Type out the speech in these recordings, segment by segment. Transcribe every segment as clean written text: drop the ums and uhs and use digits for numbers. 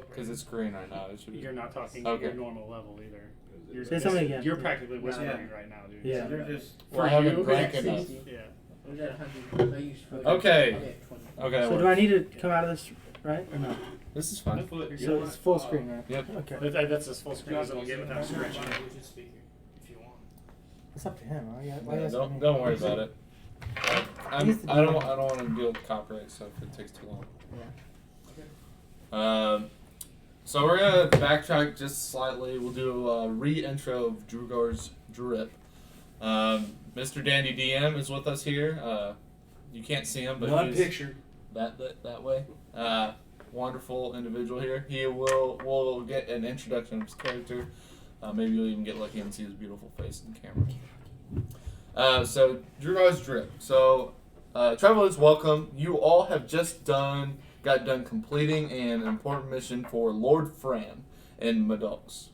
Because it's green right now. It should be. You're not talking your normal level either. Say something again. You're practically whispering right now, dude. Yeah. So You're just. Well, I haven't drank enough. Yeah. Okay. Okay. So do I need to come out of this, right, or no? This is fine. So it's full screen, right? Yep. Okay. That's as full screen as it'll get without stretching. It's up to him. Don't worry about it. I don't want to deal with copyright stuff if it takes too long. Yeah. So we're gonna backtrack just slightly. We'll do a re-intro of Drugar's Drip. Mr. dandydm is with us here. You can't see him, but Not he's picture. that way. Wonderful individual here. He will get an introduction of his character. Maybe you'll even get lucky and see his beautiful face in camera. So Drugar's Drip. So travelers, welcome. You all have just got done completing an important mission for Lord Fran in Maddox,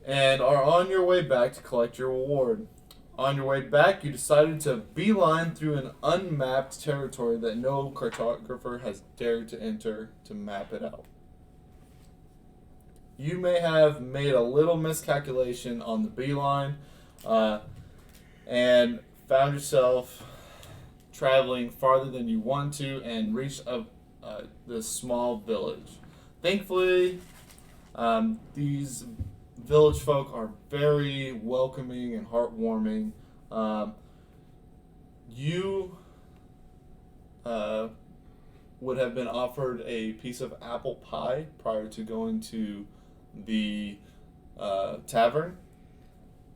and are on your way back to collect your reward. On your way back, you decided to beeline through an unmapped territory that no cartographer has dared to enter to map it out. You may have made a little miscalculation on the beeline and found yourself traveling farther than you want to and reached this small village. Thankfully, these village folk are very welcoming and heartwarming. You would have been offered a piece of apple pie prior to going to the tavern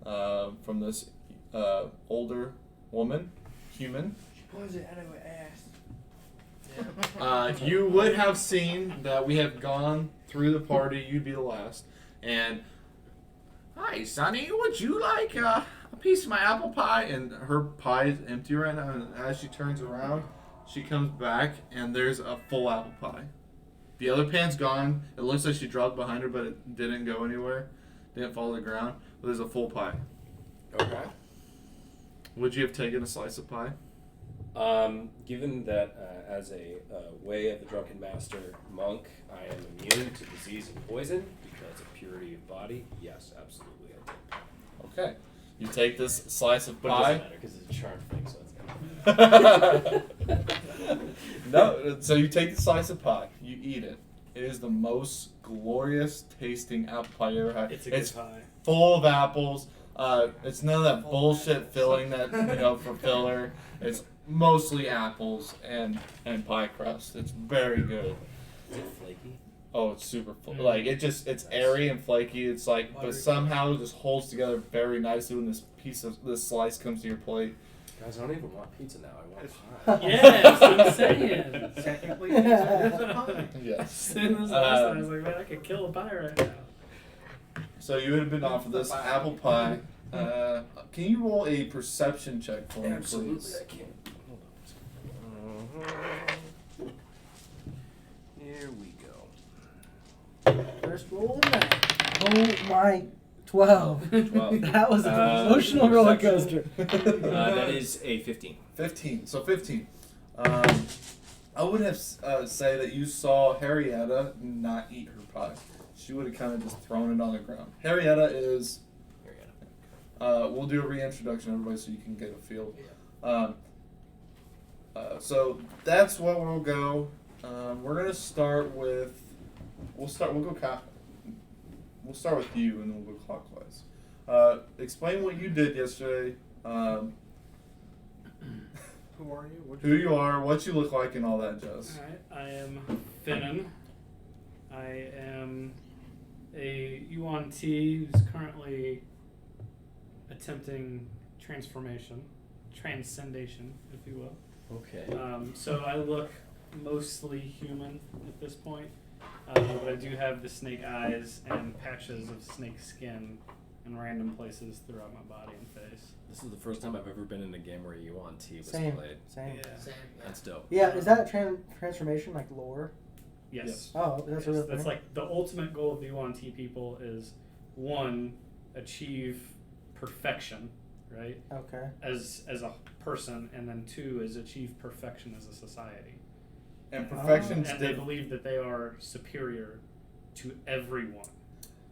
from this older human. Pulls it out of her ass. You would have seen that we have gone through the party. You'd be the last. And, hi, Sonny, would you like a piece of my apple pie? And her pie is empty right now. And as she turns around, she comes back, and there's a full apple pie. The other pan's gone. It looks like she dropped behind her, but it didn't go anywhere. Didn't fall to the ground. But there's a full pie. Okay. Would you have taken a slice of pie? Given that as a way of the Drunken Master monk, I am immune to disease and poison because of purity of body, yes, absolutely I do. Okay. You take this slice of But pie. it doesn't matter because it's a charm thing, so it's No, so you take the slice of pie, you eat it. It is the most glorious tasting apple pie you ever had. It's a good pie. Full of apples. It's none of that bullshit filling that for filler. It's mostly apples and pie crust. It's very good. Is it flaky? Oh, it's super like it's airy and flaky. It's like, but somehow it just holds together very nicely when this slice comes to your plate. Guys, I don't even want pizza now. I want pie. Yeah, that's what I'm saying. Technically, it's a pie. Yes. Saying this last time, I was like, man, I could kill a pie right now. So you would have been offered this apple pie. Can you roll a perception check for me, Absolutely, please? I can. Hold on. Here we go. First roll of the night. Oh my, 12. 12. That was an emotional roller coaster. That is a 15. 15. So 15. I would have say that you saw Harrietta not eat her pie. She would have kind of just thrown it on the ground. Harrietta is. We'll do a reintroduction, everybody, so you can get a feel. So that's what we'll go. We're gonna start with. We'll start with you, and then we'll go clockwise. Explain what you did yesterday. Who are you? Who you are, what you look like, and all that jazz. Alright, I am Finnan. I am a Yuan T who's currently attempting transcendation, if you will. Okay. So I look mostly human at this point, but I do have the snake eyes and patches of snake skin in random places throughout my body and face. This is the first time I've ever been in a game where Yuan T was Same. played. Same. Yeah. That's dope. Yeah, is that transformation like lore? Yes. Oh, that's Yes, really that's like the ultimate goal of the Yuan T people is 1, achieve perfection, right? Okay. As a person, and then 2 is achieve perfection as a society. And perfection's and they believe that they are superior to everyone.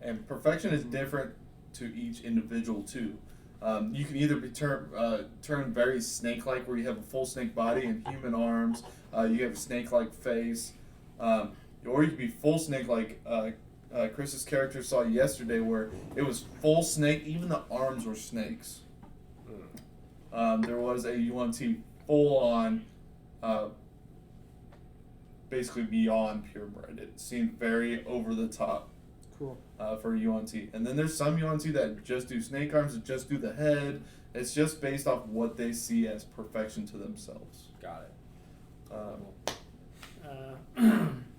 And perfection is different to each individual too. You can either be turn very snake-like, where you have a full snake body and human arms. You have a snake-like face, or you can be full snake-like. Chris's character saw yesterday, where it was full snake. Even the arms were snakes. There was a UNT full-on, basically beyond purebred. It seemed very over the top. Cool. For UNT. And then there's some UNT that just do snake arms, that just do the head. It's just based off what they see as perfection to themselves. Got it.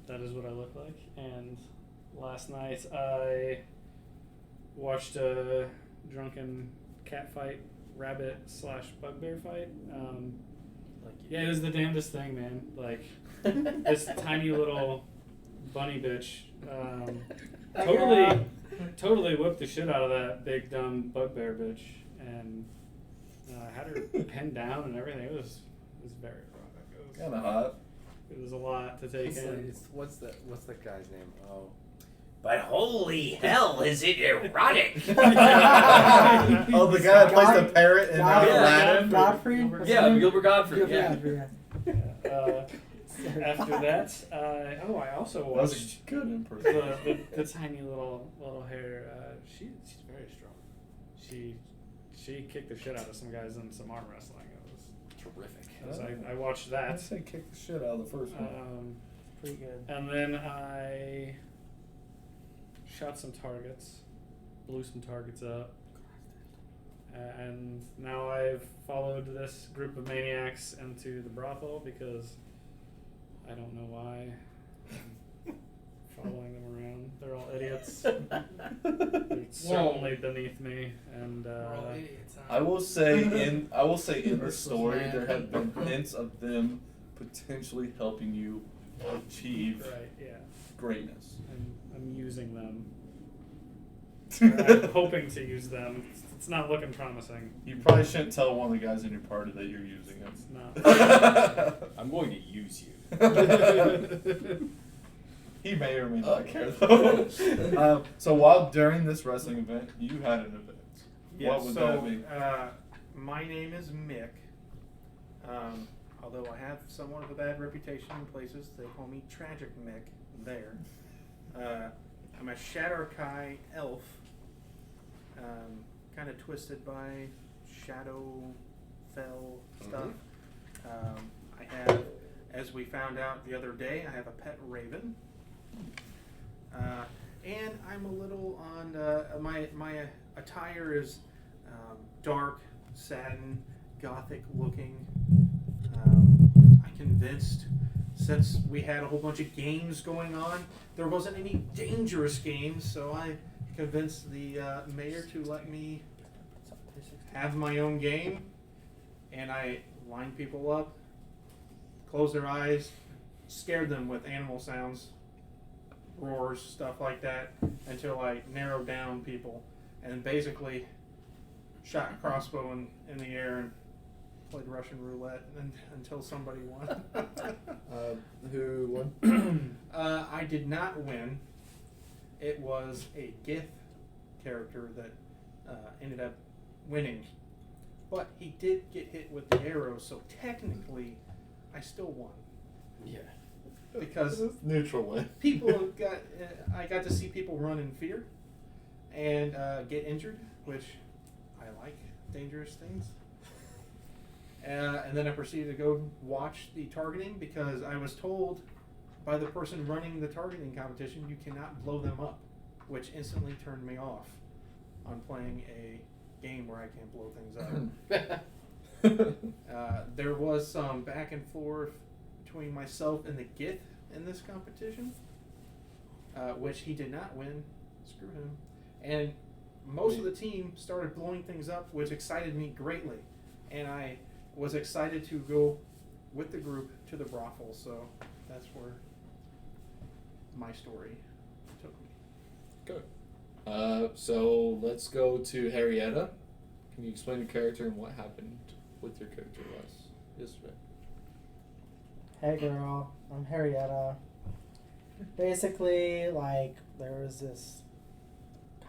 That is what I look like. And last night I watched a drunken cat fight, rabbit / bugbear fight. Yeah, it was the damnedest thing, man. Like, this tiny little bunny bitch totally whipped the shit out of that big dumb bugbear bitch, and had her pinned down and everything. It was very erotic. Kind of hot. It was a lot to take in. What's the guy's name? Oh, But holy hell, is it erotic? Oh, the guy that plays the parrot in Aladdin. Godfrey? Yeah, Gilbert Godfrey. Yeah. Godfrey, yeah. After that, I also That was watched a good impression. the tiny little hair. She's very strong. She kicked the shit out of some guys in some arm wrestling. It was Terrific. I watched I'd that. say kick the shit out of the first one. Pretty good. And then I shot some targets, blew some targets up, and now I've followed this group of maniacs into the brothel because I don't know why. I'm following them around. They're all idiots. They're certainly beneath me, and We're all idiots, huh? I will say in the story there have been hints of them potentially helping you achieve right, yeah. greatness. I'm using them. I'm hoping to use them. It's not looking promising. You probably shouldn't tell one of the guys in your party that you're using it. It's not. I'm going to use you. He may or may not care though. So while during this wrestling event, you had an event. Yeah, What would so, that be? My name is Mick. Although I have somewhat of a bad reputation in places, they call me Tragic Mick there. I'm a Shadowkai elf, kind of twisted by Shadowfell stuff. I have, as we found out the other day, I have a pet raven. And I'm a little on, my attire is dark, satin, gothic looking. I convinced, since we had a whole bunch of games going on, there wasn't any dangerous games, so I convinced the mayor to let me have my own game. And I lined people up, closed their eyes, scared them with animal sounds, roars, stuff like that, until I narrowed down people, and basically shot a crossbow in the air and played Russian roulette until somebody won. who won? I did not win. It was a Gith character that ended up winning, but he did get hit with the arrow, so technically I still won. Yeah. Because Neutral way. people got, I got to see people run in fear and get injured, which I like dangerous things. And then I proceeded to go watch the targeting because I was told by the person running the targeting competition, you cannot blow them up, which instantly turned me off on playing a game where I can't blow things up. There was some back and forth between myself and the Gith in this competition, which he did not win. Screw him. And most of the team started blowing things up, which excited me greatly. And I was excited to go with the group to the brothel, so that's where my story took me. Good. So let's go to Harrietta. Can you explain your character and what happened with your character yesterday? Hey girl, I'm Harrietta. Basically, like, there was this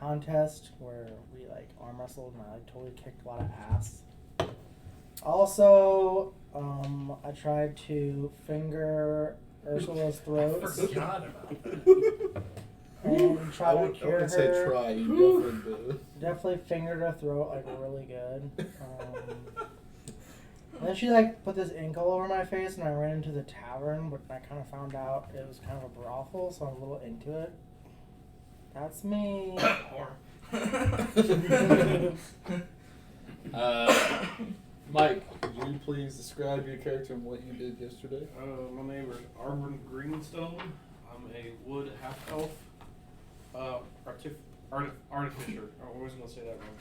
contest where we like arm wrestled and I like totally kicked a lot of ass. Also, I tried to finger Ursula's throat Forgot about that. and try I to would, cure I would say her. try. You definitely did. Definitely fingered her throat like really good. And then she like put this ink all over my face, and I ran into the tavern, but I kind of found out it was kind of a brothel, so I'm a little into it. That's me. Mike, could you please describe your character and what you did yesterday? My name is Arvin Greenstone. I'm a wood half elf. Artificer. I was going to say that wrong.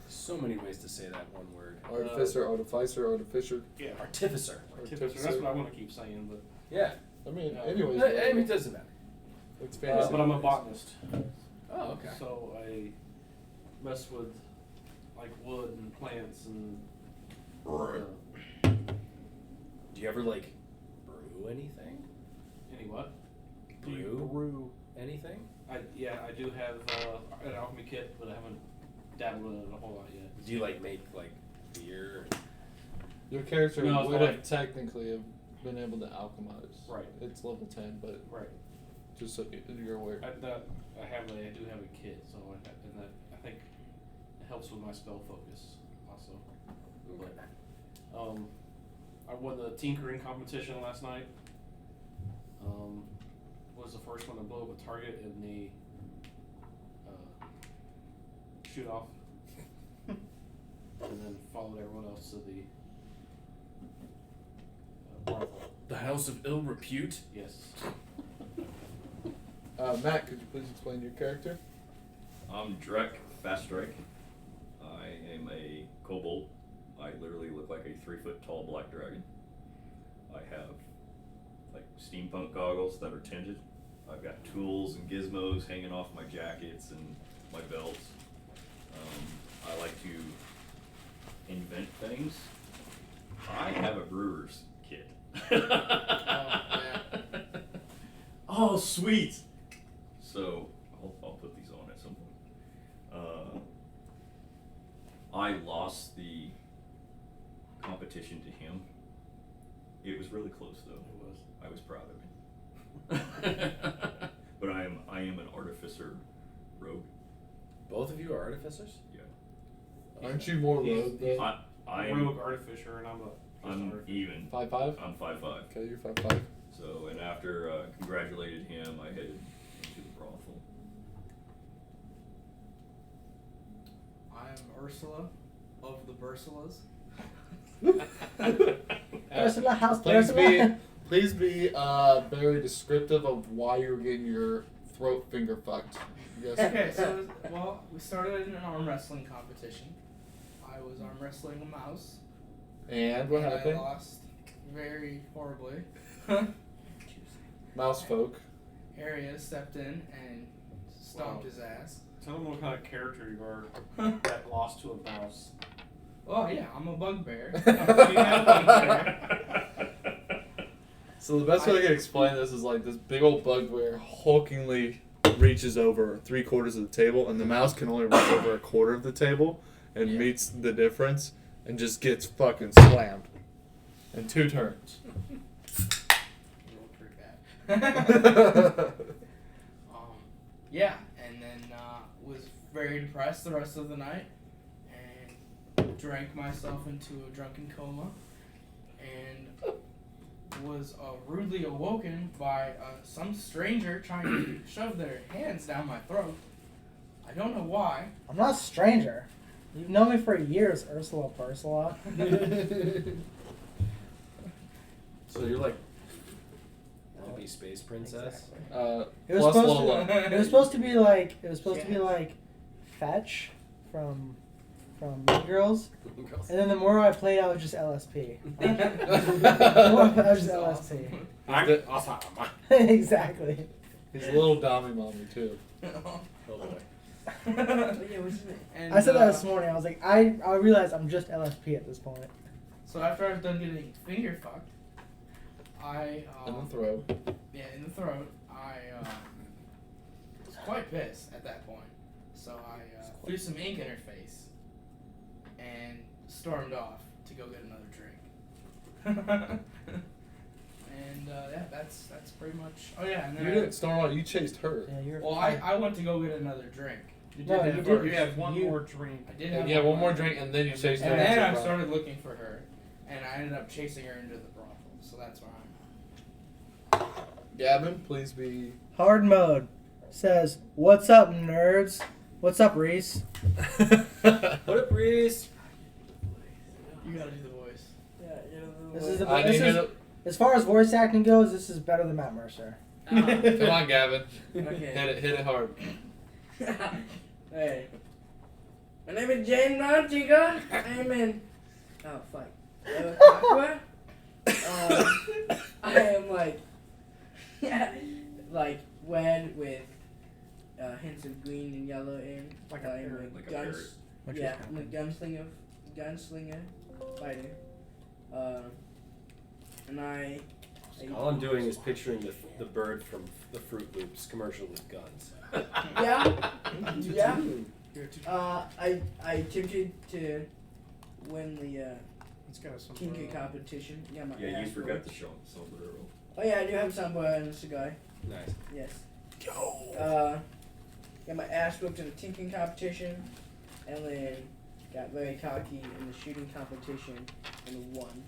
So many ways to say that one word. Artificer, artificer, artificer. Yeah, Artificer. artificer. That's what I want to keep saying, but Yeah. I mean, Yeah. anyways. It doesn't matter. It's fantasy. but I'm a botanist. Oh, okay. So I mess with like wood and plants and. Do you ever like brew anything? Any what? Brew anything? I do have an alchemy kit, but I haven't dabbled in it a whole lot yet. Do you like make like beer? Your character No, it's would not have like- technically have been able to alchemize. Right. It's level 10, but Right. just so you're aware. I do have a kit, so I think it helps with my spell focus also. But I won the tinkering competition last night. Was the first one to blow up a target in the shoot off, and then followed everyone else to the brothel. The House of Ill Repute? Yes. Matt, could you please explain your character? I'm Drek, Fast Drake. I am a kobold. I literally look like a 3-foot tall black dragon. I have like steampunk goggles that are tinted. I've got tools and gizmos hanging off my jackets and my belts. I like to invent things. I have a brewer's kit. Oh, sweet! So, I'll put these on at some point. I lost the competition to him. It was really close though. It was. I was proud of him. But I am an artificer rogue. Both of you are artificers? Yeah. Aren't you more He's- rogue though? I'm rogue artificer, and I'm I'm even. 5'5"? I'm 5'5". Okay, you're 5'5". So, and after congratulated him, I headed into the brothel. I'm Ursula of the Bursulas. Ursula, house Please be, Ursula. please be very descriptive of why you're getting your throat finger fucked. Yes. Okay, so we started in an arm wrestling competition. I was arm wrestling a mouse. And what and happened? I lost very horribly. Mouse folk. Harriet stepped in and stomped Wow. his ass. Tell them what kind of character you are that lost to a mouse. Oh yeah, I'm a bugbear. So the best way I can explain this is like this big old bugbear hulkingly reaches over 3/4 of the table, and the mouse can only reach over 1/4 of the table, and Yeah. meets the difference, and just gets fucking slammed in 2 turns. You look pretty bad. Yeah, and then was very depressed the rest of the night, and drank myself into a drunken coma, and was rudely awoken by some stranger trying to shove their hands down my throat. I don't know why. I'm not a stranger. You've known me for years, Ursula Ursula. So you're like Happy Space Princess? Exactly. It was plus supposed Lola. to. It was supposed to be like. It was supposed to be Yes. like, Fetch, from Mean Girls. And then the more I played, I was just LSP. I was just LSP. I'm awesome. Exactly. He's a little dommy mommy too. Oh boy. And, I said that this morning. I was like, I realized I'm just LSP at this point. So after I was done getting finger fucked, I In the throat. Yeah, in the throat. I was quite pissed at that point, so I threw some ink in her face and stormed off to go get another drink. And yeah, that's pretty much. Oh yeah, and then You didn't storm out. You chased her. Yeah, you're. well, I went to go get another drink. You No, did you have, didn't. you had one You- more drink. I did have Yeah, one more drink, and then you chased her. And then into the I brothel. started looking for her, and I ended up chasing her into the brothel. So that's where I'm at. Gavin, please be. Hard mode says, "What's up, nerds? What's up, Reese?" What up, Reese? You gotta do the voice. This is the. I This need is, to. as far as voice acting goes, this is better than Matt Mercer. Come on, Gavin. Okay. Hit it hard. Hey. My name is Jane Montiga. I'm in. Oh, fuck. Aqua. I am like. Like red with hints of green and yellow in. Like a I'm parrot. Like a parrot. Yeah, I'm a gunslinger fighter. And I. All I'm doing is picturing the bird from the Fruit Loops commercial with guns. Yeah. Yeah. You're too. I attempted to win the It's got some. Tinker competition. Yeah, my Yeah, ass you forgot whooped. to show sombrero. Oh yeah, I do have a sombrero and a cigar. Nice. Yes. Got my ass whooped in the tinking competition, and then got very cocky in the shooting competition and won.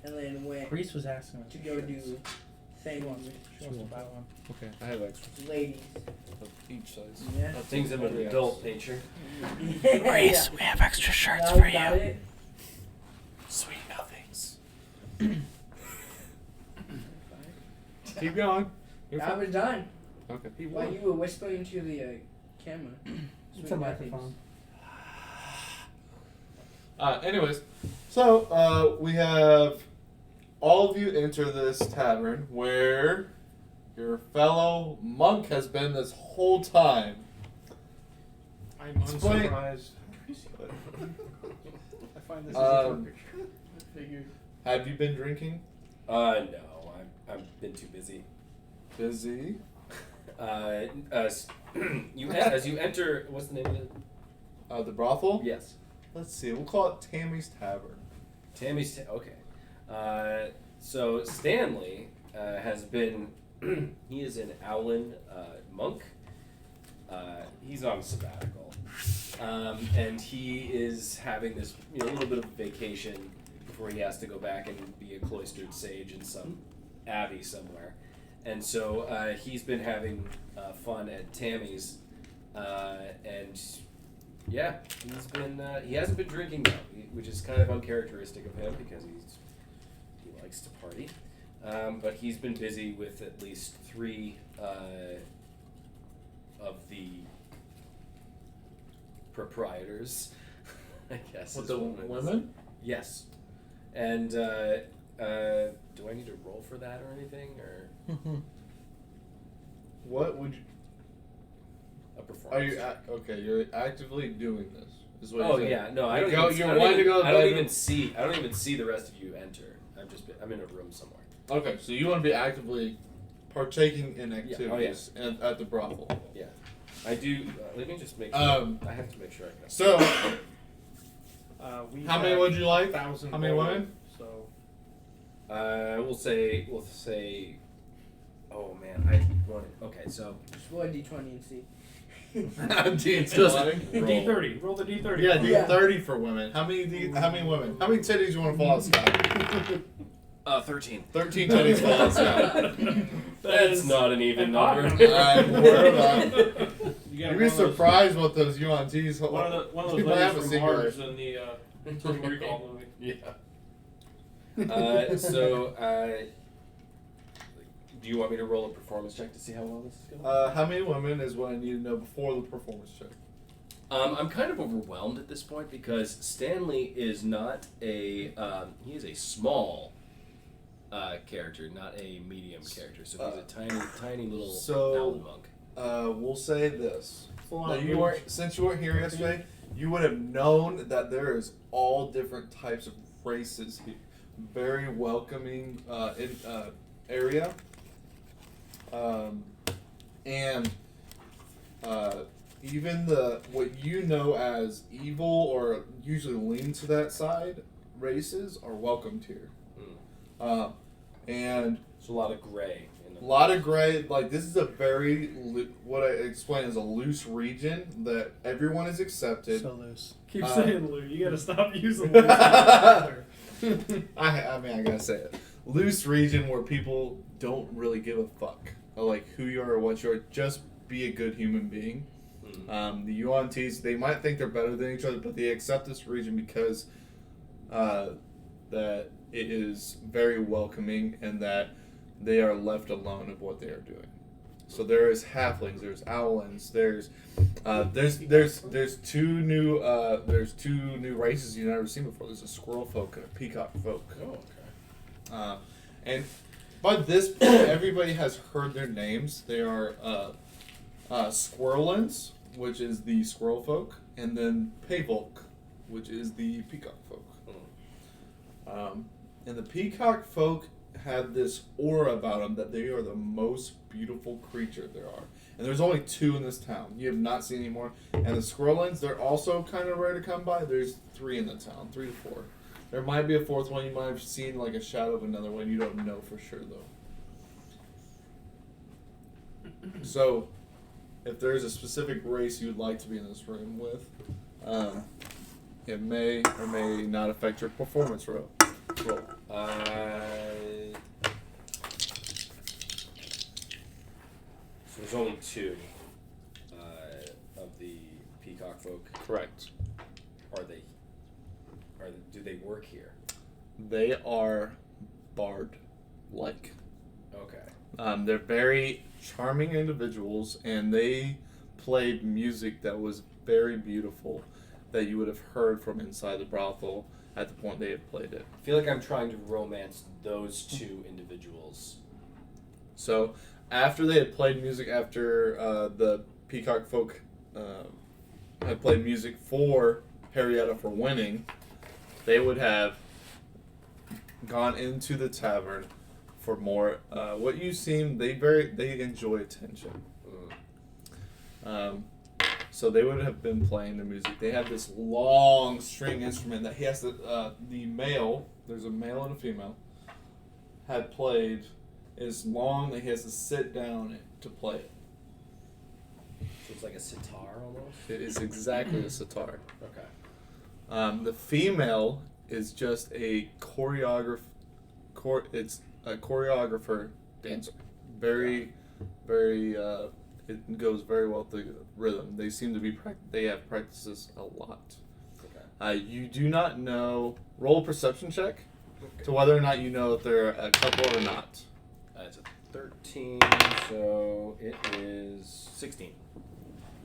And then went Reese was asking to go do things She wants to buy one. Okay, I have extra with ladies. of each size. Yeah. Things of an adult nature. Reese, we have extra shirts now we got it. Sweet nothings. Keep going. You're I fine. was done. Okay. While you were whispering to the camera. It's Sweet a nothings. microphone. Anyways, so we have all of you enter this tavern where your fellow monk has been this whole time. I'm Explain- unsurprised. I find this Um, Figured. Have you been drinking? No, I've been too busy. Busy. As you enter, what's the name of it? The brothel? Yes, Let's see. We'll call it Tammy's Tavern. Tammy's. Okay. So Stanley has been. He is an Owlin monk. He's on sabbatical, and he is having this little bit of vacation before he has to go back and be a cloistered sage in some abbey somewhere. And so he's been having fun at Tammy's, and yeah, he hasn't been drinking though, which is kind of uncharacteristic of him because he likes to party. But he's been busy with at least 3 of the proprietors, I guess. With is the what it is. women? Yes. And do I need to roll for that or anything, or What would you? a Are performance? you okay? You're actively doing this. Is what Oh you're saying. yeah, no, I don't. Go- even, you're I don't wanting even, to go to I don't bedroom? even see. I don't even see the rest of you enter. I'm in a room somewhere. Okay, so you want to be actively partaking in Yeah, activities at the brothel. Yeah, I do. Let me just make sure. I have to make sure I can. So, We how many have would you like? 1,000 How many gold, women? So We'll say. Oh man, I want it. Okay, so Just roll a d20 and see. D20. D30. Roll the D30. Yeah, Yeah. D30 for women. How many women? How many titties you want to fall out, Scott? 13. 13 titties fall out, Scott. That's not an even number. Alright, word on. You got You'd be one of those- surprised what those UNTs hold. One of those People have a ladies from cigarette. Mars in the Total Recall movie. Yeah. Do you want me to roll a performance check to see how well this is going? How many women is what I need to know before the performance check. I'm kind of overwhelmed at this point because Stanley is not a he is a small character, not a medium character. So he's a tiny little Owlin monk. We'll say this. Full Now, on since you weren't here yesterday, you would have known that there is all different types of races here. very welcoming area, and even what you know as evil or usually lean to that side races are welcomed here, and There's a lot of gray. a lot of gray. Like, this is a very what I explain as a loose region that everyone is accepted. So loose. Keep saying Lou. You gotta stop using Lou. I I mean, I gotta say it. Loose region where people don't really give a fuck like who you are or what you are. Just be a good human being. The UNTs, they might think they're better than each other, but they accept this region because that it is very welcoming and that they are left alone of what they are doing. So there is halflings, there's owlins, there's two new races you've never seen before. There's a squirrel folk and a peacock folk. Oh, okay. And by this point, everybody has heard their names. They are squirrelins, which is the squirrel folk, and then Payvolk, which is the peacock folk. And the peacock folk have this aura about them that they are the most beautiful creature there are. And there's only 2 in this town. You have not seen any more. And the squirrelins, they're also kind of rare to come by. There's 3 in the town, 3 to 4. There might be a 4th one. You might have seen like a shadow of another one. You don't know for sure though. So, if there's a specific race you'd like to be in this room with, it may or may not affect your performance roll. So there's only 2 of the peacock folk. Correct. Do they work here? They are bard-like. Okay. They're very charming individuals, and they played music that was very beautiful that you would have heard from inside the brothel at the point they had played it. I feel like I'm trying to romance those 2 individuals. So after they had played music, after the peacock folk had played music for Harrietta for winning, they would have gone into the tavern for more. What you seem they enjoy attention. So they would have been playing the music. They have this long string instrument that he has to. The male, there's a male and a female, had played is long that he has to sit down to play it. So it's like a sitar almost? It is exactly a sitar. Okay. The female is just a it's a choreographer dancer. Very, very. It goes very well with the rhythm. They seem to be they have practices a lot. Okay. You do not know. Roll a perception check to whether or not you know if they're a couple or not. It's a 13, so it is 16.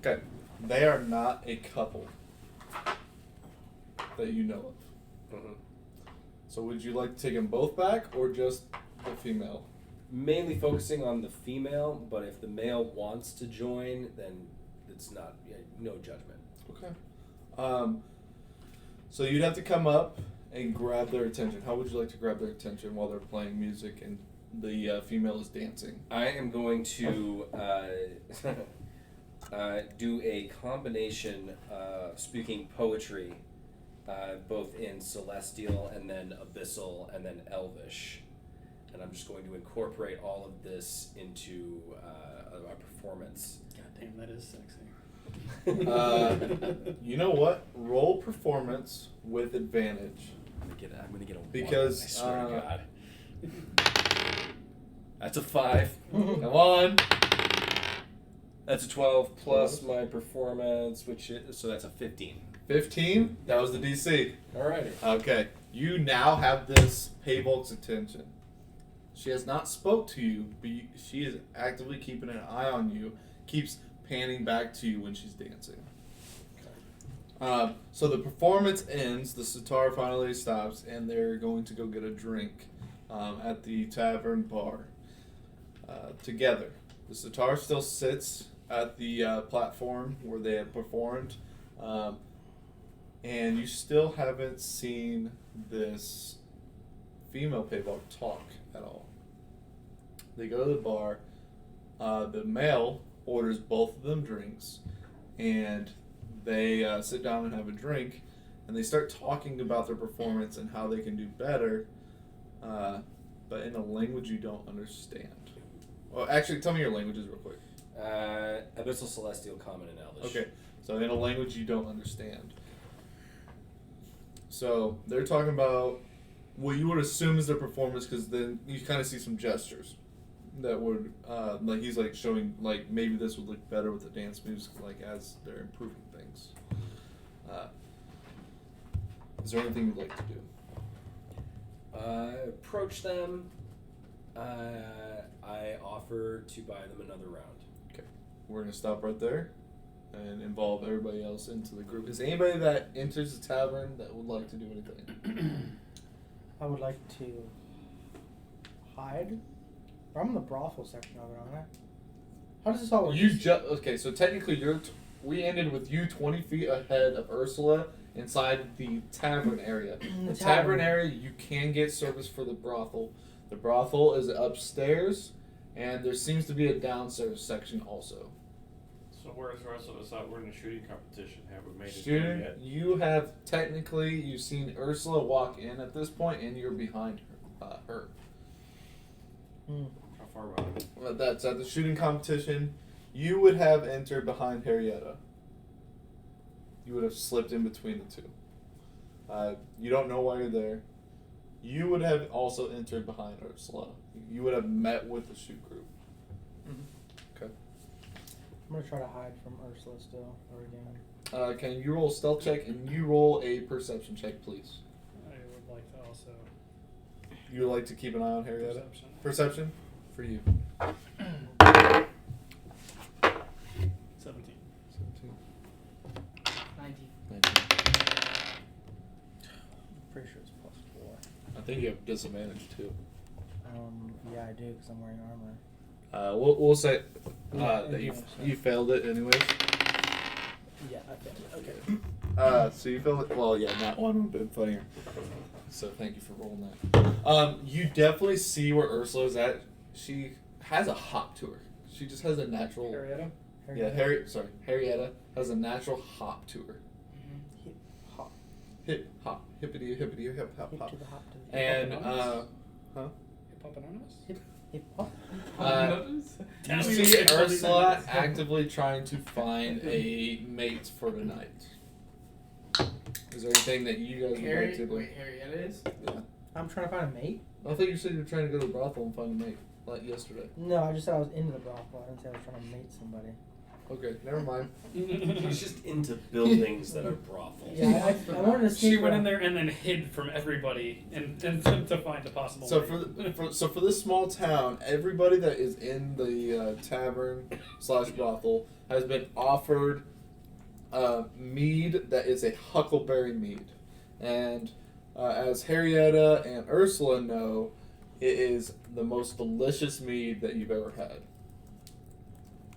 Okay, they are not a couple that you know of. Mm-hmm. So would you like to take them both back or just the female? Mainly focusing on the female, but if the male wants to join, then it's not, no judgment. Okay. So you'd have to come up and grab their attention. How would you like to grab their attention while they're playing music and the female is dancing? I am going to do a combination speaking poetry, both in Celestial and then Abyssal and then Elvish. And I'm just going to incorporate all of this into our performance. God damn, that is sexy. You know what? Roll performance with advantage. I'm gonna get a 1, Because, I swear to God. That's a 5. Come on. That's a 12 plus my performance, so that's a 15. 15? That was the DC. Alrighty. Okay. You now have this Payvolk's attention. She has not spoke to you, but she is actively keeping an eye on you, keeps panning back to you when she's dancing. So the performance ends, the sitar finally stops, and they're going to go get a drink at the tavern bar together. The sitar still sits at the platform where they have performed, and you still haven't seen this female payball talk at all. They go to the bar. The male orders both of them drinks, and they sit down and have a drink, and they start talking about their performance and how they can do better, but in a language you don't understand. Well, actually, tell me your languages real quick. Abyssal, Celestial, Common, and Elvish. Okay, so in a language you don't understand. So they're talking about what you would assume is their performance, because then you kind of see some gestures that would, like he's like showing, like maybe this would look better with the dance moves, like as they're improving things. Is there anything you'd like to do? Approach them. I offer to buy them another round. Okay, we're gonna stop right there and involve everybody else into the group. Is anybody that enters the tavern that would like to do anything? I would like to hide. I'm in the brothel section of it, aren't I? How does this all work? Okay, so technically we ended with you 20 feet ahead of Ursula inside the tavern area. The tavern area, you can get service for the brothel. The brothel is upstairs, and there seems to be a downstairs section also. So where's the rest of us at? We're in a shooting competition. Have we made it there Shooting, yet? you have technically, you've seen Ursula walk in at this point, and you're behind her. How far behind? Well, that's at the shooting competition. You would have entered behind Harrietta. You would have slipped in between the two. You don't know why you're there. You would have also entered behind Ursula. You would have met with the shoot group. Okay. I'm gonna try to hide from Ursula still, or again. Can you roll a stealth check and you roll a perception check, please? I would like to also. You would like to keep an eye on Harrietta? Perception. Perception? For you. 17. 19. Pretty sure it's +4. I think you have disadvantage too. Yeah, I do because I'm wearing armor. We'll say Yeah, that yeah, you failed it anyways. Yeah, I failed it. Okay. So you failed it. Well, yeah, that one would have been funnier. So thank you for rolling that. You definitely see where Ursula's at. She has a hop to her. She just has a natural. Harrietta? Yeah, Harrietta has a natural hop to her. Hip hop. Hip hop, hippity hippity hip hop Hip hop. to the hop to the And Hip hop Hip hop anonymous? hip hop. You see Ursula actively trying to find a mate for the night. Is there anything that you guys would like to do? Wait, Harrietta is? Yeah. I'm trying to find a mate. I thought you said you were trying to go to the brothel and find a mate, like yesterday. No, I just said I was into the brothel. I didn't say I was trying to mate somebody. Okay, never mind. He's just into buildings that are brothels. Yeah, I wanted to sneak She went in around. there and then hid from everybody and to find a possible So mate. for this small town, everybody that is in the tavern / brothel has been offered mead that is a huckleberry mead, and as Harrietta and Ursula know, it is the most delicious mead that you've ever had.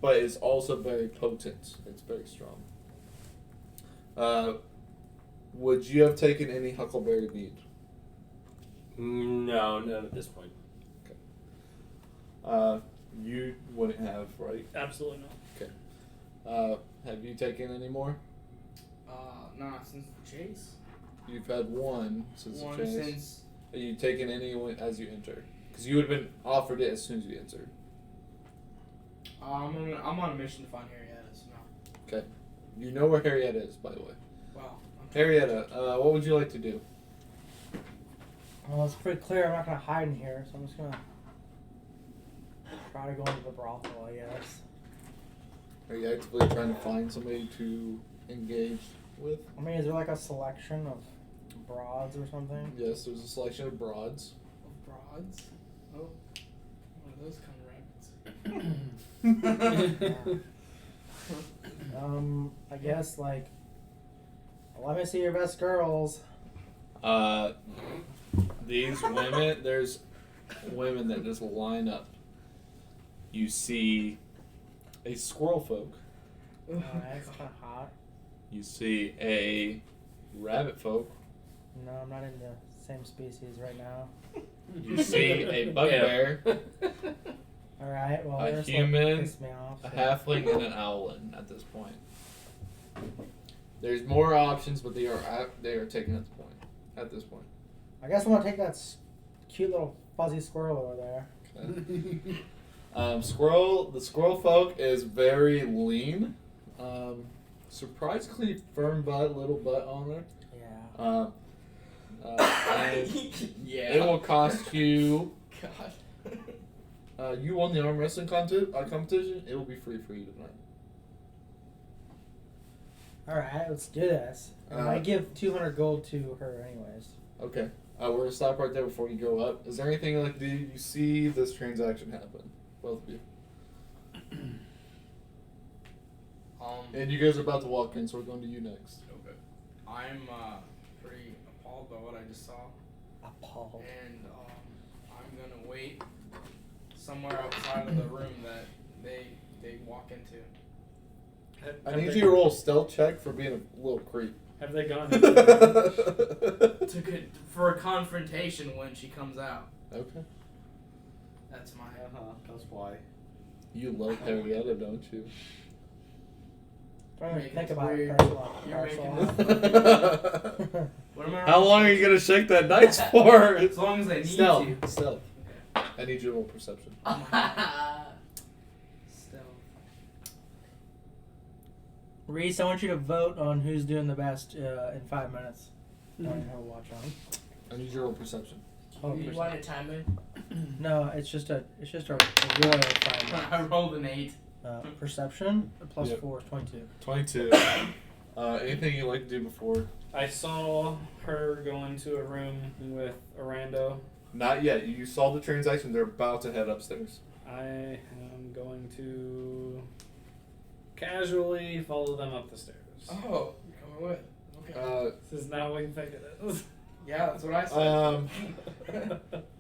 But it's also very potent. It's very strong. Would you have taken any huckleberry mead? No, not at this point. You wouldn't have, right? Absolutely not. Okay. Have you taken any more? Nah, since the chase. You've had one since One the chase. since. Have you taken any as you entered? Because you would have been offered it as soon as you entered. I'm on a mission to find Harrietta, so no. Okay. You know where Harrietta is, by the way. Wow. Harrietta, what would you like to do? Well, it's pretty clear I'm not gonna hide in here, so I'm just gonna try to go into the brothel, I guess. Are you actively trying to find somebody to engage with? I mean, is there like a selection of broads or something? Yes, there's a selection of broads. Broads? Oh. One of those kind of rabbits. I guess like, let me see your best girls. These women, there's women that just line up. You see a squirrel folk. That's kind of hot. You see a rabbit folk. No, I'm not into same species right now. You see a bugbear, All right. Well, A Ursula human, pissed me off. a so- halfling, and an owlin at this point. There's more options, but they are taken at this point. I guess I'm gonna take that cute little fuzzy squirrel over there. Okay. The squirrel folk is very lean. Surprisingly firm butt, little butt on there. Yeah. And Yeah. it will cost you. God. You won the arm wrestling competition. It will be free for you tonight. All right, let's do this. And I give 200 gold to her, anyways. Okay. We're gonna stop right there before you go up. Is there anything like? Do you see this transaction happen? Both of you. And you guys are about to walk in, so we're going to you next. Okay. I'm pretty appalled by what I just saw, Appalled. and I'm gonna wait somewhere outside of the room that they walk into. I need you to roll a stealth check for being a little creep. Have they gone? For a confrontation when she comes out. Okay. That's my. That's why. You love Henrietta, don't you? Don't even Making think this about it, weird. Ursula. You're Ursula. making What am I? How long are you gonna shake that dice for? As long as I need Stealth. to. Stealth. I need you to roll perception. Stealth. Reese, I want you to vote on who's doing the best in 5 minutes. I don't even have a watch on. I need you to roll perception. Oh, You want a timer? no, it's just a royal 5 minutes. I rolled an 8. Perception plus Yep. 4 is 22. 22. Anything you like to do before? I saw her go into a room with Arando. Not yet. You saw the transaction. They're about to head upstairs. I am going to casually follow them up the stairs. Oh, you're coming with. Okay. This is not what you think it is. Yeah, that's what I said.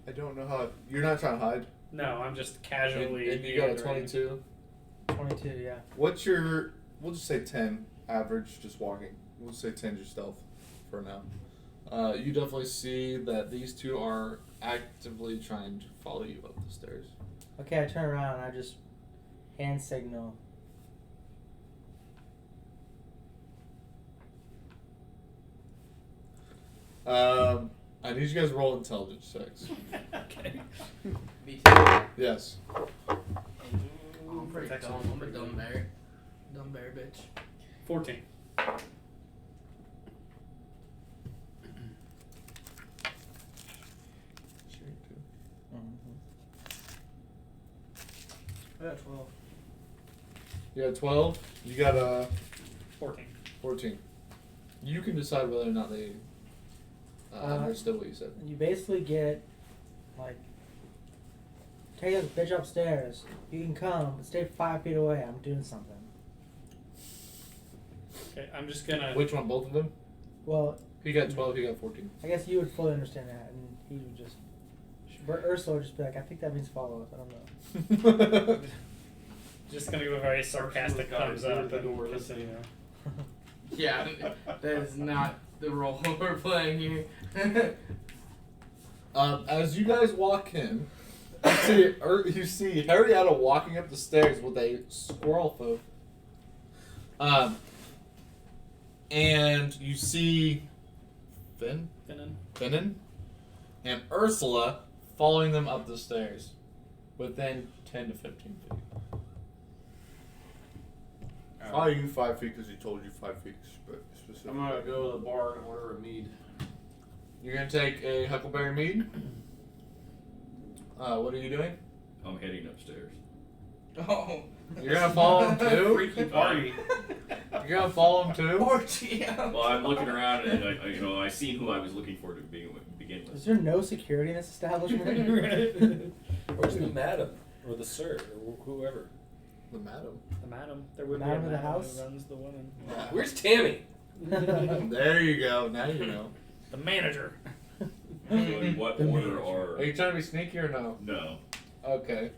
I don't know how. You're not trying to hide. No, I'm just casually. And you got a meandering. 22. 22, yeah. What's your? We'll just say 10 average, just walking. We'll say 10 your stealth for now. You definitely see that these two are actively trying to follow you up the stairs. Okay, I turn around and I just hand signal. I need you guys to roll intelligence checks. Okay. Me too. Yes. I'm pretty Protection. dumb. I'm a dumb bear. Dumb bear bitch. 14. I got 12. You got 12. You got 14. 14. You can decide whether or not they understood what you said. You basically get, like, take this bitch upstairs. You can come, but stay 5 feet away. I'm doing something. Okay, I'm just gonna. Which one? Both of them? Well, He got 12. He got 14. I guess you would fully understand that, and he would just. Ursula would just be like, I think that means follow us. I don't know. Just gonna give a very sarcastic Ursula's thumbs got up the and door, just, you know. Yeah, that is not the role we're playing here. As you guys walk in, you see Henrietta walking up the stairs with a squirrel folk. And you see Finnan and Ursula following them up the stairs within 10 to 15 feet. Why are you 5 feet? Because he told you 5 feet specifically. I'm gonna go to the bar and order a mead. You're going to take a Huckleberry Mead. What are you doing? I'm heading upstairs. Oh. You're going to follow him too? Freaky party. You're going to follow him too? Orgy. Well, I'm looking around and I seen who I was looking for to begin with. Is there no security in this establishment? Where's the madam? Or the sir? Or whoever? The madam. The madam. There would Madam be of a the madam house? who runs the women. Where's Tammy? There you go. Now you know. The manager. So in what order are? Are you trying to be sneaky or no? No. Okay.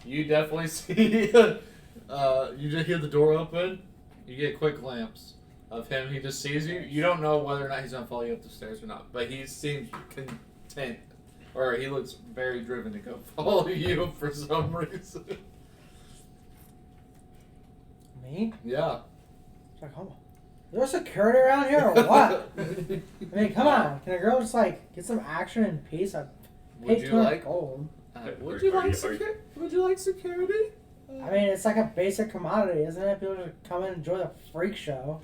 You definitely see. You just hear the door open. You get quick glance. of him. He just sees you. You don't know whether or not he's gonna follow you up the stairs or not, but he seems content, or he looks very driven to go follow you for some reason. Me? Yeah. It's like, hold on. Is there security around here or what? I mean, come on. Can a girl just like get some action and peace? I Would paid you 200 like? gold. Would you like security? Would you like security? I mean, it's like a basic commodity, isn't it? People just come and enjoy the freak show.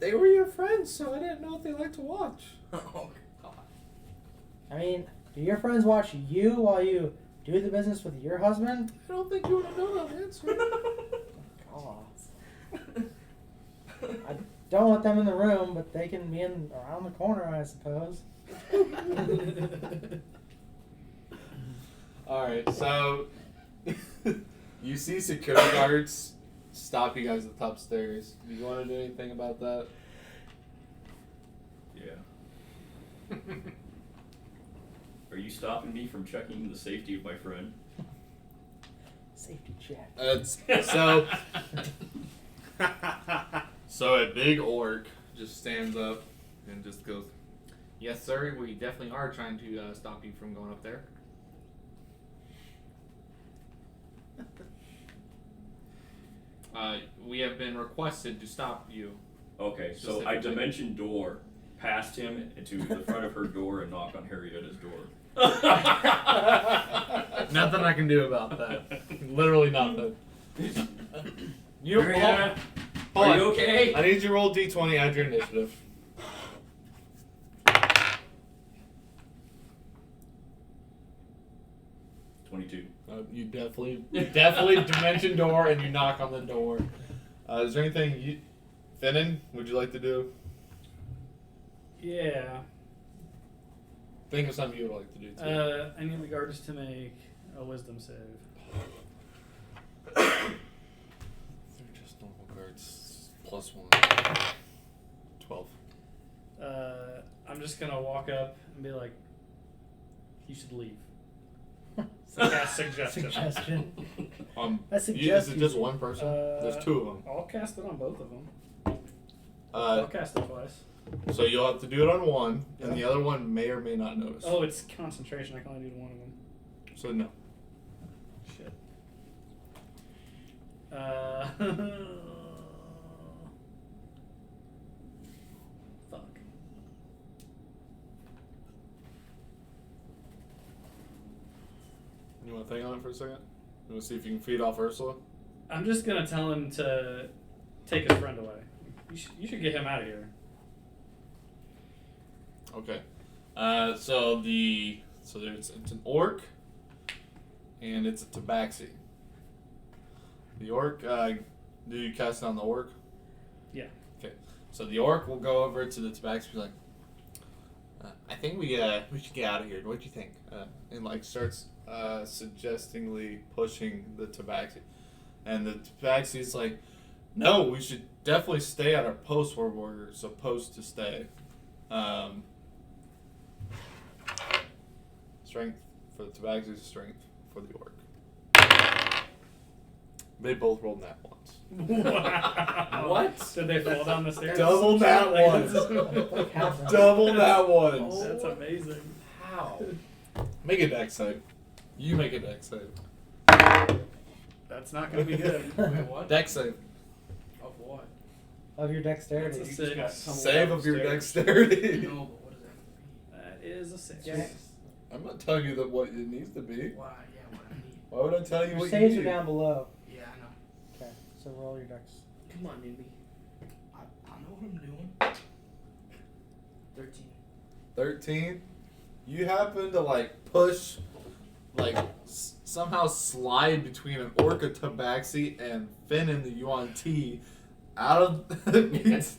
They were your friends, so I didn't know if they liked to watch. Oh God. I mean, do your friends watch you while you do the business with your husband? I don't think you want to know that answer. I don't want them in the room, but they can be around the corner, I suppose. Alright, so you see security guards stop you guys at the top stairs. Do you want to do anything about that? Yeah. Are you stopping me from checking the safety of my friend? Safety check. So a big orc just stands up and just goes, "Yes, sir. We definitely are trying to stop you from going up there." We have been requested to stop you. Okay, so I dimension door past him to the front of her door and knock on Harrietta's door. Nothing I can do about that. Literally nothing. You Harrietta, are you okay? I need you to roll d20, add your initiative. You definitely dimension door, and you knock on the door. Is there anything Finnan, would you like to do? Yeah. Think of something you would like to do too. I need the guards to make a wisdom save. They're just normal guards. +1. 12. I'm just gonna walk up and be like, "You should leave." Cast suggestion. I suggest is it just one person? There's two of them. I'll cast it on both of them. I'll cast it twice. So you'll have to do it on one, and the other one may or may not notice. Oh, it's concentration. I can only do one of them. So no. Shit. Fuck. You want to think on it for a second? You want to see if you can feed off Ursula? I'm just gonna tell him to take his friend away. You should get him out of here. Okay. So it's an orc, and it's a tabaxi. The orc. Do you cast it on the orc? Yeah. Okay. So the orc will go over to the tabaxi, and be like, I think we should get out of here. What do you think? And like starts suggestingly pushing the tabaxi, and the tabaxi's like, no, we should definitely stay at our post where we're supposed to stay. Strength for the tabaxi, strength for the orc. They both rolled nat ones. Wow. What? Did they fall down the stairs? Double nat ones. Double nat ones. That's amazing. How? Make a dex save. You make a dex save. That's not gonna be good. Wait, what? Dex save. Of what? Of your dexterity. That's a six. Save of your dexterity. No, but what does that That is a six. Yes. I'm not telling you that what it needs to be. mean? Why? Yeah, what I need. Why would I tell you Your what saves you are need? down below. Yeah, I know. Okay, so roll your dex. Come on, Nimby. I know what I'm doing. 13. 13. You happen to like push, like somehow slide between an orca tabaxi and Finn in the Yuan T out of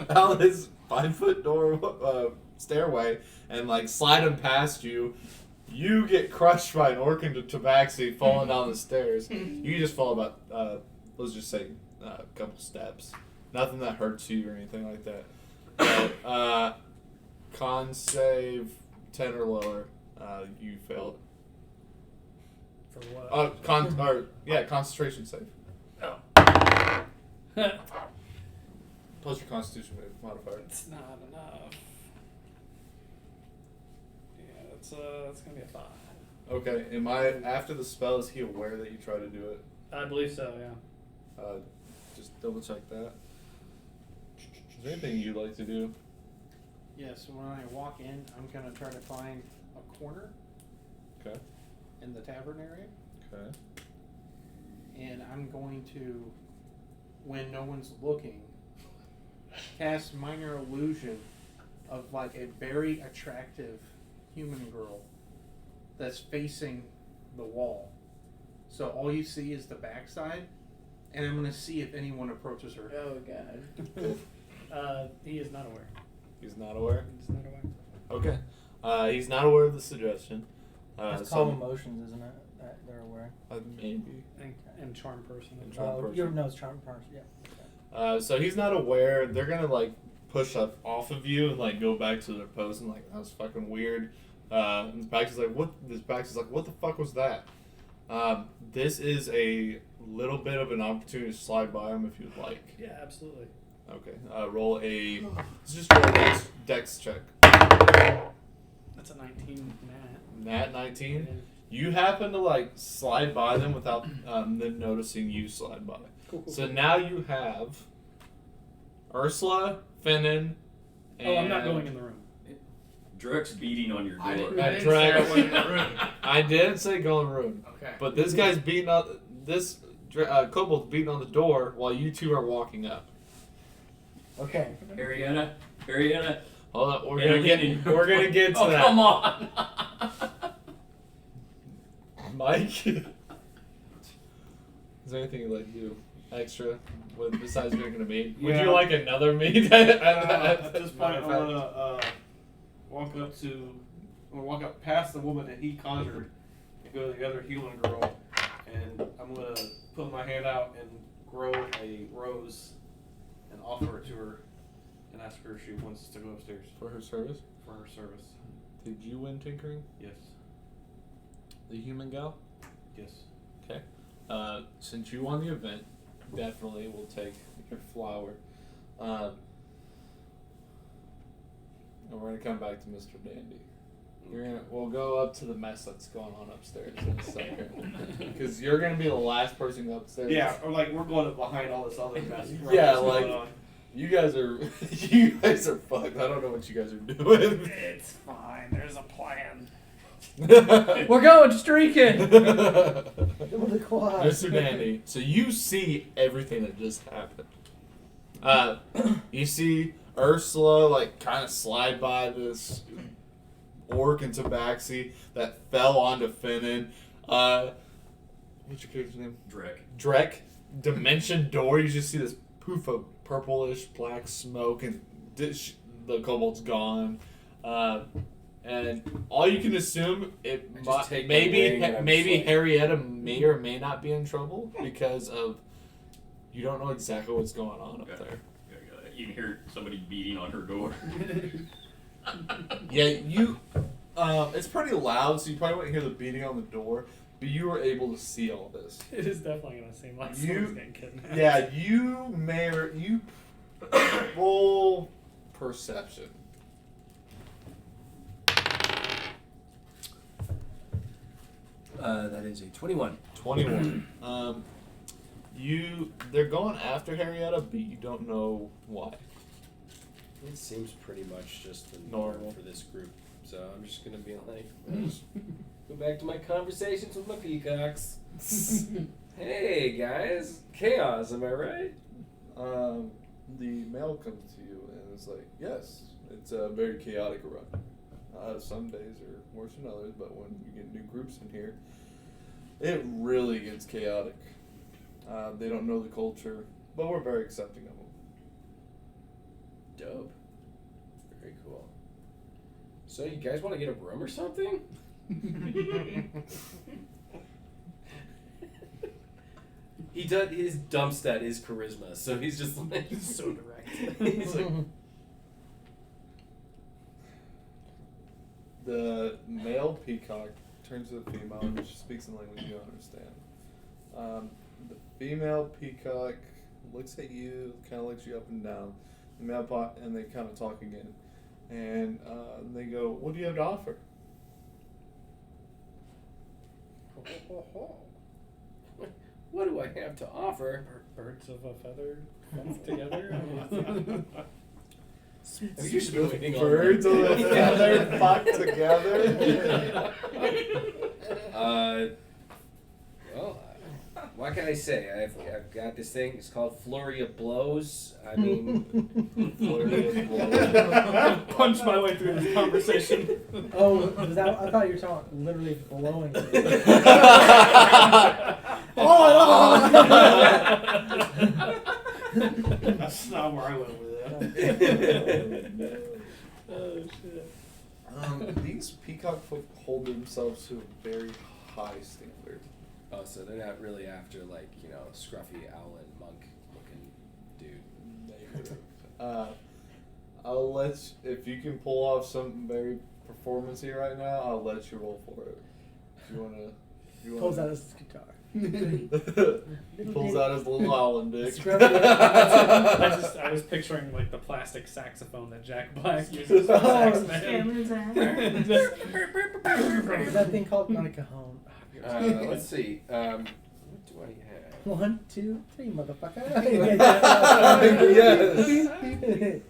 out of his 5-foot door stairway and like slide him past you. You get crushed by an orc into tabaxi falling down the stairs. You just fall about let's just say a couple steps. Nothing that hurts you or anything like that. But, con save 10 or lower. You failed. For what? Concentration save. Oh. plus your Constitution modifier. It's not enough. Yeah, that's gonna be a 5. Okay, am I after the spell? Is he aware that you try to do it? I believe so. Yeah. Just double check that. Is there anything you'd like to do? Yes, when I walk in, I'm gonna try to find a corner Okay. in the tavern area, Okay. and I'm going to, when no one's looking, cast minor illusion of like a very attractive human girl that's facing the wall. So all you see is the backside, and I'm gonna see if anyone approaches her. Oh god. He is not aware. He's not aware? He's not aware. Okay. He's not aware of the suggestion. It's calm emotions, isn't it? That they're aware. Maybe. And charm person. And charm person. You know it's charm person. Yeah. So he's not aware. They're gonna like push up off of you and like go back to their post and like that was fucking weird. And the Pax is like, what? This Pax is like, what the fuck was that? This is a little bit of an opportunity to slide by him if you'd like. Yeah, absolutely. Okay. Roll a. Let's just roll a dex check. That's a 19 nat. Nat 19. You happen to like slide by them without them noticing you slide by. Cool. So now you have Ursula, Finnan, and Oh, I'm not going in the room. Drek's beating on your door. I didn't say I went in the room. I didn't say go in the room. Okay. But this guy's beating on this kobold's beating on the door while you two are walking up. Okay. Ariana. Hold on, we're gonna get to Oh, that. come on. Mike, is there anything you'd like to do extra besides drinking a mead? Would Yeah. you like another mead? At this point, I'm gonna walk up past the woman that he conjured and go to the other healing girl, and I'm gonna put my hand out and grow a rose and offer it to her and ask her if she wants to go upstairs For her service? for her service. Did you win tinkering? Yes. The human gal? Yes. Okay. Since you won the event, definitely we'll take your flower. And we're gonna come back to Mr. Dandy. We'll go up to the mess that's going on upstairs in a second, because you're gonna be the last person upstairs. Yeah, or like we're going up behind all this other mess. Yeah, that's like going on. you guys are fucked. I don't know what you guys are doing. It's fine. There's a plan. We're going streaking. With the quad. Mr. Dandy, so you see everything that just happened. You see Ursula like kind of slide by this orc and tabaxi that fell onto Finnan. What's your character's name? Drek. Dimension door. You just see this poof of purplish black smoke, and the kobold's gone. And all you can assume maybe Harrietta may or may not be in trouble because of you don't know exactly what's going on up there. You can hear somebody beating on her door. Yeah, you. It's pretty loud, so you probably wouldn't hear the beating on the door, but you were able to see all this. It is definitely gonna seem like someone's getting kidnapped. Yeah, you may or you roll perception. That is a 21. 21. They're going after Harrietta, but you don't know why. It seems pretty much just the Normal. norm for this group. So I'm just gonna be like, go back to my conversations with my peacocks. Hey guys, chaos, am I right? The mail comes to you and it's like, yes, it's a very chaotic run. Some days are worse than others, but when you get new groups in here, it really gets chaotic. They don't know the culture, but we're very accepting of them. Dope. Very cool. So you guys want to get a room or something? He does. His dump stat is charisma, so he's just like so direct. He's like, the male peacock turns to the female and she speaks in a language you don't understand. The female peacock looks at you, kind of looks you up and down, Melpot, and they kind of talk again. And they go, "What do you have to offer?" What do I have to offer? Birds of a feather together. Have you been waiting all Birds of night? a feather flock together. Well, what can I say? I've got this thing. It's called Flurry of Blows. I mean, Flurry of blows. Punch my way through this conversation. Oh, was that? I thought you were talking literally blowing. That's not where I went with that. Oh shit. These peacock folk hold themselves to a very high standard. oh, so they're not really after like scruffy owlin monk looking dude. Negative. I'll let if you can pull off something very performance-y right now, I'll let you roll for it. If you wanna. Pulls out his guitar. Pulls out his little owlin dick. I was picturing like the plastic saxophone that Jack Black uses for sax man. What's that thing called? Not a cajon. Let's see. What do I have? 1, 2, 3, motherfucker. Yes.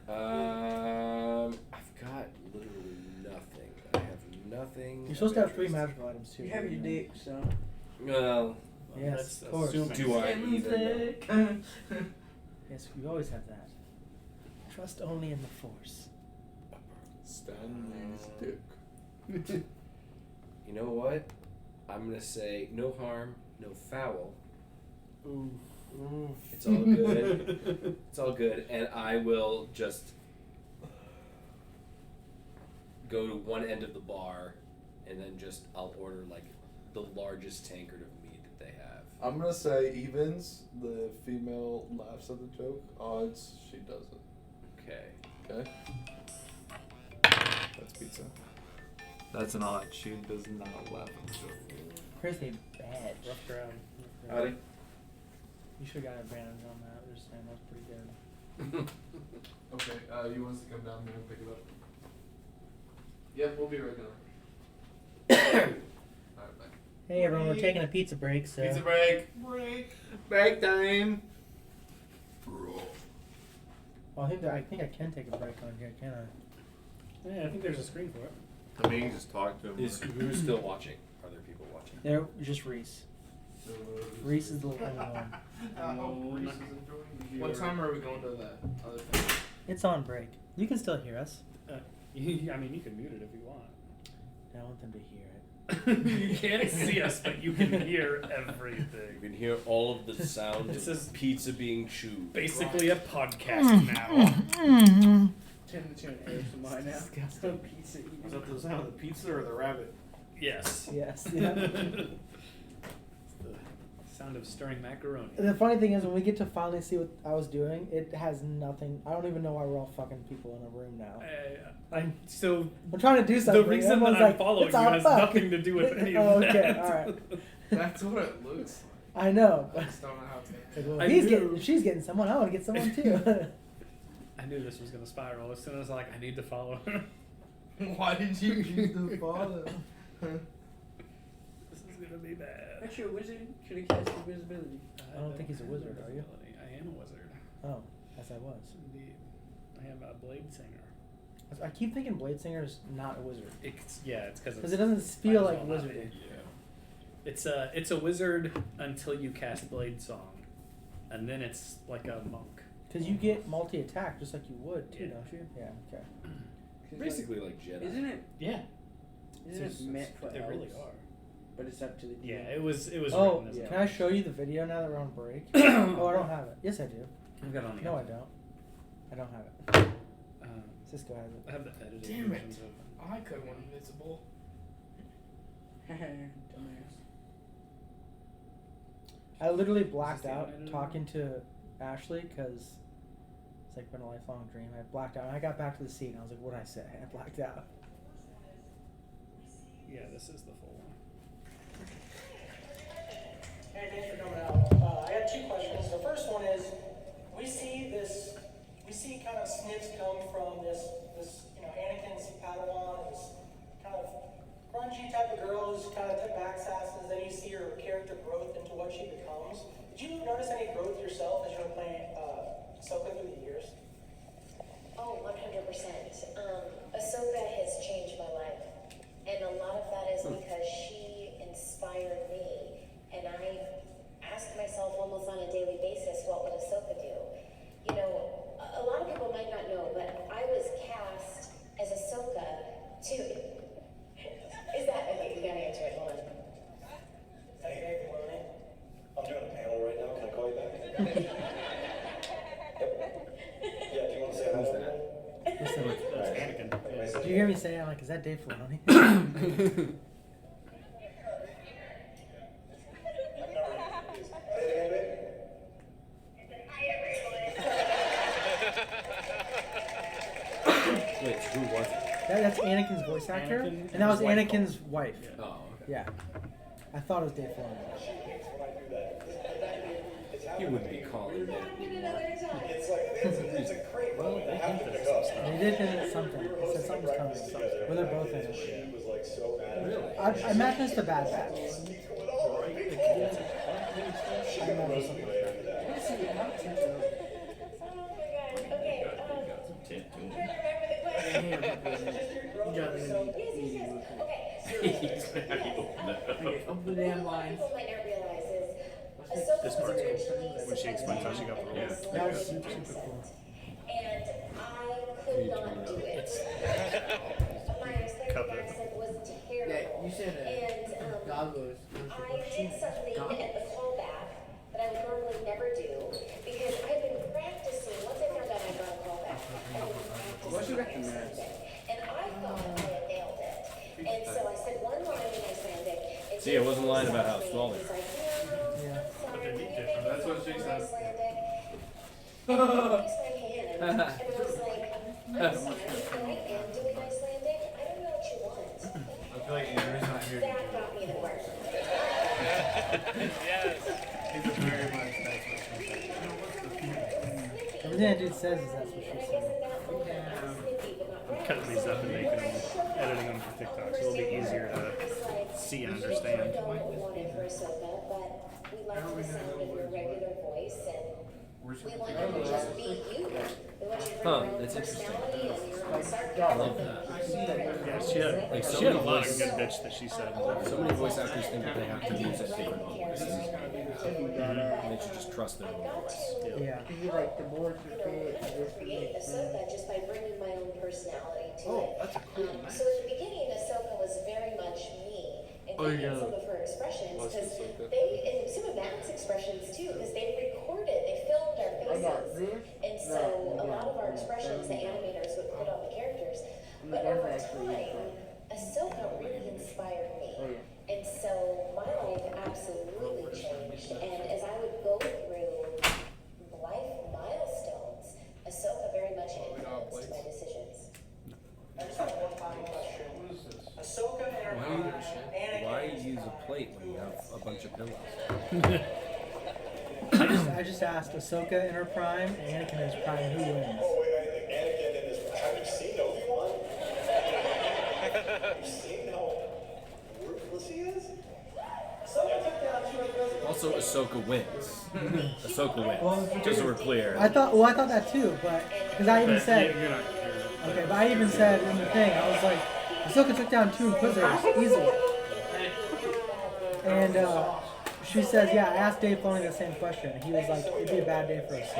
I've got literally nothing. I have nothing. You're supposed to have 3 magical items too. You have your dick, so. Well, Yes, That's of course. assuming. do I even? Yes, you always have that. Trust only in the Force. Stanley's dick. You know what? I'm gonna say no harm, no foul. Ooh. It's all good. It's all good, and I will just go to one end of the bar, and then I'll order like the largest tankard of meat that they have. I'm gonna say evens. The female laughs at the joke. Odds, she doesn't. Okay. Okay. That's pizza. That's an odd. She does not laugh at the joke. Where's the badge? Rough ground. Howdy. You should have got advantage on that. I was just saying that was pretty good. Okay. You want us to come down here and pick it up? Yep, we'll be right down. Alright, bye. Hey everyone, we're taking a pizza break, so. Pizza break. Break time. Well, I think I can take a break on here, can I? Yeah, I think there's a screen for it. I mean, you can just talk to him. Who's still watching? Are there people watching? There, just Reese. Reese is the only one. What time are we going to the other thing? It's on break. You can still hear us. I mean, you can mute it if you want. I want them to hear it. You can't see us, but you can hear everything. You can hear all of the sounds This of is pizza being chewed. Basically a podcast now. Turn to an ASMR now. Disgusting. Pizza eating. Was that the sound of the pizza or the rabbit? Yes. Yes. Yeah. The sound of stirring macaroni. The funny thing is, when we get to finally see what I was doing, it has nothing. I don't even know why we're all fucking people in a room now. I'm so. I'm trying to do something. The reason that Everyone's I'm like, following "It's you all has fuck." nothing to do with any Oh, of okay, that. alright. That's what it looks I know. like. I just don't know how to. It's like, well, I if he's knew- getting, if she's getting someone, I want to get someone too. I knew this was gonna spiral as soon as I need to follow her. Why did you choose to follow? This is gonna be bad. Aren't you a wizard? Should have cast invisibility. I don't think he's a wizard, are you? I am a wizard. Oh, as I was. Indeed. I am a blade singer. I keep thinking Blade Singer is not a wizard. It's because Because it doesn't feel like wizardry. It's a wizard until you cast Blade Song, and then it's like a monk. Because you get multi-attack just like you would too, Yeah. don't you? Yeah, okay. Basically like Jedi. Isn't it? Yeah, Isn't it meant for they elves? really are. But it's up to the. Yeah, it was. Oh, written as can I show you the video now that we're on break? Oh, Oh, I don't have it. Yes, I do. I've got it on the No, I other. don't. I don't have it. Cisco has I it. have the edited Damn it! versions of I could have went invisible. Dumbass. I literally blacked the out animated talking to Ashley because it's like been a lifelong dream. I blacked out. And I got back to the seat and I was like, what did I say? I blacked out. Yeah, this is the full one. Hey, thanks for coming out. I got 2 questions. The first one is, we see this you notice any growth yourself as you've been playing Ahsoka through the years? Oh, 100%. Ahsoka has changed my life. And a lot of that is because she inspired me. And I ask myself almost on a daily basis, what would Ahsoka do? You know, a lot of people might not know, but I was cast as Ahsoka to... Is that... Okay, you gotta answer it. Hold on. Hey, Lonnie. I'm doing a panel right now. Can I call you back? Yep. Yeah, do you want to say hi to everyone? That's Anakin. Did you hear me say, I'm like, is that Dave Filoni? Wait, who was it? That's Anakin's voice actor, Anakin and that was and his wife. Anakin's wife. Oh, okay. Yeah. I thought it was Dave Filoni. He wouldn't be calling that anymore. It's like, it's a great moment. I have to pick up. They did hint at something. They said something was coming. Well, they're both in it. She was like so mad. Really? I imagine it's the Bad Batch. She got roasted later for that. Okay, Got some tint to him. Up the damn lines. People might not realize is Ahsoka This was part's cool. originally When she explains how she got the role. supposed to be That was a super, slave super cool. and I could not do it. My Icelandic accent was terrible. Yeah, you said And goggles. I did something at the callback that I would normally never do because I've been practicing. Once I found out I got a callback, I've been practicing What's your my recommend? Icelandic. And I thought I had nailed it. And so I said one line in Icelandic. and See, I wasn't lying about how Dave small they was are. like, no, Yeah. I'm sorry, But they're can you different. make it That's what she more said. Icelandic? And I raised my hand and I was like, I'm sorry, but I am doing Icelandic. I don't know what you want. I feel like Andrew's not here. That got me the word. He's a very much that's what she said. Everything that dude says is that's what she said. I'm cutting these up and making them, editing them for TikTok, so it'll be easier to see and understand. We don't want it for Ahsoka, but we like the sound of your regular voice, and we want you to just be you. We want you to bring Huh, your own that's interesting. personality and your own I sarcasm. love that. Yeah, she had, Like so she had a many lot of voice- good bits that she said. So many voice actors think that they have to use a different voice. And they should just trust their own voice. Yeah. I feel like the more You you know, create, kind of create Ahsoka just by bringing my own personality to Oh, it. that's a cool So at the beginning, Ahsoka was very much me, and taking some of her expressions, because and some of Matt's expressions too, because they recorded, they filmed our faces, and so a lot of our expressions the animators would put on the characters. But over time, Ahsoka really inspired me, and so my life absolutely changed. And as I would go through life milestones, Ahsoka very much influenced my decisions. I just have one final question. Ahsoka and her Why use a plate when you have a bunch of pillows? I just asked Ahsoka in her prime, and Anakin in his prime, who wins? Oh, wait, I think Anakin in his. Have you seen Obi-Wan? Have you seen how ruthless he is? Ahsoka took down two of the presidents. Also, Ahsoka wins. Ahsoka wins. Just so we're clear. I thought that too, but because I even said, You're not okay, but I even said in the thing, I was like, Ahsoka took down 2 Inquisitors easily. And she says, yeah, I asked Dave Filoni the same question. He was like, it'd be a bad day for Ahsoka.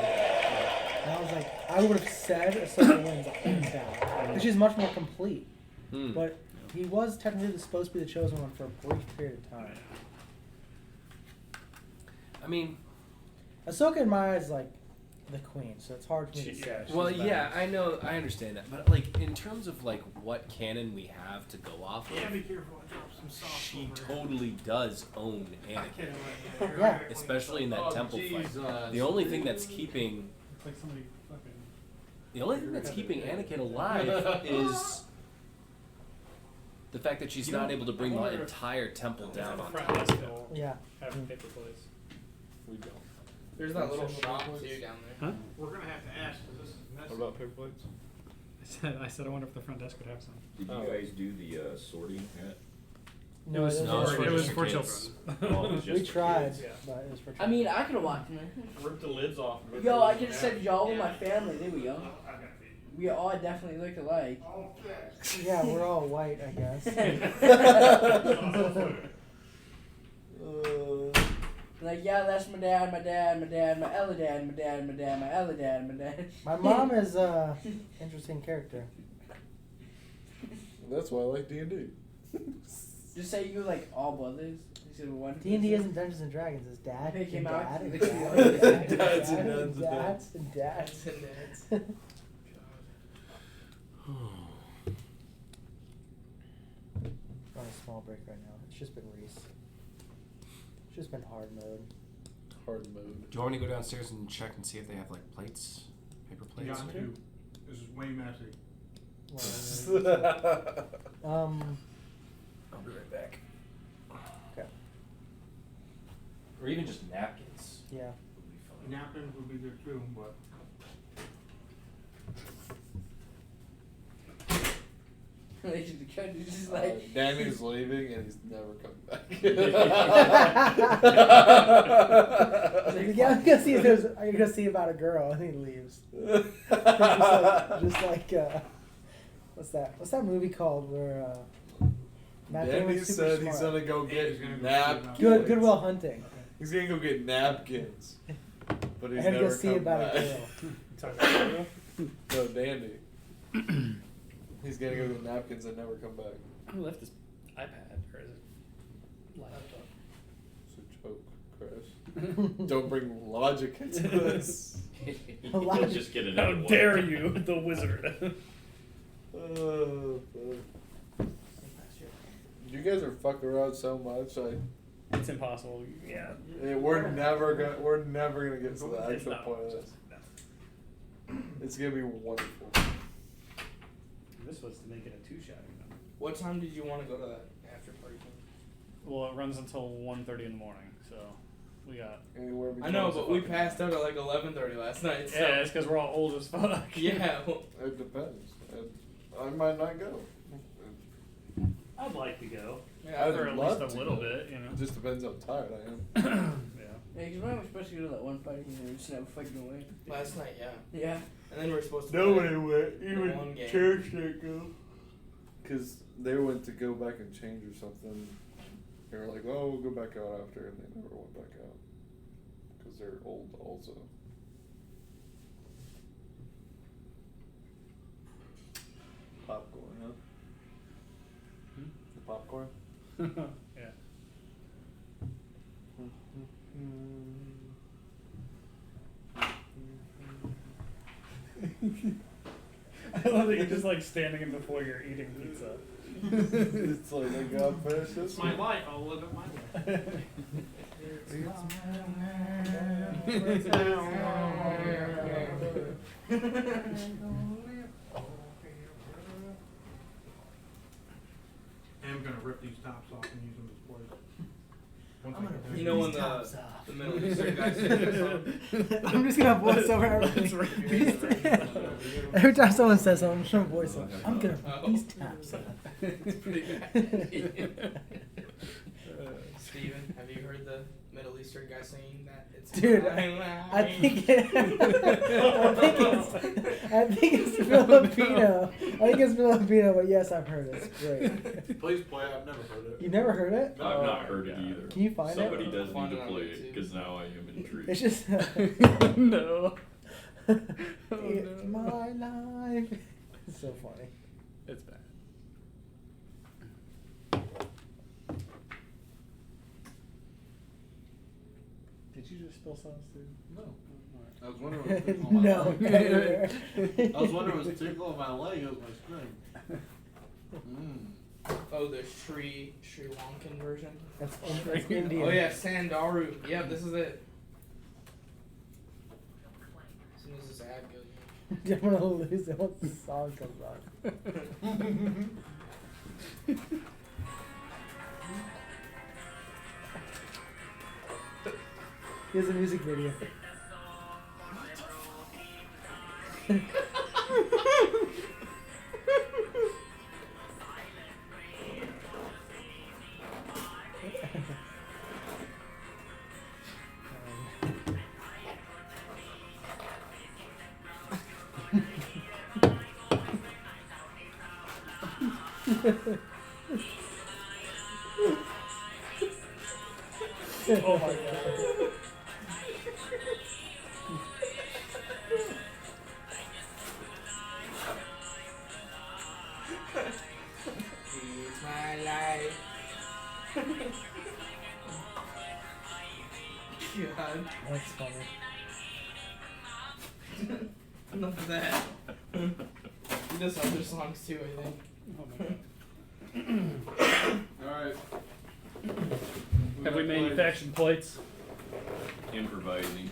And I was like, I would have said Ahsoka wins hands down. Because she's much more complete. But he was technically supposed to be the chosen one for a brief period of time. I mean, Ahsoka in my eyes is like the queen, so it's hard for me to say. well, yeah, I know, I understand that, but like in terms of like what canon we have to go off of, Be careful, I dropped some sauce. she totally does own Anakin, Yeah. especially in that Oh, temple fight. Jesus. The only thing that's keeping It's like somebody fucking. Anakin alive is the fact that she's not able to bring the entire temple down on Front top. desk will Yeah. have paper plates. We don't. There's that little shop too down there. Huh? We're gonna have to ask, because this is messy. What about paper plates? I said I wonder if the front desk would have some. Did you guys do the sorting hat? It was, No, it was for kids. children. Oh, it was we just for tried, kids. but it was for I children. mean, I could have walked in. Rip the lids off. and rip Yo, the I lids could have in said y'all were my family. They were young. We all definitely looked alike. Yeah, we're all white, I guess. Like, yeah, that's my dad, my dad, my dad, my other dad, my dad, my dad, my other dad, my dad. My mom is a interesting character. That's why I like D&D. Just say you were like all brothers. Instead of one. D&D isn't Dungeons and Dragons. It's dad They and came out dad and to- dad and dad and Dads and dad dads and and dads and dads. And that's We're on a small break right now. It's just been Reese. It's just been hard mode. Hard mode. Do you want me to go downstairs and check and see if they have like plates, paper plates? Got to. This is way messy. I'll be right back. Okay. Or even just napkins. Yeah. Would be fine. Napkins would be there too, but It's just like. Danny's leaving and he's never coming back. Yeah, I'm gonna see if there's. I'm gonna see about a girl and he leaves. just like what's that? What's that movie called where Matt Danny Damon's super said smart. he's gonna go get He's gonna go napkins. Goodwill Hunting. He's gonna go get napkins. But I he's had to never go see come about back. a girl. Talking about girl? No, Dandy. He's gonna go get napkins and never come back. Who left this iPad or is it laptop? It's a joke, Chris. Don't bring logic into this. He'll just get it How out of dare work. you, the wizard? You guys are fucking around so much. It's impossible. Yeah. We're never gonna get to the It's actual not. point of this. It's gonna be wonderful. This was to make it a two-shot. What time did you want to go to that after party? Well, it runs until 1:30 in the morning, so we got. Anywhere I know, between- but we passed out at like 11:30 last night. So. Yeah, it's because we're all old as fuck. Yeah. It depends. I might not go. I'd like to go. Yeah, I'd for at love least a to little go. bit, you know. It just depends how tired I am. Yeah. Yeah, because when we're supposed to go to that one party, and we just never fucking went. Last night, yeah. Yeah. And then we were supposed to. Nobody play went. one Even game. Cherish didn't go. Because they went to go back and change or something. They were like, oh, we'll go back out after. And they never went back out. Because they're old also. Popcorn, huh? The popcorn? Yeah. I love that you're just like standing in before you're eating pizza. It's like I got finished this it's my life. I'll live it my way. I'm gonna rip these tops off and use them as boys. Once I get done. You know when the Middle Eastern guy said I'm just gonna voice over everything. Every time someone says something, I'm just gonna voice over. I'm gonna rip these taps off. It's pretty bad. Steven, have you heard the Middle Eastern guy saying that? It's Dude, I think it's Filipino. I think it's Filipino, but yes, I've heard it. It's great. Please play. I've never heard it. You never heard it? I've not heard it either. Can you find Somebody it? does Find need it to on play YouTube. it because now I am intrigued. It's just No. it's my life. It's so funny. It's bad. Did you just spill sauce too? No. I was wondering what was tickling my No, leg. never. I was wondering what was tickling my leg. It was my string. Oh, the Sri Lankan version. That's Indian. Oh yeah, Sandaru. Yeah, this is it. As soon as this ad goes. I'm gonna lose it once the song comes on. Here's a music video. Oh my god. It's my life. God. That's funny. Enough of that. He does other songs too, I think. Oh my god. Alright. Have we manufactured plates? Improvising.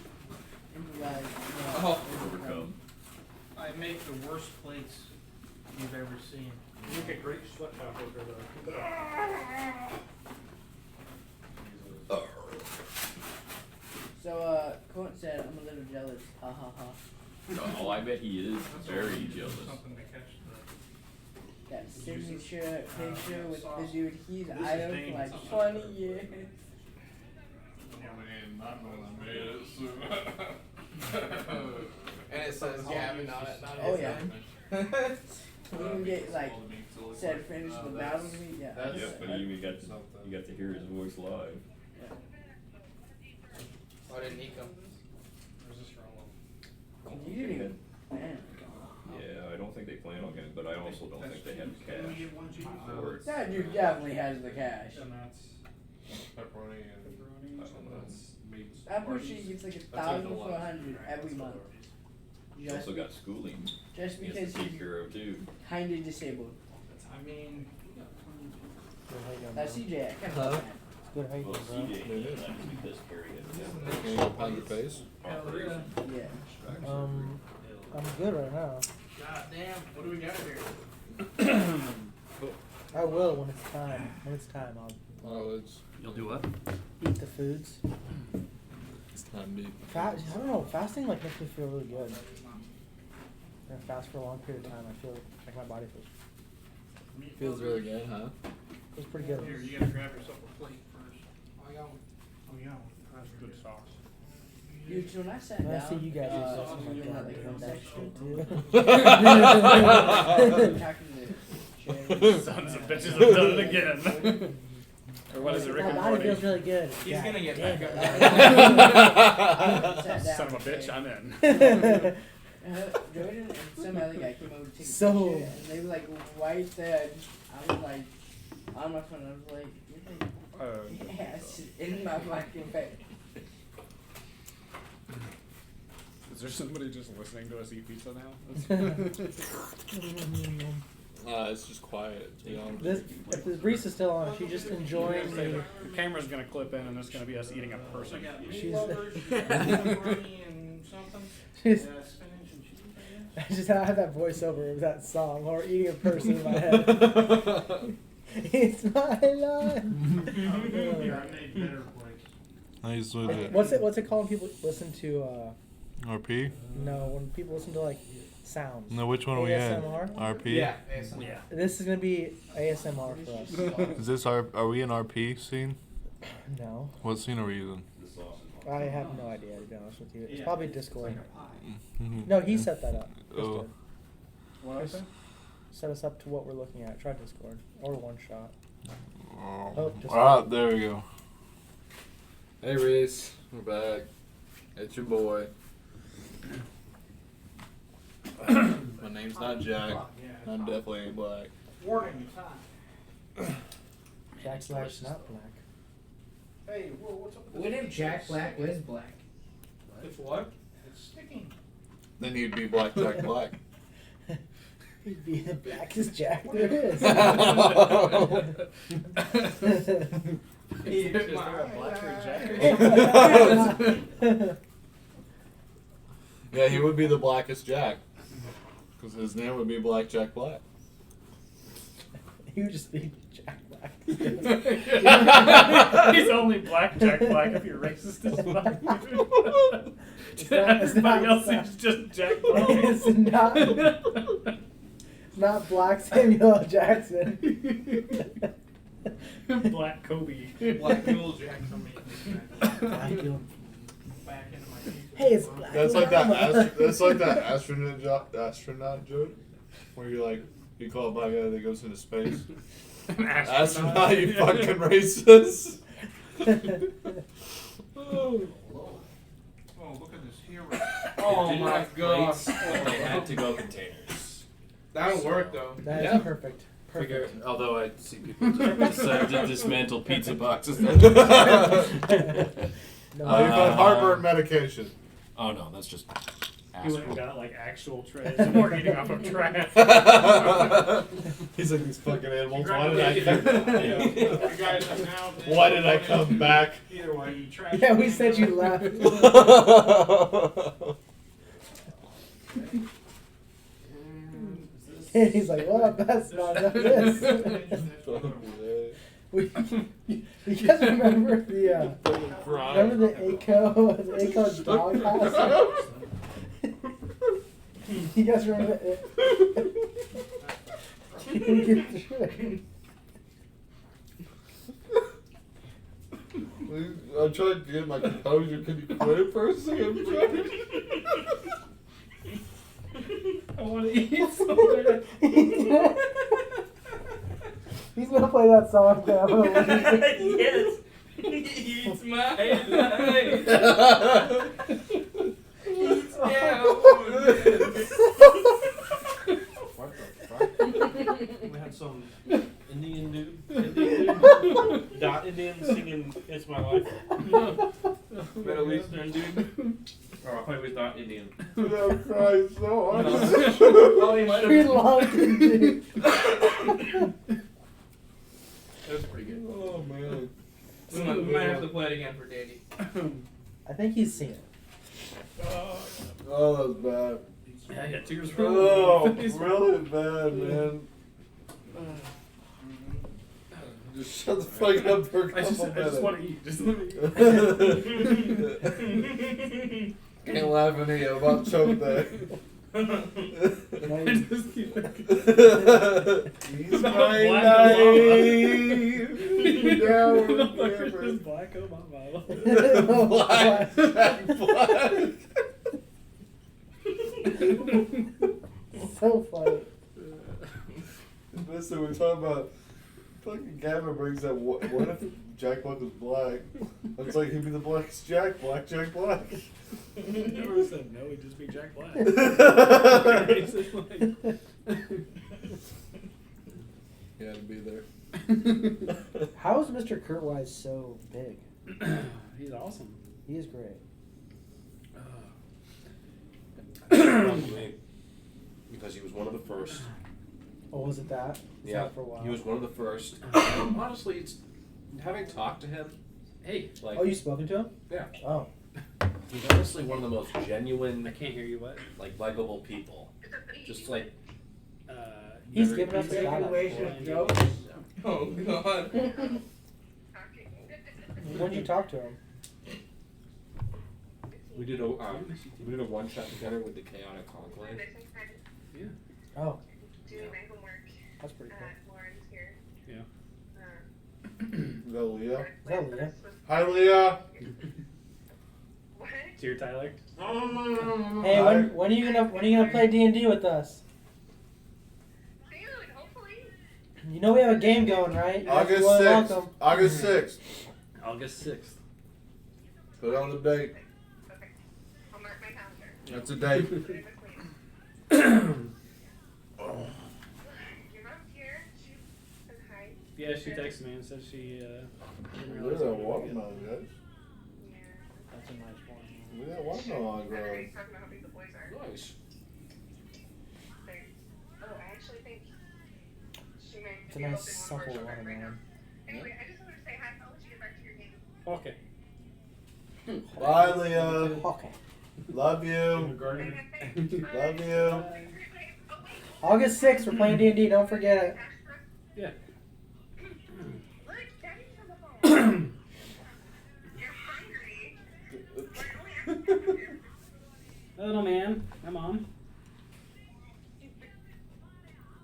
Improvise. Oh. Overcome. I make the worst plates you've ever seen. You make a great sweatshop worker though. So, Cohen said, I'm a little jealous. Ha ha ha. Oh, I bet he is very jealous. Something to catch the. Got signature picture with the sauce. dude he's This is idle for Dane's like sauce. 20 years. Yeah, man, my brother made it, so. And it says Gavin on it, not Oh, his yeah. name. We even get like said finish the battle with me. Yeah. that's- Yep, but you got to hear his voice live. Why didn't he come? Where's this from? You didn't even. Man. Yeah, I don't think they plan on it, but I also don't think they have Can we cash get one cheese? for it. That dude definitely has the cash. And that's Pepperoni and pepperoni. I don't know. That's meat. I'm pretty sure he gets like That's like the 1,400 every month. He's also got schooling. Just He has because to take he's care of too. kinda disabled. I mean, That's CJ. I kind Hello? of Good, how you Well, doing, bro? CJ does that because Carrie has Can you go pound your face? operation. Yeah. I'm good right now. God damn, what do we got here? I will when it's time. When it's time, I'll Oh, it's You'll do what? eat the foods. It's time to eat. I don't know. Fasting like makes me feel really good. When I fast for a long period of time, I feel like my body Feels really good, huh? feels pretty good. here, you gotta grab yourself a plate first. I got one. Oh, yeah. That's good sauce. Dude, so when I sat When down, I see you guys eat uh, sauce, I'm like, you know, God like, damn, that that's shit good too. talking to Jerry. Sons of bitches have done it again. Or what is it, Rick My and body Morty? feels really good. He's God gonna get damn back it. up. Sat down Son of a and bitch, said, I'm in. Jordan and some other guy came over to take So- a picture, and they were like right there. I was like, on my phone, I was like, you're like, yes, in my fucking face. Is there somebody just listening to us eat pizza now? It's just quiet. To be honest. This, if the barista's still on, she's just enjoying the. The camera's gonna clip in and it's gonna be us eating a person. She's. Pepperoni and something. She's. Yeah, spinach and cheese, I I just have that voiceover of that song or eating a person in my head. It's my life. guess. Yeah, I made better plates. nice What's it called when people listen to RP? no, when people listen to like sounds. No, which one are we in? ASMR? RP? Yeah, ASMR. Yeah. This is gonna be ASMR for us. Is this are we in RP scene? No. What scene are we using? I have no idea, to be honest with you. It's Yeah, probably it's Discord. like a pie. Mhm. No, he set that up. Chris Oh. did. What I say? Set us up to what we're looking at. Try Discord. Or one shot. Oh. Oh, just- Ah, there we go. Hey Reese, we're back. It's your boy. My name's not Jack. Yeah. I'm definitely ain't black. Warning, it's hot. Jack Black's not black. Hey, whoa, what's up with What this? if Jack Black was black? It's what? It's sticking. Then you'd be Black Jack Black. He'd be the blackest Jack there is. Is there a black Jack? Yeah, he would be the blackest Jack. Because his name would be Black Jack Black. He would just be Jack Black. He's only black Jack Black if you're racist as fuck. It's Everybody not- else is just Jack Black. It's not Black Samuel L. Jackson. Black Kobe. Black Mule Jack from me. Black Mule. Back into my teeth. Hey, it's Black That's like that. Mamba. That's like that astronaut joke, where you're like You call a black guy that goes into space. Astronaut, you fucking racist. Oh, look at this hero. Oh Didn't my have god. plates, but they had to go containers. That would work though. That is Yeah. perfect. Figure, Perfect. although I see people decide to dismantle pizza boxes. No, Oh, you found Uh, heartburn medication. Oh no, that's just He went and asshole. got like actual trays and we're eating off of trash. He's like these fucking animals. Why did Congratulations. I? You guys are now dead. Why did I come back? Either way, you trash. Yeah, we said you left. And he's like, well, that's not enough of this. You guys remember the ACO dog house? You guys remember it? You didn't get through it. I'm trying to get my composure. Can you quit it for a second? I'm trying. I want to eat something. He's gonna play that song. Okay, I'm gonna leave. Yes. He eats my life. Eats down. What the fuck? We had some Indian dude. Dot Indian singing It's My Life. Middle Eastern dude. Or I thought it was Dot Indian. I'm crying so hard. Oh, he might Sri have. Lankan dude. That was pretty good. Oh man. We might have to play it again for Danny. I think he's seen it. Oh, that was bad. Yeah, I got tears Oh, rolling. really bad, man. Just shut the fuck up for a couple I just minutes. want to eat. Just let me. Can't laugh at you about choke that. I just keep He's About my black knife. There's black on my bottle. Black. Black. So funny. Listen, we're talking about fucking Gavin brings up what if Jack Black was black? It's like he'd be the blackest Jack, Black Jack Black. Never said no, he'd just be Jack Black. He had to be there. How is Mr. Kurtwise so big? He's awesome. He is great. Probably because he was one of the first. Oh, was it that? Yeah, For a while. he was one of the first. Honestly, it's having talked to him. Hey, like, Oh, you spoken to him? yeah, Oh. he's honestly one of the most genuine, I can't hear you. What? like, likable people. Just like He's never- giving us a shout out. Oh god. When did you talk to him? we did a one shot together with the Chaotic Conclave. Yeah. Oh, Doing my homework. that's pretty cool. Lauren's here. Yeah. Is that Leah? Is that Leah? Hi, Leah. What? Dear Tyler. Hey, when are you gonna play D&D with us? Soon, hopefully. You know we have a game going, right? August You're 6th. welcome. August 6th. August 6th. Put on the date. Okay. I'll mark my calendar. That's a date. Put it with me. Your mom's here. She said hi. Yeah, she texted me and said she didn't Look realize at that I was gonna watermelon, guys. Yeah. That's a nice one. Look at that watermelon growing. Everybody's talking about how big the boys are. Nice. Oh, I actually think she might It's a be nice open supple one more short right now. watermelon. Anyway, I just wanted to say hi. I'll let you get back to your game. Okay. Bye, Leah. Okay. Love you. Garden. Love you. August 6th, we're playing D&D. Don't forget it. Yeah. Look, Daddy's on the phone. You're hungry. We're only asking you. Oh, no, man. Hi, Mom.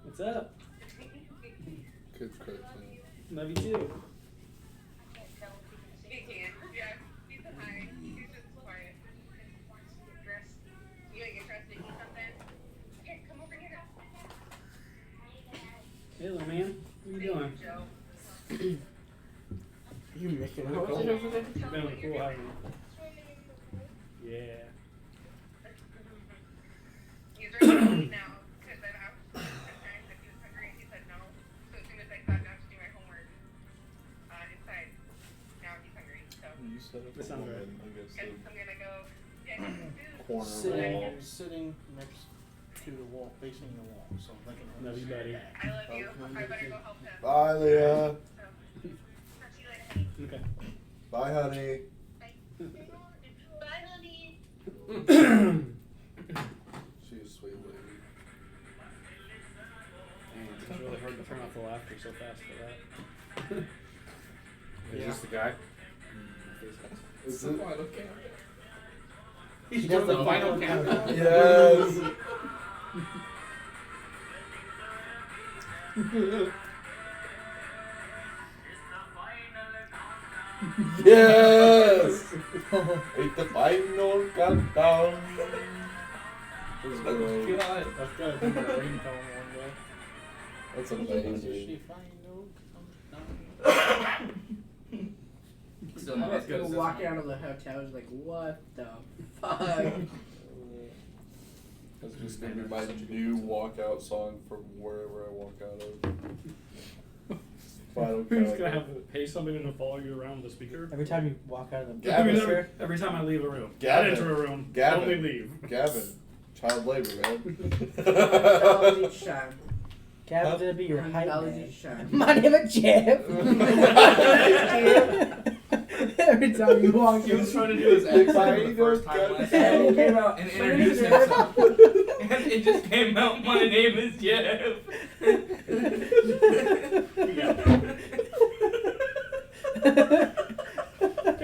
What's up? Kids crazy. Love you too. He can. Yeah. He said hi. He's just quiet. Get dressed. You gotta get dressed to eat something. Here, come over here. Why? Yeah. He's ready to eat now because I've asked him 10 times if he was hungry and he said no. So as soon as I sat down to do my homework inside, now he's hungry. So You set up That sounds right. I guess I'm gonna go get him some food. corner Sitting next to the wall, facing the wall. So I'm thinking. Love you, buddy. I love you. I better go help him. Bye, Leah. So, talk to you later, honey. Okay. Bye, honey. Bye. Bye, honey. She's a sweet lady. It's really hard to turn off the laughter so fast for that. Is this the guy? Is it? He's doing the final countdown. Yes. Yes. It's the final countdown. That's great. That's good. I think my ringtone one day. That's amazing. Still I'm not as just good gonna as this walk one. out of the hotel. I was like, what the fuck? That's just gonna be my new walkout song from wherever I walk out of. Final Who's gonna countdown. have to pay somebody to follow you around the speaker? Every time you walk out of the Gavin. Every time I leave a room. Gavin. I enter a room. Gavin. Only leave. Gavin. Child labor, man. $100 each time. Gavin's gonna be your hype $100 man. each time. My name is Jeff. Every time you walk He in. was trying to do his accent for the first time last time. And He came out and introduced himself. And it just came out, my name is Jeff.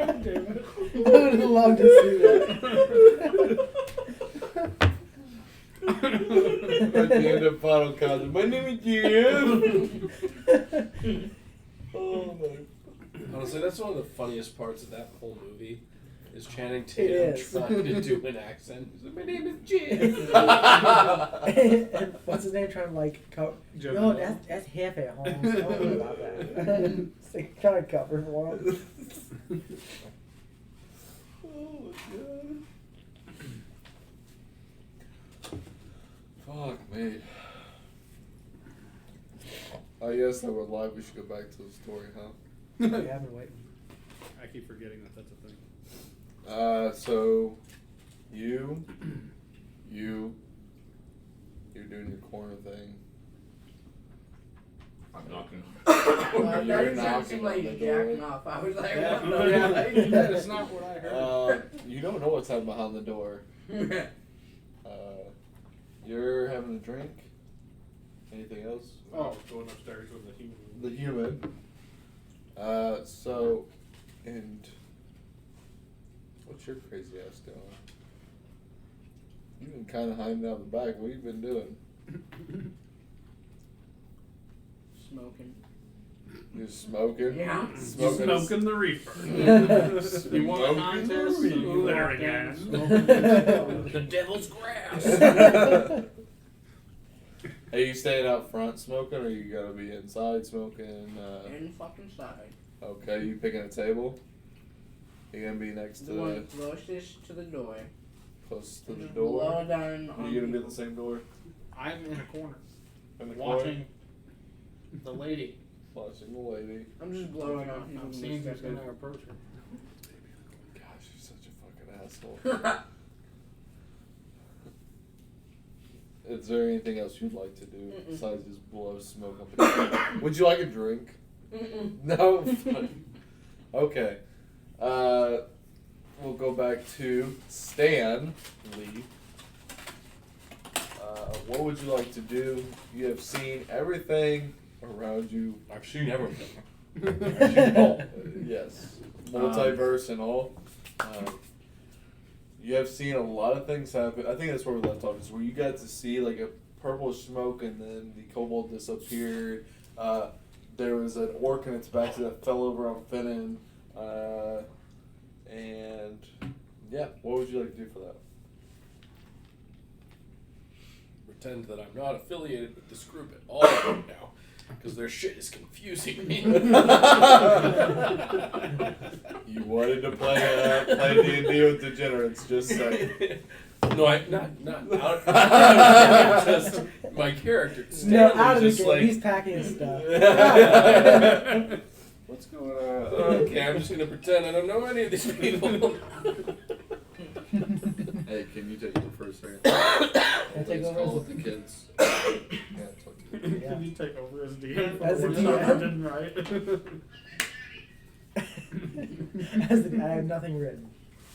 God damn it. I would love to see that. At the end of final countdown, my name is Jim. Oh my. Honestly, that's one of the funniest parts of that whole movie. Is Channing It Tatum is. trying to do an accent? He's like, my name is Jim. And what's his name trying to like cover? Joe No, Blow. that's half at home. So don't worry about that. It's like trying to cover for him. Oh my god. Fuck me. I guess that we're live. We should go back to the story, huh? We have been waiting. I keep forgetting that that's a thing. So you're doing your corner thing. I'm knocking. That You're didn't knocking seem on like the you door. jacking off. I was like, Yeah. what the Yeah. fuck? That is not what I heard. You don't know what's happening behind the door. You're having a drink. Anything else? Oh, going upstairs with the human. The human. And what's your crazy ass doing? You've been kind of hiding out the back. What have you been doing? Smoking. You're smoking? Yeah. Smoking the reefer. You want a Smoking contest? the You there again. The devil's grass. Are you staying out front smoking, or you gotta be inside smoking? In fucking side. Okay, you picking a table? You gonna be next The to one closest to the door. close to the Just door? blow down Are on you gonna be at people. the same door? I'm in a corner, In the watching the lady. corner? Watching the lady. I'm just blowing on people. I'm who seeing who's step in. gonna approach her. Gosh, you're such a fucking asshole. Is there anything else you'd like to do Mm-mm. besides just blow smoke up? Would you like a drink? Mm-mm. No. Okay. We'll go back to Stan Lee. What would you like to do? You have seen everything around you. I've seen everything. Yes, multiverse and all. You have seen a lot of things happen. I think that's where we left off. Is where you got to see like a purple smoke, and then the kobold disappeared. There was an orc in its back that fell over on Finnan. And yeah, what would you like to do for that? Pretend that I'm not affiliated with this group at all right now. Because their shit is confusing me. You wanted to play D&D with degenerates, just saying. No, not out. Just my character. No, Stanley's out of the just game. like, He's packing his stuff. What's going on? okay, I'm just gonna pretend I don't know any of these people. Hey, can you take over first, sir? Can I take over Call as with the kids. Yeah. Can you take over as DM for As a once DM? I didn't write? I have nothing written.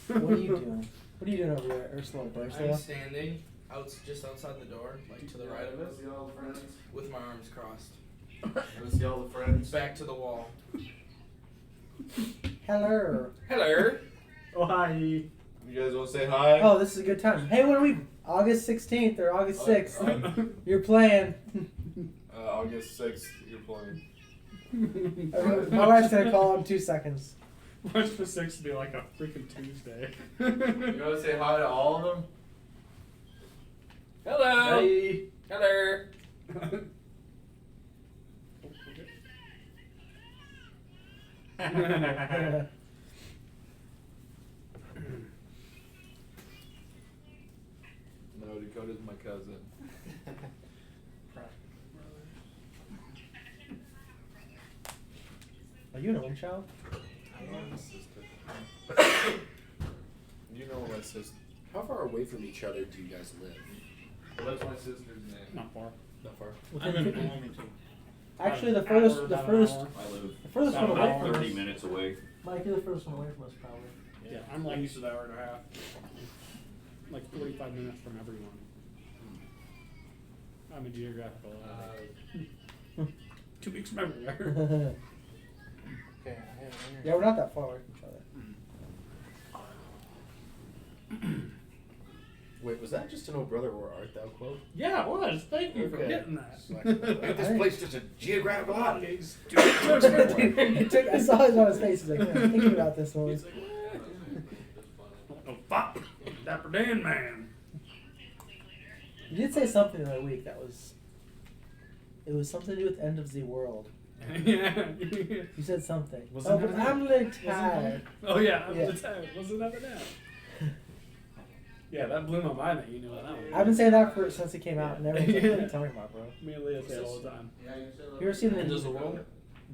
What are you doing? What are you doing over there, Ursula? I'm Ursula? standing just outside the door, like to the right of it, with my arms crossed. Let's see all the friends. Back to the wall. Hello. Hello. Oh, hi. You guys want to say hi? Oh, this is a good time. Hey, what are we? August 16th or August 6th. You're playing. August 6th, you're playing. My wife's gonna call in 2 seconds. Watch the 6th to be like a freaking Tuesday. You want to say hi to all of them? Hello. Hey. Hello. No, Dakota's my cousin. Are you an only child? I'm his sister. You know my sister. How far away from each other do you guys live? Well, that's my sister's name. Not far. Not far. I'm in Bloomington. Actually, the About furthest, an the hour. furthest, I live the furthest one About away an from hour. 30 us. minutes away. Mike, you're the furthest one away from us, probably. Yeah, I'm like an hour and a half. Like 45 minutes from everyone. I'm a geographical. 2 weeks from everywhere. Yeah, we're not that far away from each other. Wait, was that just an "Oh Brother, Where Art Thou" quote? Yeah, it was. Thank you for Okay. getting that. Make this place just a geographical oddity. He took, I saw it on his face. He's like, "Yeah, I'm thinking about this one." Oh, fuck. Dapper Dan, man. You did say something the other week that was. It was something to do with end of the world. Yeah. You said something. Wasn't Oh, that but it? I'm really Wasn't tired. Oh, yeah, I'm Yeah. tired. Wasn't that it now? Yeah, that blew my mind that you knew what that was. I've been saying that since it came out, and everyone's like, "What are you talking about, bro?" Me and Leah say it all the time. You ever seen the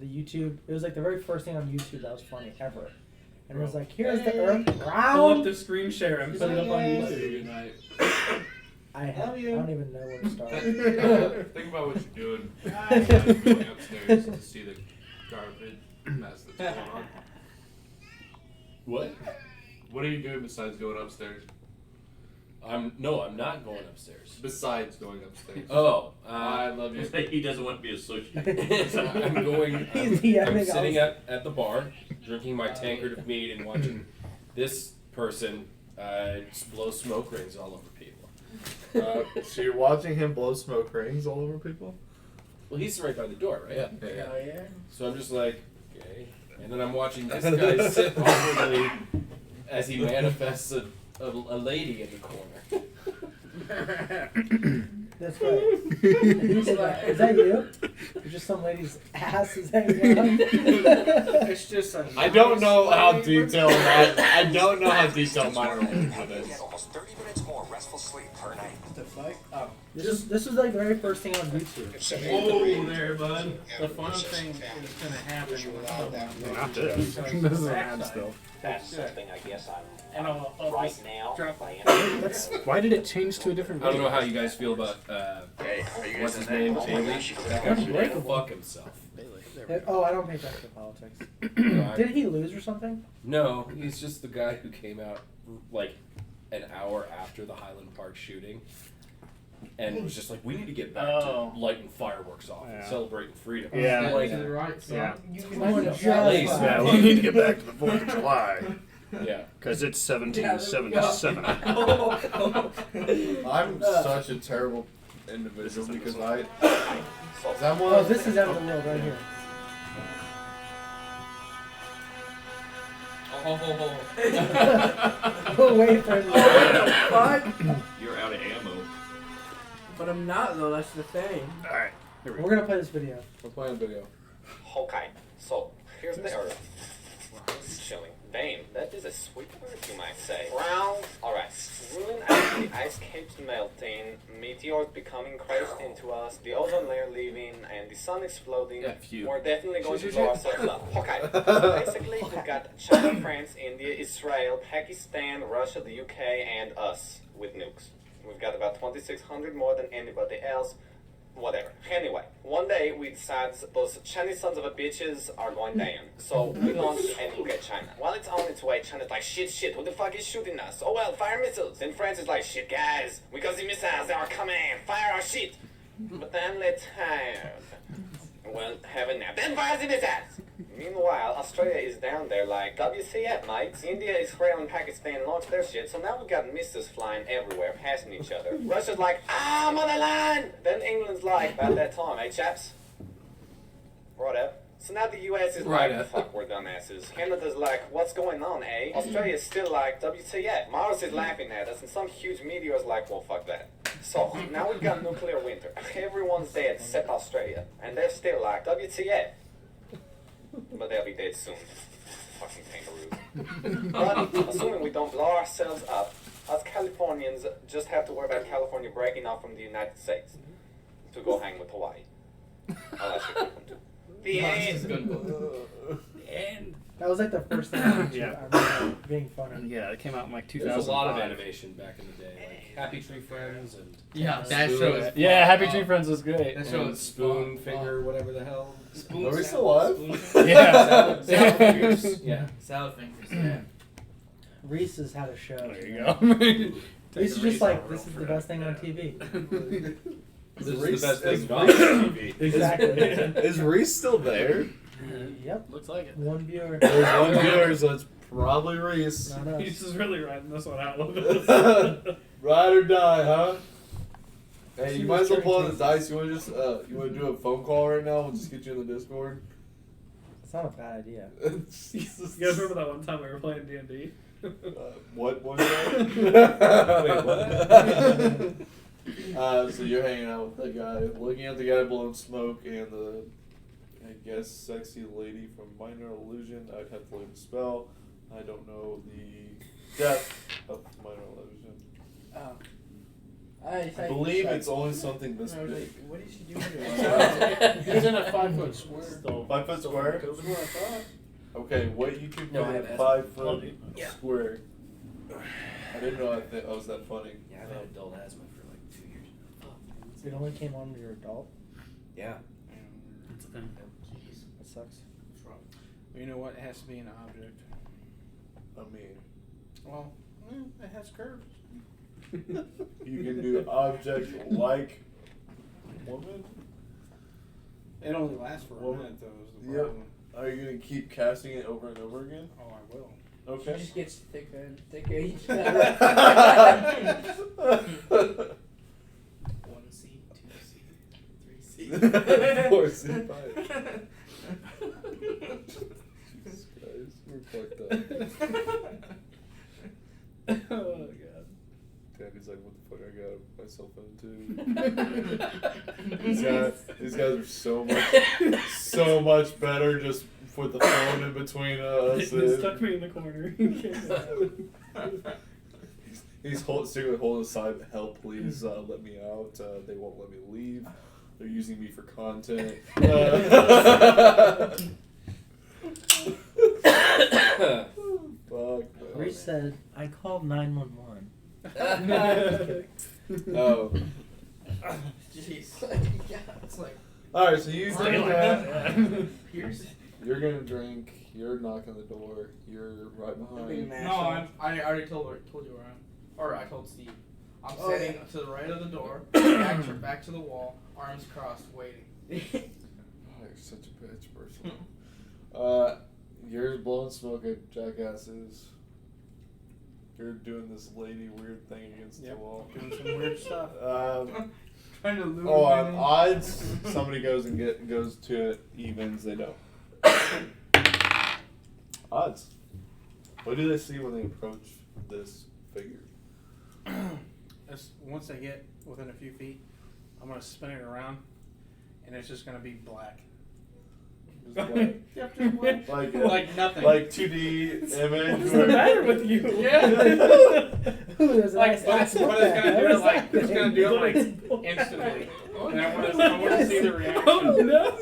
YouTube? It was like the very first thing on YouTube that was funny ever. And it was like, here's the Earth Pull up round. the screen share and put it up on YouTube. Good night. I don't even know where to start. Think about what you're doing. Going upstairs to see the garbage mess that's going on. What? What are you doing besides going upstairs? I'm not going upstairs. Besides going upstairs. Oh, I love you. He doesn't want to be associated. I'm going. He's DMing I'm us. sitting at the bar, drinking my tankard of mead and watching this person just blow smoke rings all over people. So you're watching him blow smoke rings all over people? Well, he's right by the door, right? Yeah. Oh yeah. So I'm just like, okay. And then I'm watching this guy sit awkwardly as he manifests a lady in the corner. That's right. And he's like, is that you? You're just some lady's ass is hanging out. It's just a I don't know how detailed I don't know how detailed my relationship is. Almost 30 minutes more restful sleep per night. What the fuck? Oh. This was like the very first thing on YouTube. Whoa there, bud. The fun thing is going to happen without that. Not this. This is an still. That's something I guess I'm And I'll right just now. drop by Why did it change to a different I don't know how you guys feel about what's his name, Bailey. That guy should go fuck himself. Oh, I don't pay attention to politics. No, Did he lose or something? No, he's just the guy who came out like an hour after the Highland Park shooting and was just like, we need to get back to lighting fireworks off and Yeah. celebrating freedom. Yeah. Like, To the right, son. Yeah. You Yeah, we need to get back to the 4th of July. yeah. Because it's 1777. I'm such a terrible individual because is that one? Oh, this is out of the world right here. Oh, wait for him. Fuck. You're out of ammo. But I'm not though. That's the thing. Alright. We're gonna play this video. We're playing a video. Okay, so here's the Earth. It's chilling. Damn, that is a sweet Earth, you might say. Round. Alright. Soon as the ice caps melting, meteors becoming crashed into us, the ozone layer leaving, and the sun exploding, we're definitely going to blow ourselves up. Okay. So basically, we've got China, France, India, Israel, Pakistan, Russia, the UK, and us with nukes. We've got about 2,600 more than anybody else. Whatever. Anyway, one day we decide those Chinese sons of a bitches are going down. So we launch a nuke at China. While it's on its way, China's like, shit, who the fuck is shooting us? Oh well, fire missiles. Then France is like, shit guys, we got the missiles, they are coming, fire our shit. But then they're tired. Well, have a nap. Then fire the missiles. Meanwhile, Australia is down there like, WCF, mates. India, Israel, and Pakistan launched their shit, so now we've got missiles flying everywhere, passing each other. Russia's like, motherland! Then England's like, about that time, eh, chaps? Right up. So now the US is like, fuck, we're dumbasses. Canada's like, what's going on, eh? Australia's still like, WTF. Mars is laughing at us, and some huge meteor's like, well, fuck that. So, now we've got nuclear winter. Everyone's dead except Australia. And they're still like, WTF. But they'll be dead soon. Fucking kangaroos. But assuming we don't blow ourselves up, us Californians just have to worry about California breaking off from the United States to go hang with Hawaii. Oh, that's a good one too. The end. The end. That was like the first thing I remember being funny. Yeah, it came out in like 2005. There was a lot of animation back in the day, like Happy Tree Friends and that show is yeah, Happy Tree Friends was great. That show is Spoon Finger, whatever the hell. Are we still alive? Yeah. Salad fingers. Yeah. Salad fingers. Yeah. Reese has had a show. There you go. Reese is just like, this is the best thing on TV. This is the best thing on TV. Exactly. Is Reese still there? Yep. Looks like it. One viewer. There's one viewer, so it's probably Reese. Not us. He's just really riding this one out. Ride or die, huh? Hey, See you might as well what's pull out the turning dice. You want to just you want to do a phone call right now? We'll just get you in the Discord. It's not a bad idea. You guys remember that one time we were playing D&D? What was that? Wait, what? So you're hanging out with the guy, looking at the guy blowing smoke, and the, I guess, sexy lady from Minor Illusion. I'd have to learn the spell. I don't know the depth of Minor Illusion. Oh. I believe it's only something this big. Like, what did she do with it? He's in a 5-foot square. 5 foot square? That's what I thought. Okay, what you could No, put I in have a 5 foot Yeah. square. I didn't know I was that funny. Yeah, I've had adult asthma for like 2 years. It only came on when you're adult. Yeah. That's a thing. That sucks. What's wrong? Well, you know what? It has to be an object. I mean, Well, it has curves. you can do object like woman. It only lasts for a Woman. minute, though. Is the Yep. problem. Are you gonna keep casting it over and over again? Oh, I will. She Okay. just gets thicker and thicker each 1C, 2C, 3C. 4C, 5. Jesus Christ, we're fucked up. Oh god. Daddy's like, what the fuck? I got my cell phone too. these guys are so much better just with the phone in between us. He stuck me in the corner. He's secretly holding aside, help, please, let me out. They won't let me leave. They're using me for content. Fuck. Reese said, I called 911. Oh. Jeez. Yeah, it's like. Alright, so you drink that. Pierce. You're gonna drink. You're knocking the door. You're right behind. No, I already told you where I am. Or I told Steve. I'm sitting to the right of the door, back to the wall, arms crossed, waiting. Oh, you're such a bitch person. You're blowing smoke at jackasses. You're doing this lady weird thing against the wall. Doing some weird stuff. Trying to lure On me. odds, somebody goes to it. Evens, they don't. Odds. What do they see when they approach this figure? Once I get within a few feet, I'm gonna spin it around, and it's just gonna be black. Just black. Yep, just black. Like nothing. Like 2D image. What's the matter with you? Yeah. Ooh, there's a nice but ass it's gonna do it like instantly, and I want to see the reaction. Oh no!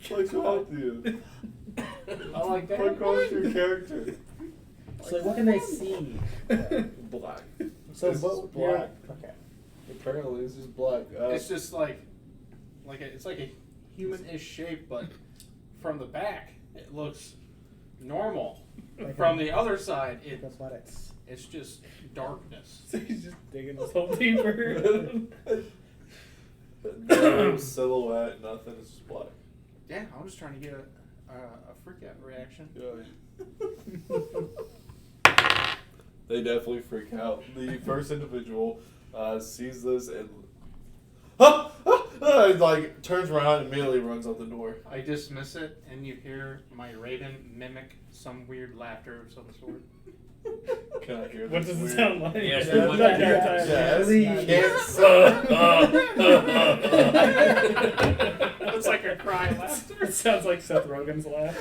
What's wrong with you? I like that. What calls your character? So what can they see? Black. So This what? is black. Okay. Apparently, it's just black. It's just it's like a human-ish shape, but from the back it looks normal. Like From the other side, athletics. it's just darkness. So he's just digging his hole deeper. No silhouette, nothing. It's just black. Yeah, I'm just trying to get a freak out reaction. Yeah. They definitely freak out. The first individual sees this and like turns around and immediately runs out the door. I dismiss it, and you hear my raven mimic some weird laughter of some sort. Can I hear What this does it weird- sound like? Yes, That's what not you- your time. It's like a cry laughter. It sounds like Seth Rogen's laugh.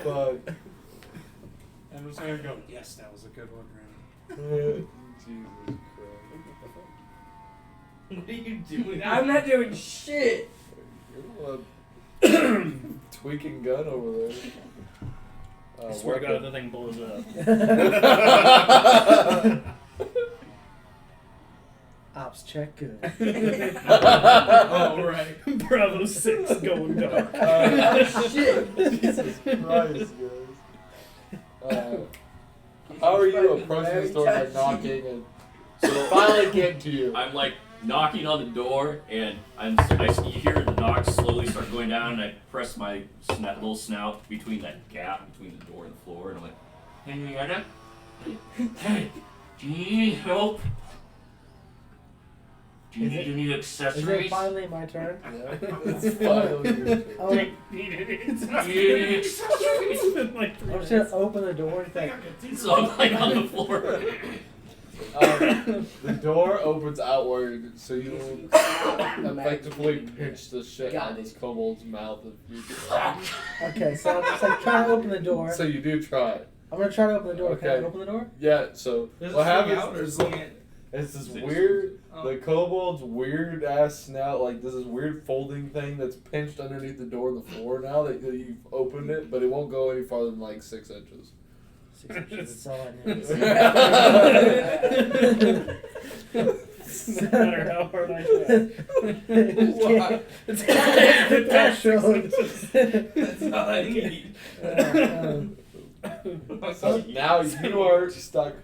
Fuck. And I'm just gonna go, yes, that was a good one, Randy. Jesus What are you doing? I'm not doing shit. Christ. You're the one tweaking gun over there. I swear to God, the thing blows up. Ops check good. Oh, right. Bravo 6 going dark. Shit. Jesus Christ, guys. How are you approaching this door by knocking and finally getting to you? I'm like knocking on the door, and you hear the knock slowly start going down, and I press my little snout between that gap between the door and the floor, and I'm like, Henrietta? Hey, do you need help? Do you need any Is accessories? it finally my turn? Yeah, it's finally your turn. Oh, It's been like 3 I'm just minutes. gonna open the door and think. So I'm like on the floor. The door opens outward, so you effectively pinch the shit out of this kobold's mouth. Okay, so I'm just like trying to open the door. So you do try it. I'm gonna try to open the door. Can I Okay. open the door? Yeah, so Does it what swing happens out or is swing it? it's this Six. weird, Oh. the kobold's weird ass snout, like this is weird folding thing that's pinched underneath the door on the floor now that you've opened it, but it won't go any farther than like 6 inches. 6 inches. That's all I need. No matter how hard I try. It's the threshold. That's all I need. So now you are stuck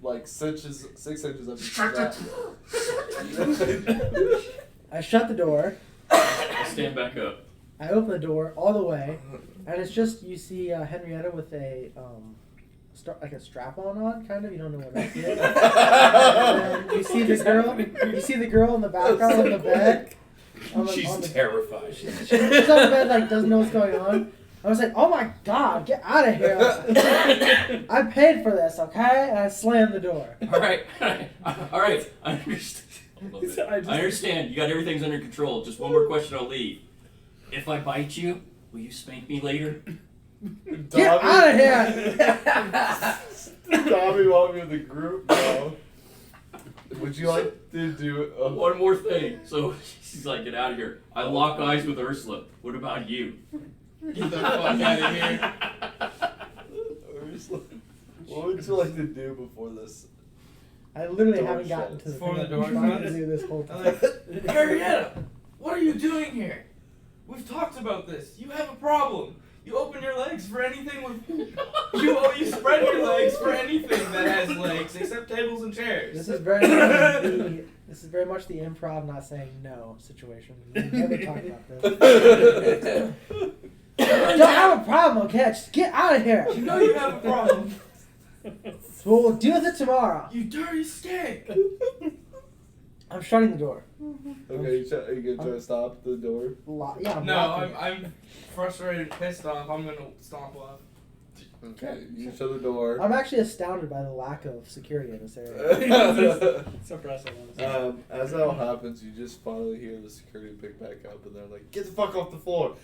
like 6 inches up your I shut the door. I stand back up. I open the door all the way, and it's just you see Henrietta with a like a strap on, kind of. You don't know what that is. And you see the girl. You see the girl in the background on the bed. She's terrified. She's on the bed, like doesn't know what's going on. I was like, "Oh my God, get out of here! I paid for this, okay?" And I slammed the door. All right. I understand. I understand. You got everything's under control. Just one more question, I'll leave. If I bite you, will you spank me later? Get out of here! Tommy want me with the group now. Would you like to do one more thing? So she's like, get out of here. I lock eyes with Ursula. What about you? Get the fuck out of here. Ursula, what would you like to do before this? I literally Door haven't gotten shuts. to the Before thing the I'm door trying to shuts? do this whole time. Henrietta, what are you doing here? We've talked about this. You have a problem. You open your legs for anything with you spread your legs for anything that has legs except tables and chairs. This is very much the improv not saying no situation. We never talk about this. I don't have a problem, okay? Just get out of here. You know you have a problem. So we'll deal with it tomorrow. You dirty skank. I'm shutting the door. Okay, are you gonna try to stop the door? Yeah, I'm No, locking it. I'm frustrated, pissed off. I'm gonna stomp off. Okay, you shut the door. I'm actually astounded by the lack of security in this area. It's impressive. As that all happens, you just finally hear the security pick back up, and they're like, "Get the fuck off the floor!"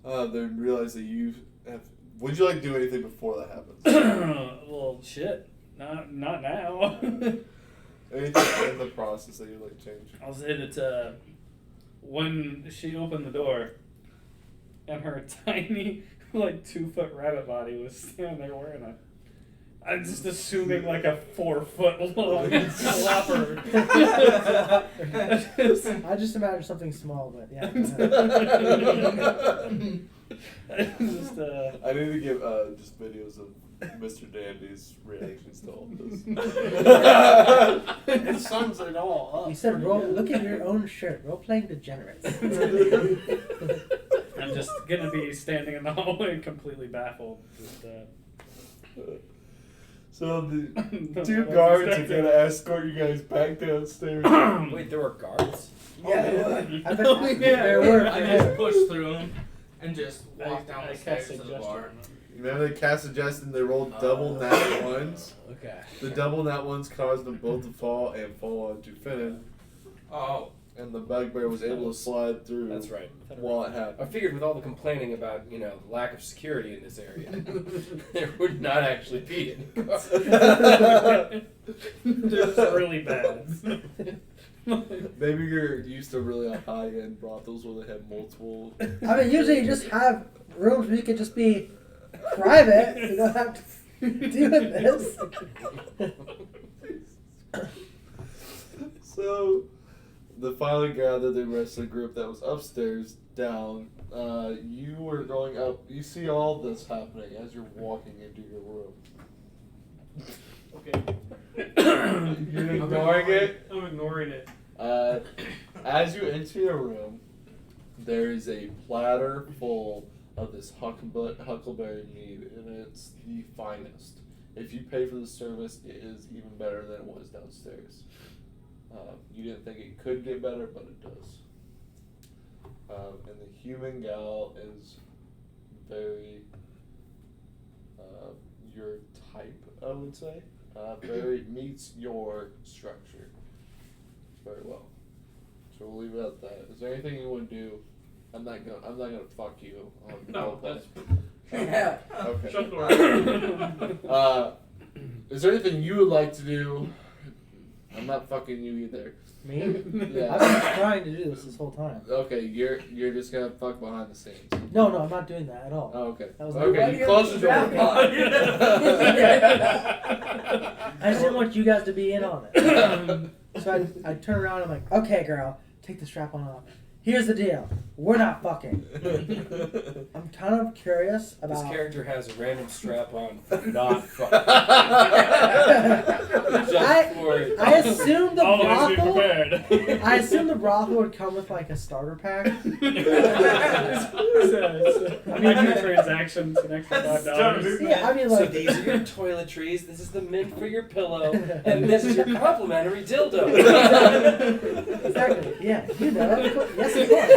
They realize that you have. Would you like to do anything before that happens? Well, shit. Not now. Anything in the process that you'd like to change? I'll say that when she opened the door, and her tiny, like 2-foot rabbit body was standing there wearing a. I'm just assuming like a 4-foot long flopper. I just imagine something small, but yeah. Just, I need to give just videos of Mr. Dandy's reactions to all of this. It sums it all up. You said, look at your own shirt. Role-playing degenerates. I'm just gonna be standing in the hallway completely baffled. Just, So the two guards are gonna escort you guys back downstairs. Wait, there were guards? There were. I just pushed through them and just walked down the stairs to the bar. Remember they cast suggestion, they rolled double nat ones. Okay. The double nat ones caused them both to fall and fall onto Finnan. Oh. And the bugbear was able to slide through. That's right. While it happened. I figured with all the complaining about, lack of security in this area, there would not actually be any guards. Just really bad. Maybe you're used to really high-end brothels where they have multiple. I mean, usually you just have rooms where you could just be private. You don't have to do this. So, they finally gathered the rest of the group that was upstairs down. You were going up. You see all this happening as you're walking into your room. Okay. You're ignoring it? I'm ignoring it. As you enter your room, there is a platter full of this huckleberry mead, and it's the finest. If you pay for the service, it is even better than it was downstairs. You didn't think it could get better, but it does. And the human gal is very your type, I would say. Very meets your structure very well. So we'll leave it at that. Is there anything you want to do? I'm not gonna fuck you. No, that's. Yeah. Okay. Shut the door. Is there anything you would like to do? I'm not fucking you either. Me? Yeah. I've been trying to do this whole time. Okay, you're just gonna fuck behind the scenes. No, I'm not doing that at all. Oh, okay. That was Okay, you close the door. I just didn't want you guys to be in on it. So I turn around and I'm like, okay, girl, take the strap on off. Here's the deal. We're not fucking. I'm kind of curious about... This character has a random strap on for not fucking. I assumed the Always be brothel... prepared. I assumed the brothel would come with like a starter pack. Microtransactions, an extra $5. Yeah, I mean So like... these are your toiletries, this is the mint for your pillow, and this is your complimentary dildo. Exactly, yeah. You know. Yes, of course.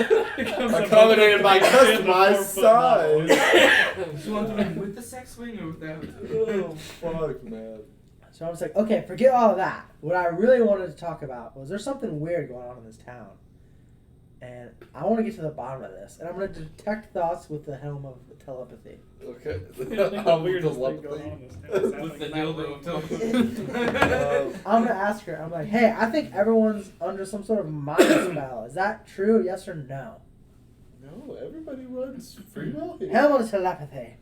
Accommodated by customized size. You want them with the sex swing or without? Oh, fuck, man. So I was like, okay, forget all of that. What I really wanted to talk about was there's something weird going on in this town. And I want to get to the bottom of this. And I'm going to detect thoughts with the helm of telepathy. Okay. The weirdest thing going on in this town. With the dildo of telepathy. I'm going to ask her, I'm like, hey, I think everyone's under some sort of mind spell. Is that true, yes or no? No, everybody runs free will here. Helm of telepathy.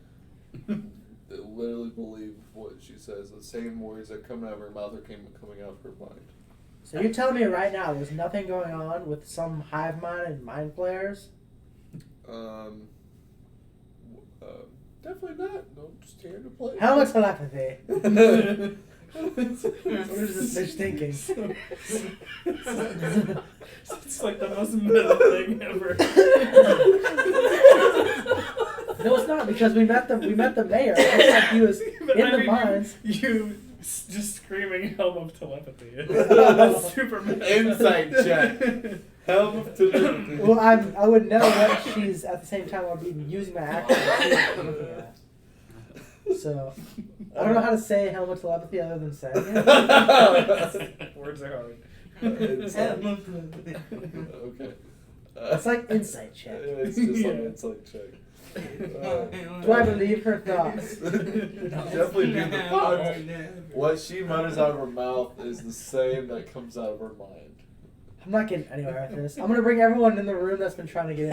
They literally believe what she says. The same words that come out of her mouth are coming out of her mind. So you're telling me right now there's nothing going on with some hive mind and mind players? Definitely not. No, just here to play. Helm of telepathy. What is this bitch thinking? It's like the most meta thing ever. No, it's not, because we met the mayor. It looks like he was in the mines. You just screaming helm of telepathy. That's super meta. Insight check. Helm of telepathy. Well, I would know what she's at the same time I'll be using my action. Looking at. So I don't know how to say helmet telepathy other than saying it. Words are hard. Okay. It's like insight check. It's just like an insight check. Do I believe her thoughts? Definitely do the thoughts. What she mutters out of her mouth is the same that comes out of her mind. I'm not getting anywhere with this. I'm gonna bring everyone in the room that's been trying to get in.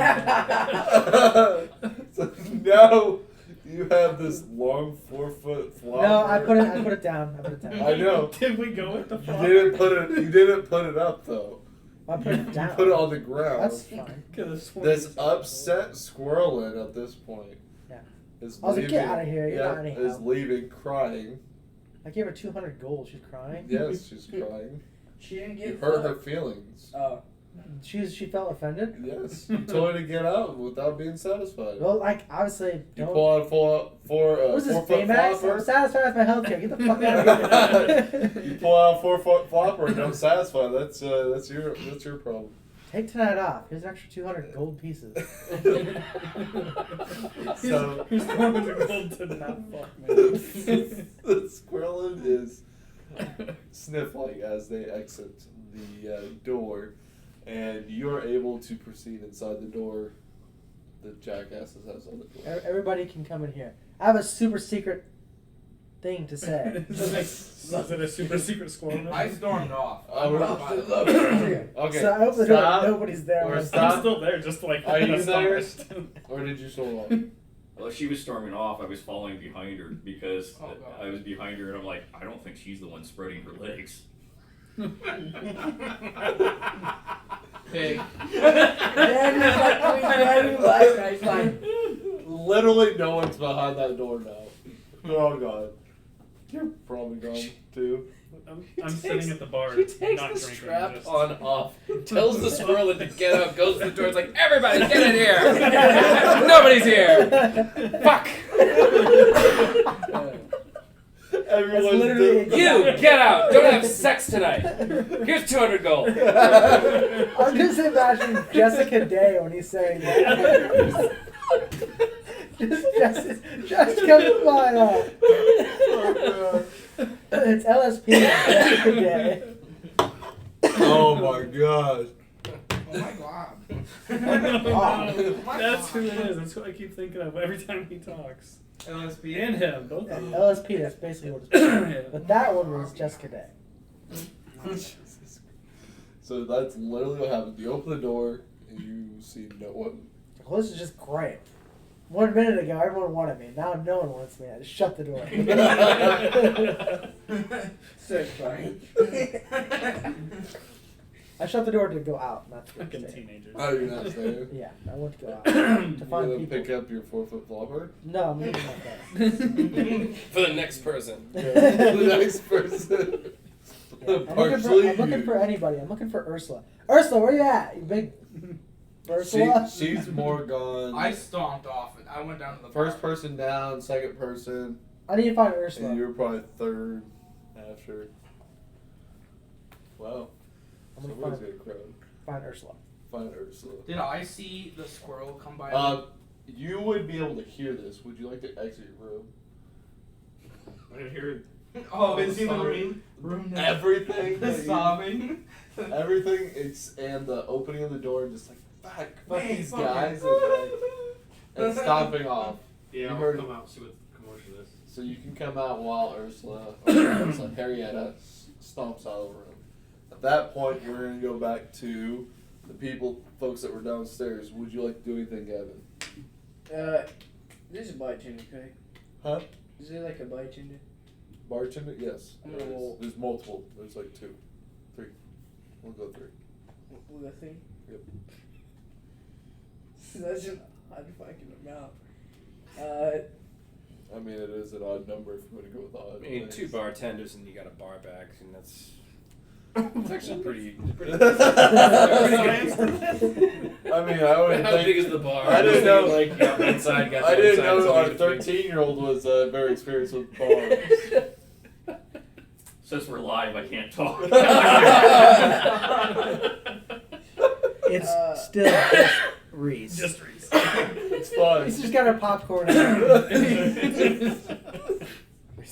So now you have this long 4-foot flopper. No, I put it down. I know. Did we go with the You flopper? didn't put it up though. I put it down. You put it on the ground. That's fine. This upset squirrelin at this point. Yeah. Is I was like, leaving, get out of here. You're not any is help. leaving crying. I gave her 200 gold. She's crying. Yes, she's crying. She didn't You get hurt fucked. her feelings. Oh. She felt offended. Yes, you told her to get out without being satisfied. Well, like obviously, You don't. pull out a What is this, 4-foot Baymax? I'm flopper. satisfied with my health care. Get the fuck out of here. You pull out a 4-foot flopper and don't satisfy. That's your problem. Take tonight off. Here's an extra 200 gold pieces. So Here's 400 gold to not fuck me. the squirrelin is sniffling as they exit the door, and you're able to proceed inside the door. The jackasses outside the door. Everybody can come in here. I have a super secret thing to say. Is it a super secret squirrel? I stormed off. Okay. So I open the door. Stop. Nobody's there. Or I'm stop. still there, just like Are you there? astonished. Or did you storm off? Well, she was storming off. I was following behind her because Oh, God. I was behind her, and I'm like, I don't think she's the one spreading her legs. Pig. Literally, no one's behind that door now. They're all gone. You're probably gone too. I'm sitting at the bar, He takes not the drinking. strap just... on off, tells the squirrel to get out, goes to the door, it's like, everybody get in here! Nobody's here! Fuck! Everyone's literally done. You, get out! Don't have sex tonight! Here's 200 gold! I'm just imagining Jessica Day when he's saying that. just come by. It's LSP. Jessica Day. Oh my gosh. Oh my god. That's who it is. That's who I keep thinking of every time he talks. LSP And him, both of them. LSP. That's basically what it's. But that one was Jessica Day. So that's literally what happens. You open the door and you see no one. Well, this is just great. 1 minute ago, everyone wanted me. Now no one wants me. I just shut the door. So funny. I shut the door to go out, not to Fucking stay. teenagers. Oh, you're not staying? Yeah, I want to go out You to find gonna people. pick up your 4-foot flopper? No, I'm leaving like that. For the next person. The next person. Yeah, I'm looking for anybody. I'm looking for Ursula. Ursula, where you at? You big Ursula? She's more gone. I stomped off it. I went down to the bar. First person down, second person, I need to find Ursula. and you're probably third after. Wow. I'm gonna Somebody's got a crowd. find Ursula. Find Ursula. Did I see the squirrel come by? You would be able to hear this. Would you like to exit your room? I didn't hear it. Oh, is he the room? Everything. The that you- sobbing. Everything. And the opening of the door, just like fuck Man, these fuck guys, it. and stomping off. Yeah, You I'll heard- come out and see what the commotion is. So you can come out while Ursula, Harrietta, stomps out of the room. At that point, we're going to go back to the folks that were downstairs. Would you like to do anything, Gavin? There's a bartender, correct? Huh? Is there like a bartender? Bartender? Yes. I'm there gonna is. roll. There's multiple. There's like 2. 3. We'll go 3. With a thing? Yep. That's an odd fucking amount. I mean, it is an odd number if you want to go with odd. I mean, things. 2 bartenders and you got a bar back, and that's actually pretty. I mean, I would How think. big is the bar? I didn't know. Like, you got one side, got the I didn't other side, know our somebody between. 13-year-old was very experienced with bars. Since we're live, I can't talk. It's still just Reese. Just Reese. It's fun. He's just got our popcorn.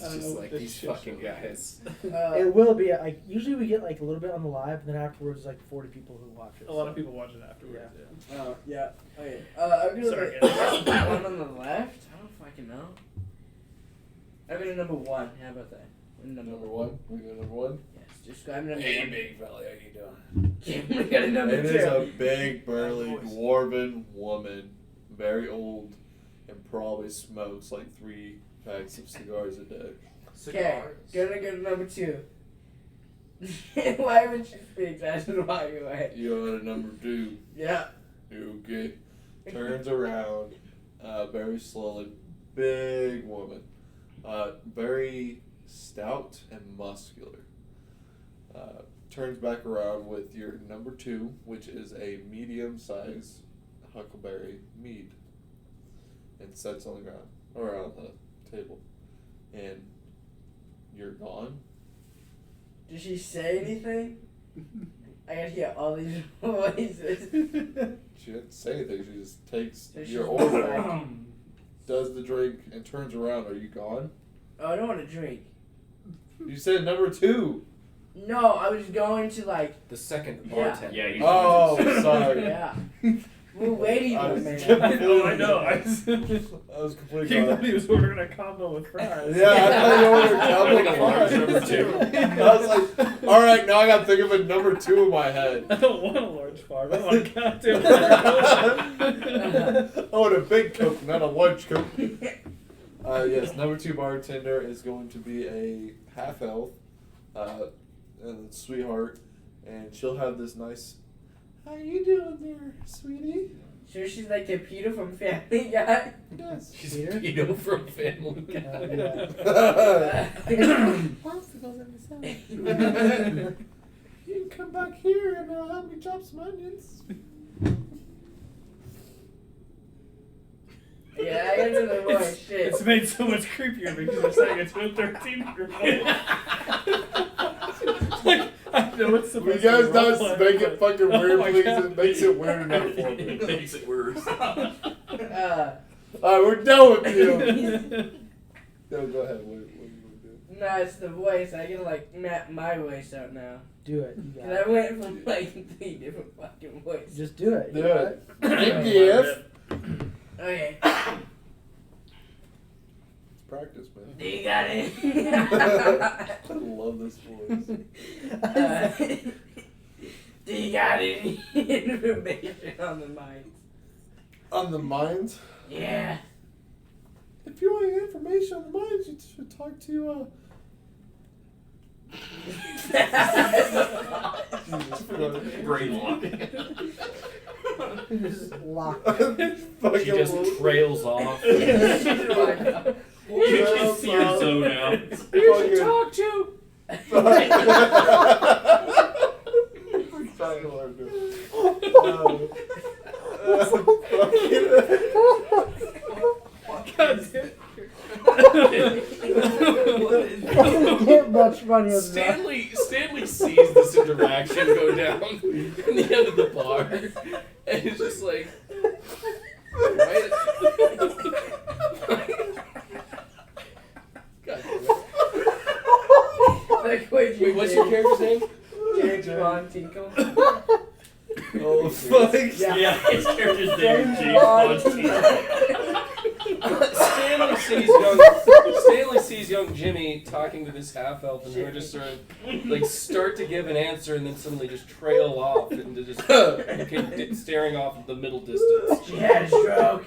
I don't know just what like this these shit fucking show guys. It will be like usually we get like a little bit on the live, and then afterwards there's like 40 people who watch it. A lot of people watch it afterwards. Yeah. Oh, yeah. Okay. I'm gonna Sorry, look at the one on the left. I don't fucking know. I'm gonna number one. How about that? Number one. We go number one. Yes. Describe number Hey, one. big fella, how you doing? We got a number It two. is a big, burly, dwarven woman, very old, and probably smokes like 3 packs of cigars a day. Okay. Gonna go to number two. Why would you speak? That's why you went. You're at number 2. Yeah. Okay. Turns around, very slowly. Big woman. Very stout and muscular. Turns back around with your number 2, which is a medium-sized huckleberry mead, and sets on the ground or on the table. And you're gone. Did she say anything? I gotta hear all these voices. She didn't say anything. She just takes So she's your just order, like- does the drink, and turns around. Are you gone? Oh, I don't want to drink. You said number 2. No, I was going to like. The second Yeah. bartender. Yeah, he's Oh, sorry. Yeah. We're waiting I for a was minute. Oh, I know. I was completely He gone. thought he was ordering a combo with fries. Yeah, I thought you ordered Like a double large fries. number 2. I was like, all right, now I got to think of a number 2 in my head. I don't want a large farm. I want a goddamn I want a big Coke, not a large Coke. Yes, number 2 bartender is going to be a half elf, and sweetheart, and she'll have this nice. How you doing there, sweetie? Sure, she's like the Peter from Family Guy. Yes. She's Peter from Family Guy. Popsicles in the sun. You can come back here and help me chop some onions. Yeah, I got to the voice. Shit. It's made so much creepier because they're saying it's a 13-year-old. Like, I know it's Will you supposed guys to be not roleplay, make but- it fucking weird, Oh my please? God. It makes it weird enough for me. It makes it worse. Alright, we're done with you. No, go ahead. What are you going No, it's the voice. I gotta like map my voice out now. Do it. You got Cause it. I went from like 3 different fucking voices. Just do it. do? You Do got it. Yes. Okay. It's practice, man. Do you got it? I love this voice. Do you got any information on the mines? On the mines? Yeah. If you want any information on the mines, you should talk to, Brain lock. Just lock. She just trails off. You can see her zone out. You should talk to. Exactly what I'm doing. God damn. Doesn't get much funnier than that. Stanley sees this interaction go down in the end of the bar, and he's just like, right? God damn it. Like what you Wait, what's did. your character's name? James Bond Tinkle. Oh, fuck. Yeah, his character's name James is James Bond. Bond. Stanley sees young Jimmy talking to this half elf, and they're just sort of like start to give an answer, and then suddenly just trail off into just staring off at the middle distance. She had a stroke.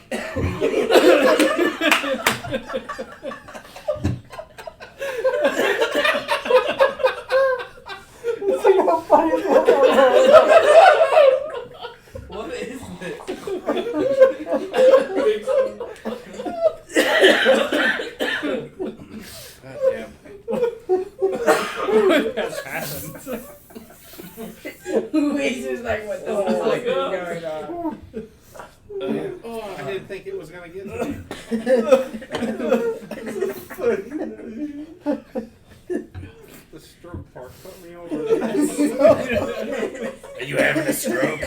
It's like how funny is that? What is this? God damn. What has happened? Luis is like, what the fuck is going on? Oh, I didn't think it was gonna get me. The stroke part put me over. Are you having a stroke?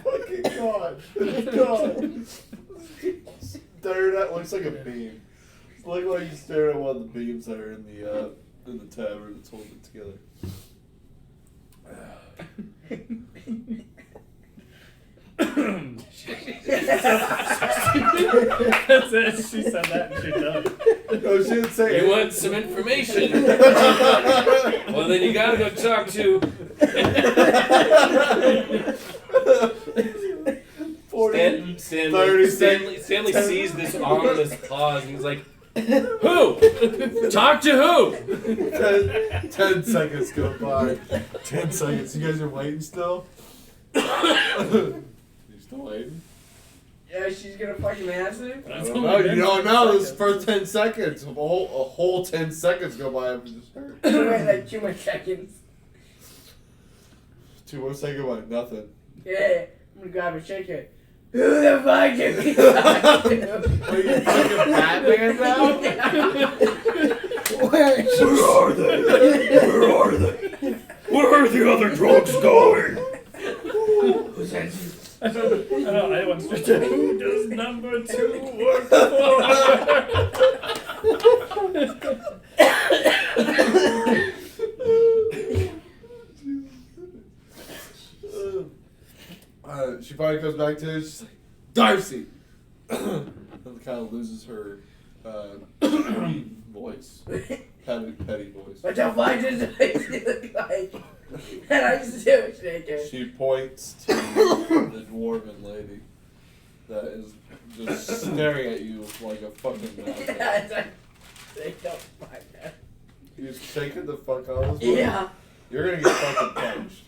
Fucking God. God. that are in the tavern that's holding it together. That's it. She said that and she's done. No, she didn't say You it. want some information? Well, then you gotta go talk to. Stanley sees this ominous pause and he's like, "Who? Talk to who?" 10 seconds go by. 10 seconds. You guys are waiting still? You still waiting? Yeah, she's gonna fucking answer. I don't know. You don't know. This is the first 10 seconds. A whole 10 seconds go by after this hurt. Wait, like 2 more seconds. 2 more seconds, what? Nothing. Yeah, I'm gonna grab a shaker. Who the fuck did we talk to? Are you fucking Batman now? Where are they? Where are they? Where are the other drugs going? Who sent you? I don't. I want to. Who does number 2 work She finally comes back to it. She's like, Darcy! And kind of loses her voice. Petty voice. What the fuck does it look like? And I still shake it. She points to the dwarven lady that is just staring at you like a fucking madman. Yeah, it's like, they don't find that. You're shaking the fuck out of this one? Yeah. You're gonna get fucking punched.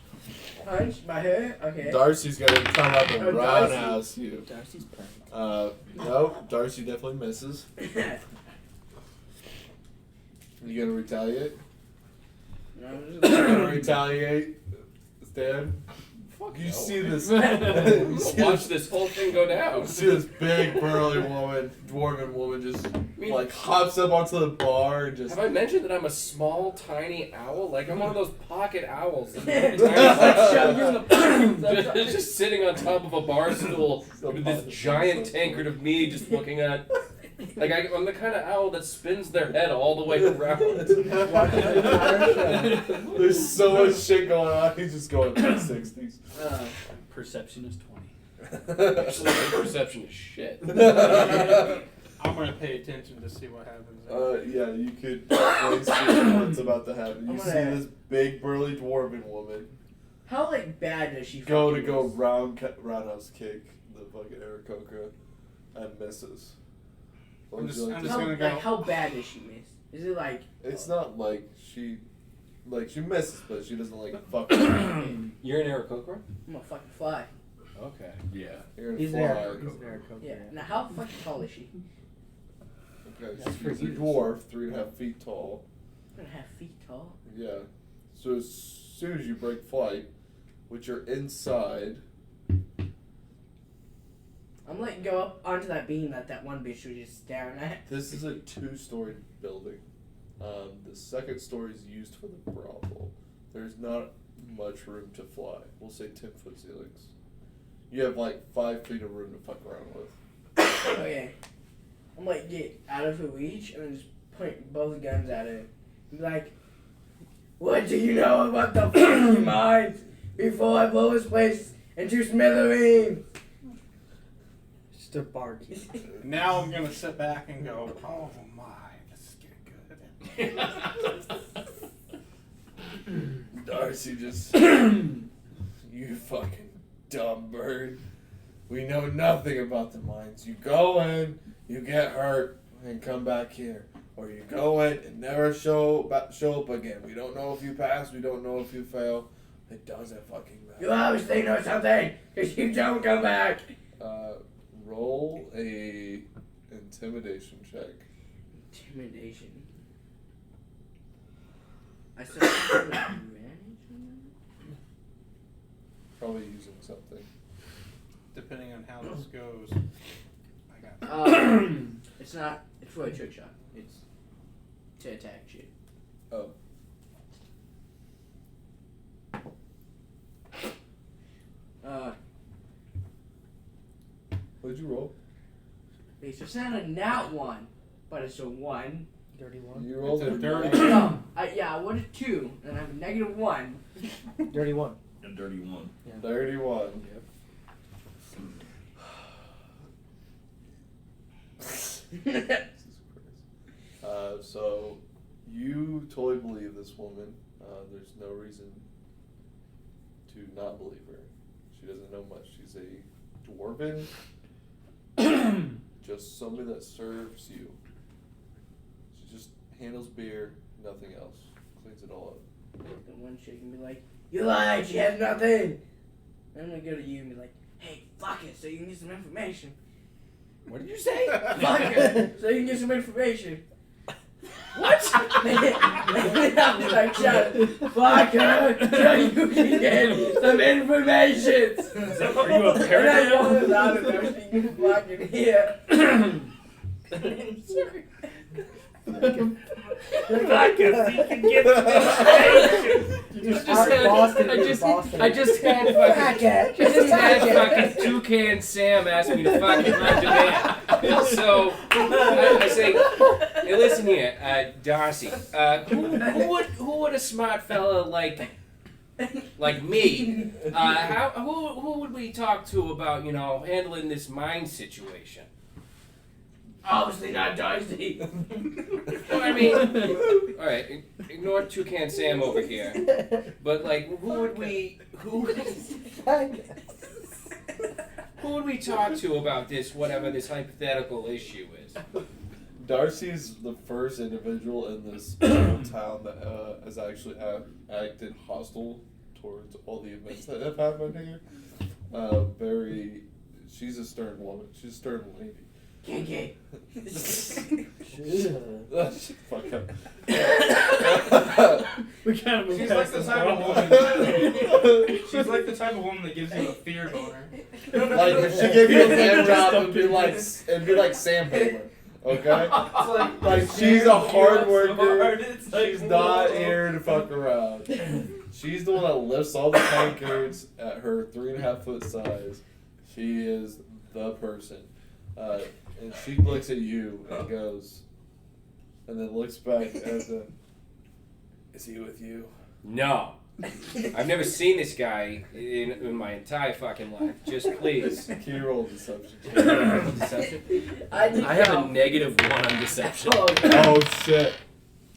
Punch my hair? Okay. Darcy's gonna come up and Oh, roundhouse you. Darcy's perfect. No, Darcy definitely misses. You gonna retaliate? No, You gonna retaliate, Stan? You no. see this? Watch this whole thing go down. You see this big burly woman, dwarven woman, just like hops up onto the bar and just. Have I mentioned that I'm a small, tiny owl? Like I'm one of those pocket owls. Just sitting on top of a bar stool with this giant tankard of me, just looking at. Like I'm the kind of owl that spins their head all the way around. There's so much shit going on. He's just going to the 60s. Perception is 20. Actually, my perception is shit. I'm gonna pay attention to see what happens. Yeah, you could explain what's about to happen. You see this big burly dwarven woman. How like bad does she go fucking roundhouse kick the fucking Aarakocra and misses. I'm just how, gonna go. like, how bad does she miss? Is it like? It's not like she misses, but she doesn't like fuck. You're an Aarakocra? I'm gonna fucking fly. Okay. Yeah. You're He's gonna fly. there. Yeah. Now how fucking tall is she? Okay, That's she's for a years. dwarf, 3.5 feet tall. 3.5 feet tall. Yeah. So as soon as you break flight, which you're inside. I'm letting go up onto that beam that one bitch was just staring at. This is a 2-story building. The second story is used for the brothel. There's not much room to fly. We'll say 10-foot ceilings. You have like 5 feet of room to fuck around with. Okay. I'm like get out of her reach and then just point both guns at her. Be like, what do you know about the fucking mines before I blow this place into smithereens? Just a bargain. Now I'm gonna sit back and go, oh my, this is getting good. Darcy just, you fucking dumb bird. We know nothing about the mines. You go in, you get hurt, and come back here. Or you go in and never show up again. We don't know if you pass, we don't know if you fail. It doesn't fucking matter. You obviously know something, because you don't come back. Roll a intimidation check. Intimidation. I still have advantage on Probably using something. Depending on how this goes, I got. It's not. It's for a trick shot. It's to attack shit. Oh. What'd you roll? It's not a nat one, but it's a 1. Dirty one. You rolled a dirty. No, I would have 2, and I'm -1. Dirty one. A dirty one. Yeah. 31. So you totally believe this woman. There's no reason to not believe her. She doesn't know much. She's a dwarven, just somebody that serves you. She just handles beer, nothing else. Cleans it all up. The one chick can be like, "You lied, she has nothing." I'm gonna go to you and be like, "Hey, fuck it, so you can get some information." What did you say? Fuck it, so you can get some information. What? I'm just like, shut it. Fuck her, so you can get some information. Are you a And I parrot? yell it loud enough so you can fucking hear. Sorry. Fuck it, so you can get some information. I just had fucking Toucan Sam ask me to fucking run demand. So I say, hey, listen here, Darcy. Who would a smart fella like me? Who would we talk to about handling this mine situation? Obviously not Darcy. Well, I mean, all right, ignore Toucan Sam over here. But who would we talk to about this, whatever this hypothetical issue is? Darcy's the first individual in this whole town that has actually acted hostile towards all the events that have happened here. She's a stern woman. She's a stern lady. KK. Fuck up. We kind of moved She's like past the this type of problem. woman. She's like the type of woman that gives you a fear boner. Like if she gave you a hand job, it'd be like sandpaper. Okay? Like she's a hard worker. She's not here to fuck around. She's the one that lifts all the tankards at her 3.5 foot size. She is the person. And she looks at you and goes, and then looks back at the. Is he with you? No. I've never seen this guy in my entire fucking life. Just please. Can you roll deception? Deception? I have a -1 on deception. Oh shit.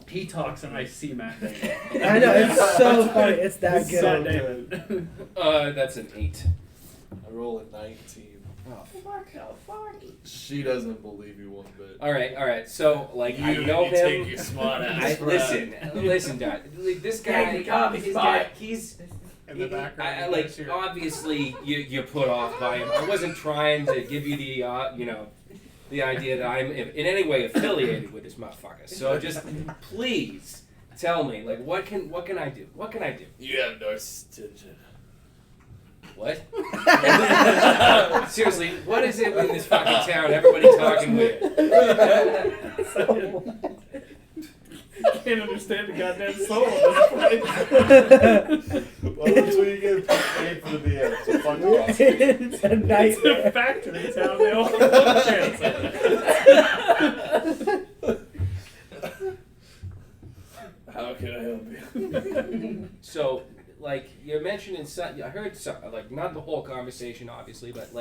He talks and I see Matt Damon. I know, it's so funny. It's that It's Matt good. Damon. That's an 8. I roll a 19. Oh, fuck. She doesn't believe you one bit. All right. So I know him. Take your smart ass. Listen, Dad. This guy, he's In the background. Obviously, you're put off by him. I wasn't trying to give you the idea that I'm in any way affiliated with this motherfucker. So just please tell me, what can I do? What can I do? You have no attention. What? Seriously, what is it in this fucking town? Everybody talking weird. Can't understand the goddamn soul at this point. Well, until you get paid for the DM, so fuck off. It's a nightmare. It's a factory town. They all translate. How can I help you? So, you're mentioning I heard some, not the whole conversation, obviously, but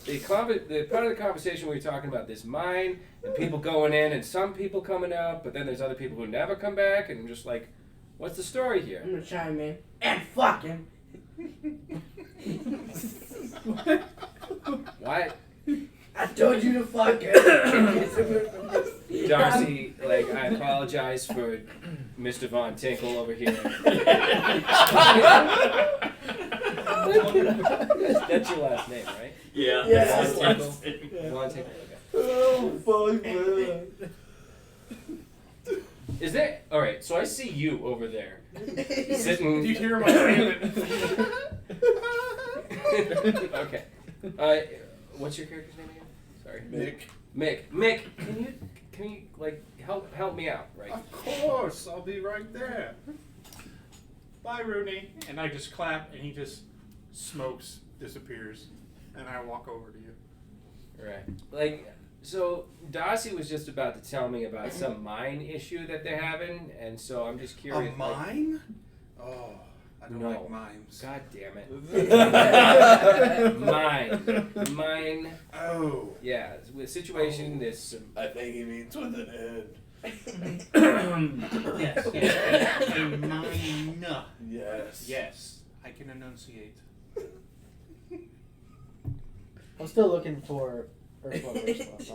the part of the conversation we were talking about this mine and people going in and some people coming out, but then there's other people who never come back, and I'm just what's the story here? I'm gonna chime in and fuck him. What? I told you to fuck her. Darcy, I apologize for Mr. Von Tinkle over here. That's your last name, right? Yeah. Yeah. Von Tinkle? Von Tinkle, okay. Oh, fuck, man. Is there... Alright, so I see you over there. Sitting... Do you hear my famine? Okay. What's your character's name again? Sorry. Mick, can you help me out, right? Of course, I'll be right there. Bye, Rooney. And I just clap, and he just smokes, disappears, and I walk over to you. Right. So Darcy was just about to tell me about some mine issue that they're having, and so I'm just curious. A mime? Oh, I don't No. like mimes. God damn it. Mine. Oh. Yeah, with situation, there's some. I think he means with an N. Yes. A mine. Yes. Yes. I can enunciate. I'm still looking for Ursula, by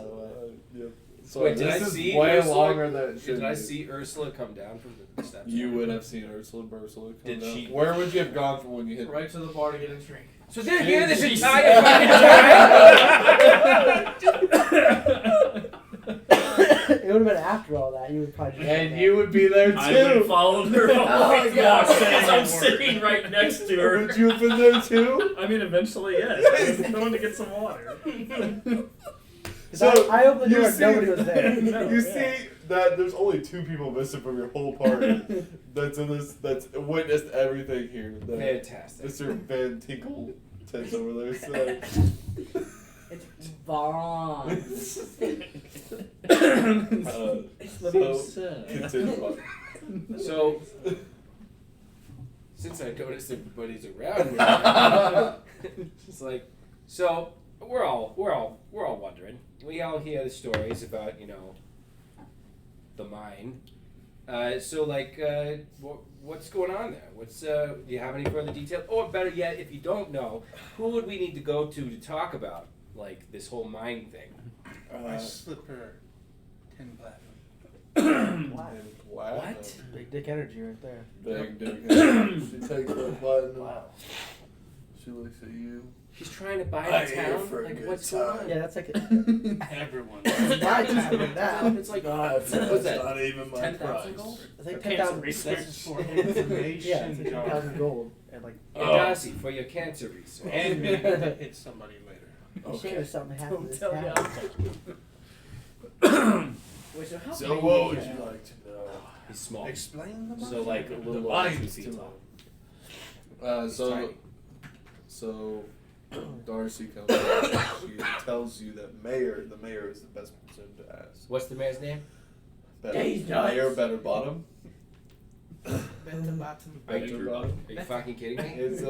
the way. Yep. So Wait, did this I is see way Ursula? longer than it Did should I be. see Ursula come down from the steps? You would have seen Ursula come Did down. she- Where would you have gone from when you hit? Right to the bar to get a drink. So they're here this She- entire fucking It would have been after all that. You would probably. Just And you would be there too. I would have followed her. Oh, God. Because I'm sitting right next to her. Would you have been there too? I mean, eventually, yes. I was going to get some water. So I opened the you door and see- nobody was there. No, You yeah. see that there's only 2 people missing from your whole party. That's witnessed everything here. That Fantastic. Mr. Van Tinkle takes over there. So. It's Vaughn. Continue on. So, since I noticed everybody's around me, it's like, so we're all wondering. We all hear the stories about the mine. So like, what's going on there? Do you have any further detail? Or better yet, if you don't know, who would we need to go to talk about like this whole mine thing? I slip her 10 platinum. What? Big dick energy right there. Big dick. She takes the platinum. Wow. She looks at you. She's trying to buy I'm the here town. for a Like, good what's time. going on? Yeah, that's like Everyone. my time now. It's like That's what's that? not even my 10,000 price. gold? It's like For 10,000 cancer This is for information, Yeah, it's like John. 10,000 gold and like. And Darcy, for your cancer research. And maybe to hit somebody later. Okay. If something happened to this tell town. Wait, so how So big what is would that? you like to know? He's small. Explain the So like a The little over 2 mine's feet too tall. So Darcy comes up. She tells you that the mayor is the best person to ask. What's the mayor's name? He's nuts. Mayor Better Bottom. Are you fucking kidding me? He's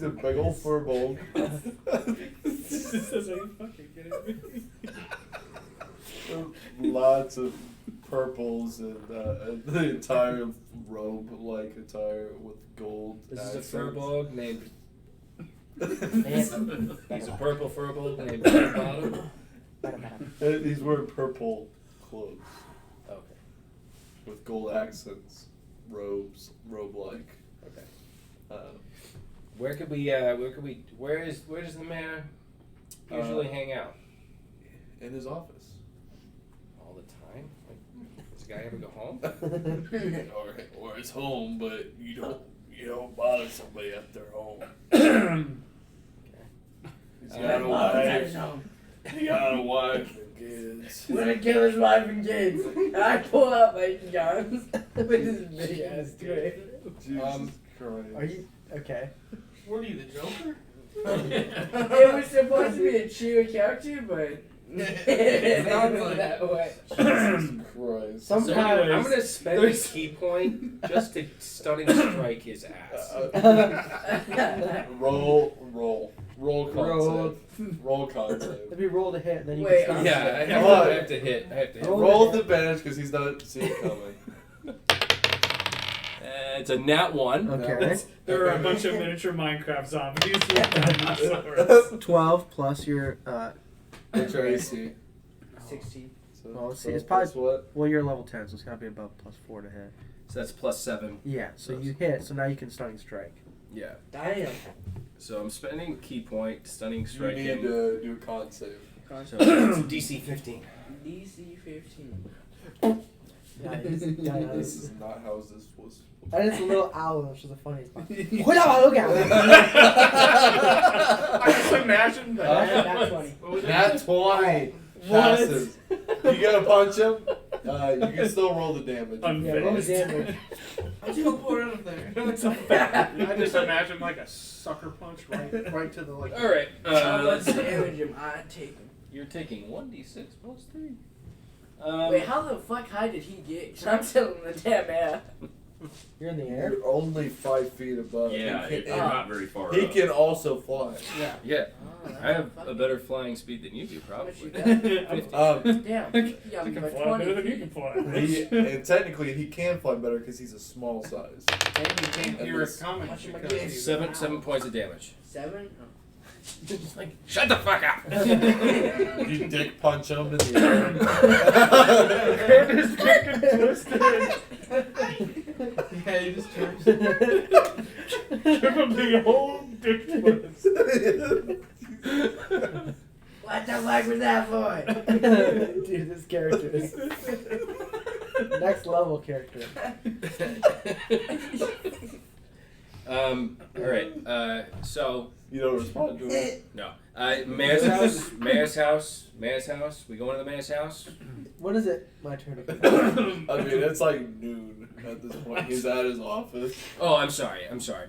a big old furball. This is, are you fucking kidding me? Lots of purples and the entire robe-like attire with gold. This is a accents. furball named. He's a purple furball named Better Bottom. And he's wearing purple clothes Okay. with gold accents, robe-like. Okay. Where Where does the mayor usually hang out? In his office. All the time? Like, does the guy ever go home? or his home, but you don't bother somebody at their home. He's got a wife. He got a wife and kids. He's gonna kill his wife and kids. And I pull out my guns with this big ass twig. Jesus Christ. Are you okay? What are you, the Joker? It was supposed to be a chill character, but it's not that way. Jesus Christ. Sometimes I'm gonna spend a key point just to stunning strike his ass. Roll concept. Roll concept. if you roll to hit, then you Wait, can stop. Yeah, I have to hit. Roll with advantage because he's not seeing it coming. It's a nat 1. Okay. There are a bunch of miniature Minecraft zombies with dinosaurs. 12 plus your What's your AC? 16. So, Well, see, 12 it's probably- plus what? well, you're level 10, so it's gotta be above +4 to hit. So that's +7. Yeah, so you hit, so now you can stunning strike. Yeah. Damn. So I'm spending key point, stunning You strike need him. to do a con save. So it's DC 15. DC 15. This is not how this was. And it's a little owl, which is the funniest part. Look out! I just imagine that. Nat 20. What was it? Nat 20 passes. You gonna punch him? You can still roll the damage. Yeah, roll the damage. How'd you pour it out of there? I just imagine like a sucker punch right to the like. All right. How much damage am I taking? You're taking 1d6 plus 3. Wait, how the fuck high did he get? 'Cause I'm still in the damn air. You're in the air? You're only 5 feet above. Yeah, He you're not very far He up. can also fly. Yeah. Yeah. Oh, I have a better flying speed than you do, How much you probably. got? 50. Damn. Yeah, I'm like 20 feet. And technically, he can fly better because he's a small size. And you can't hear it coming. How much am I because getting? he's- 7 points of damage. 7? Oh. Just like, shut the fuck up! You dick punch him in the Yeah, he just turns. Give him the whole dick twist. What the fuck was that for? Dude, this character is next level character. All right. So You don't respond to him. no. Mayor's house. Mayor's house. Mayor's house. We going to the mayor's house? What is it? My turn. I mean, it's like noon at this point. He's at his office. Oh, I'm sorry.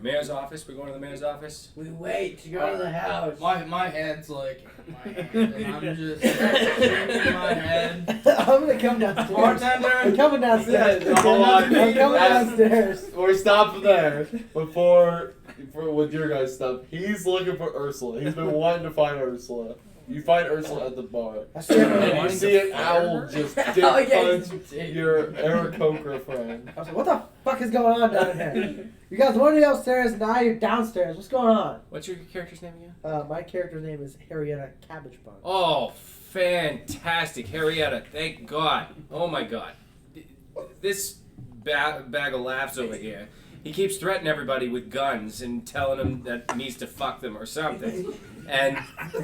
Mayor's office. We're going to the mayor's office. We wait to go to the house. My head's like my hand, and I'm just shaking my head. I'm gonna come downstairs. Bartender, I'm coming downstairs. Yeah, hold on. I'm coming downstairs. We're stopping there before with your guys' stuff. He's looking for Ursula. He's been wanting to find Ursula. You find Ursula at the bar. And you see an owl just dick Oh, yeah, punch your Eric Coker friend. I was like, what the fuck is going on down here? You guys wanted to be upstairs, now you're downstairs. What's going on? What's your character's name again? My character's name is Harrietta Cabbage Bun. Oh, fantastic, Harrietta! Thank God. Oh my God. This bag of laughs over here. He keeps threatening everybody with guns and telling them that he needs to fuck them or something. And,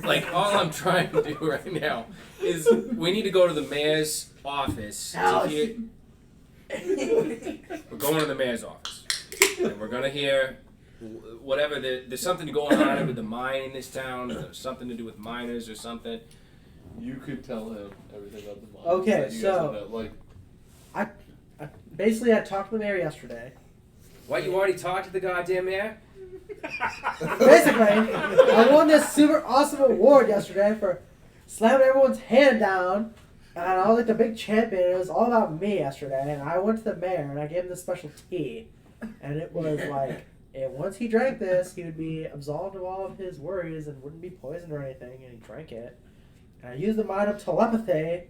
like, all I'm trying to do right now is we need to go to the mayor's office to hear... We're going to the mayor's office. And we're going to hear whatever. There's something going on with the mine in this town. Or there's something to do with miners or something. You could tell him everything about the mine. Okay, that you guys so- know, like, Basically, I talked to the mayor yesterday. What, you already talked to the goddamn mayor? Basically, I won this super awesome award yesterday for slamming everyone's hand down. And I was like the big champion. It was all about me yesterday. And I went to the mayor and I gave him this special tea. And it was like, once he drank this, he would be absolved of all of his worries and wouldn't be poisoned or anything. And he drank it. And I used the mind of telepathy.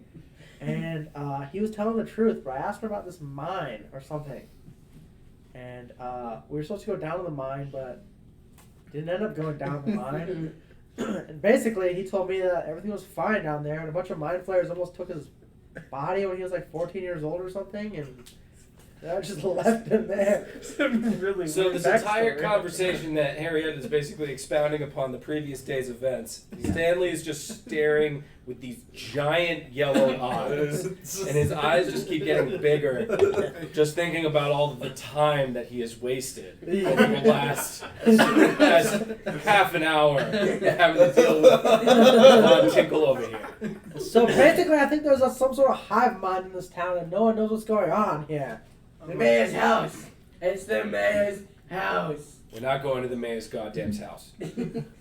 And he was telling the truth. But I asked him about this mine or something. And we were supposed to go down to the mine, but didn't end up going down the mine. And basically, he told me that everything was fine down there, and a bunch of mind flayers almost took his body when he was like 14 years old or something, and I just left him there. Really So weird this entire backstory. conversation that Harriet is basically expounding upon the previous day's events. Stanley is just staring with these giant yellow eyes, and his eyes just keep getting bigger, just thinking about all of the time that he has wasted over the last half an hour having to deal with Von Tinkle over here. So basically, I think there's some sort of hive mind in this town, and no one knows what's going on here. The mayor's house. It's the mayor's house. We're not going to the mayor's goddamn house.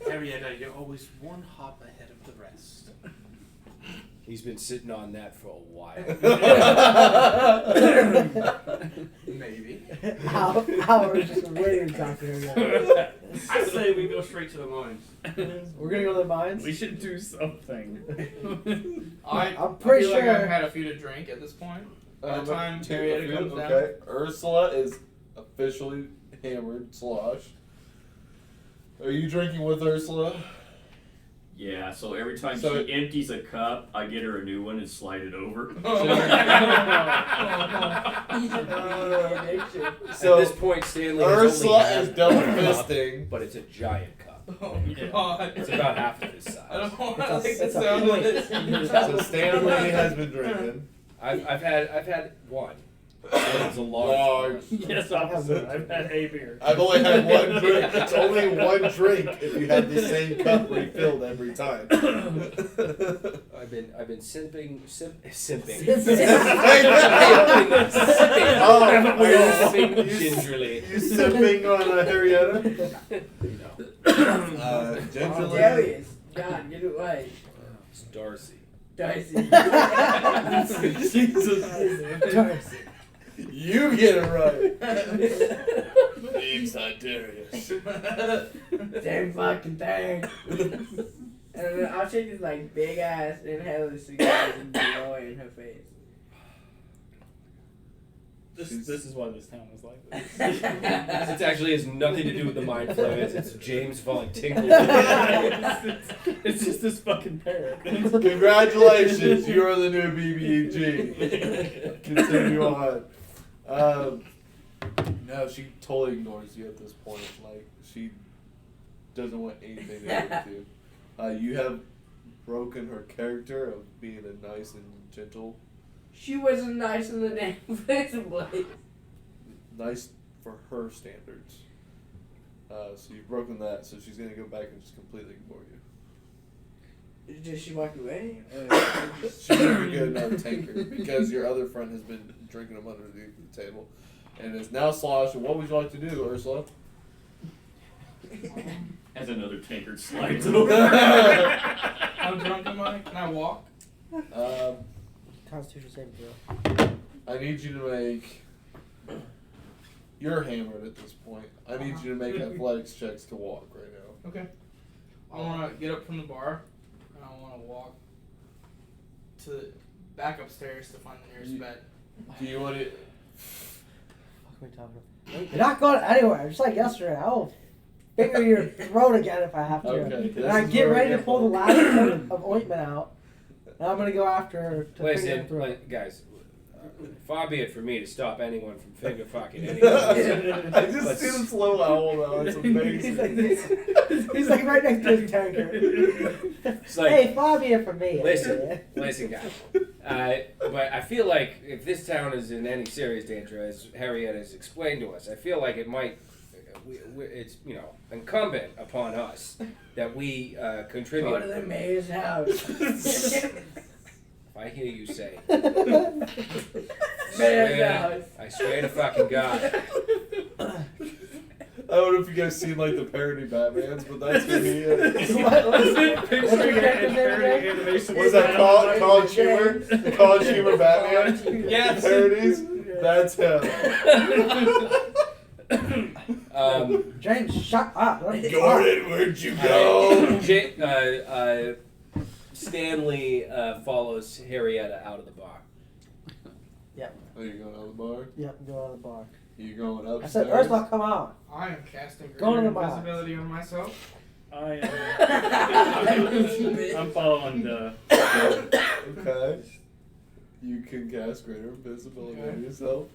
Henrietta, you're always one hop ahead of the rest. He's been sitting on that for a while. Maybe. Howard's just waiting to talk to her. I say we go straight to the mines. We're gonna go to the mines. We should do something. I'm pretty I feel like sure- I've had a few to drink at this point. By the time two Harrietta of you, comes down. okay. Ursula is officially hammered, slosh. Are you drinking with Ursula? Yeah, so every time So- she empties a cup, I get her a new one and slide it over. So at this point, Stanley Ursula has is only double had one cup, fisting. but it's a giant cup. Oh god. It's about half of his size. I don't want to like It's the a sound of this. So Stanley has been drinking. I've had one. It's a Large. Yes, officer. I've had a beer. I've only had one drink. It's only one drink if you have the same cup refilled every time. I've been simping. Oh, gingerly. You sipping on Harrietta? Gingerly. Darius. God, get it right. It's Darcy. Darcy. Jesus. Darcy. You get it right. Name's not Darius. Same fucking thing. And then I'll shake this like big ass inhale of cigars and blow it in her face. This is why this town is like this. It actually has nothing to do with the mind flames. It's James falling tinkles. It's just this fucking parrot. Congratulations, you are the new BBG. Continue on. No, she totally ignores you at this point. Like, she doesn't want anything to do with you. You have broken her character of being a nice and gentle. She wasn't nice in the damn first place. Nice for her standards. So you've broken that, so she's going to go back and just completely ignore you. Did she walk away? She's going to get another tanker because your other friend has been drinking them underneath the table and is now sloshed. What would you like to do, Ursula? As another tankard slides over. How drunk am I? Can I walk? Constitution saving throw. I need you to make. You're hammered at this point. I need you to make athletics checks to walk right now. Okay. I want to get up from the bar, and I want to walk to back upstairs to find the nearest bed. Do you want it? What are we talking about? You're not going anywhere. Just like yesterday. I will finger your throat again if I have to. Okay, And I get ready to pull the last coat of ointment out. And I'm going to go after her to finger her Listen, throat. guys, far be it for me to stop anyone from finger fucking anyone. I just see the slow owl though. It's amazing. He's like this. He's like right next to his tanker. It's like, hey, far be it from me. Listen, guys. But I feel like if this town is in any serious danger, as Harriet has explained to us, I feel like it might. It's incumbent upon us that we contribute. Go to the mayor's house. If I hear you say, Mayor's house. I swear to fucking God. I don't know if you guys seen like the parody Batmans, but that's who he is. Was that Colin Schumer? The Colin Schumer Batman? Yes. Parodies? That's him. James, shut up. Gordon, where'd you go? Stanley follows Harrietta out of the bar. Yep. Are you going out of the bar? Yep, go out of the bar. You going I upstairs? said, Ursula, come on. I am casting Go to greater the box. invisibility on myself. I am. I'm following the. Okay. You can cast greater invisibility on yourself.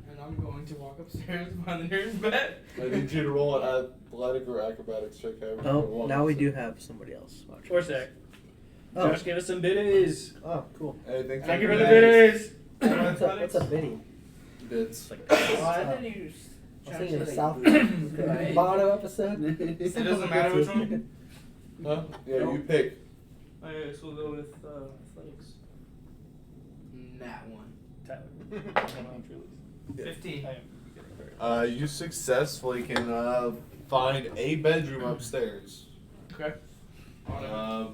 And I'm going to walk upstairs and find the nearest bed. I need you to roll an athletic or acrobatics check. Oh, now we do have somebody else. Or sec. Oh. Josh gave us some biddies. Oh, cool. Anything Thank you for the biddies. What's a biddy? Bits. Oh, I didn't even. I was thinking of the South Right. Bono episode. It doesn't matter which one. Huh? Yeah, you pick. Okay, so we'll go with athletics. That one. Tyler. 15. You successfully can find a bedroom upstairs. Okay. But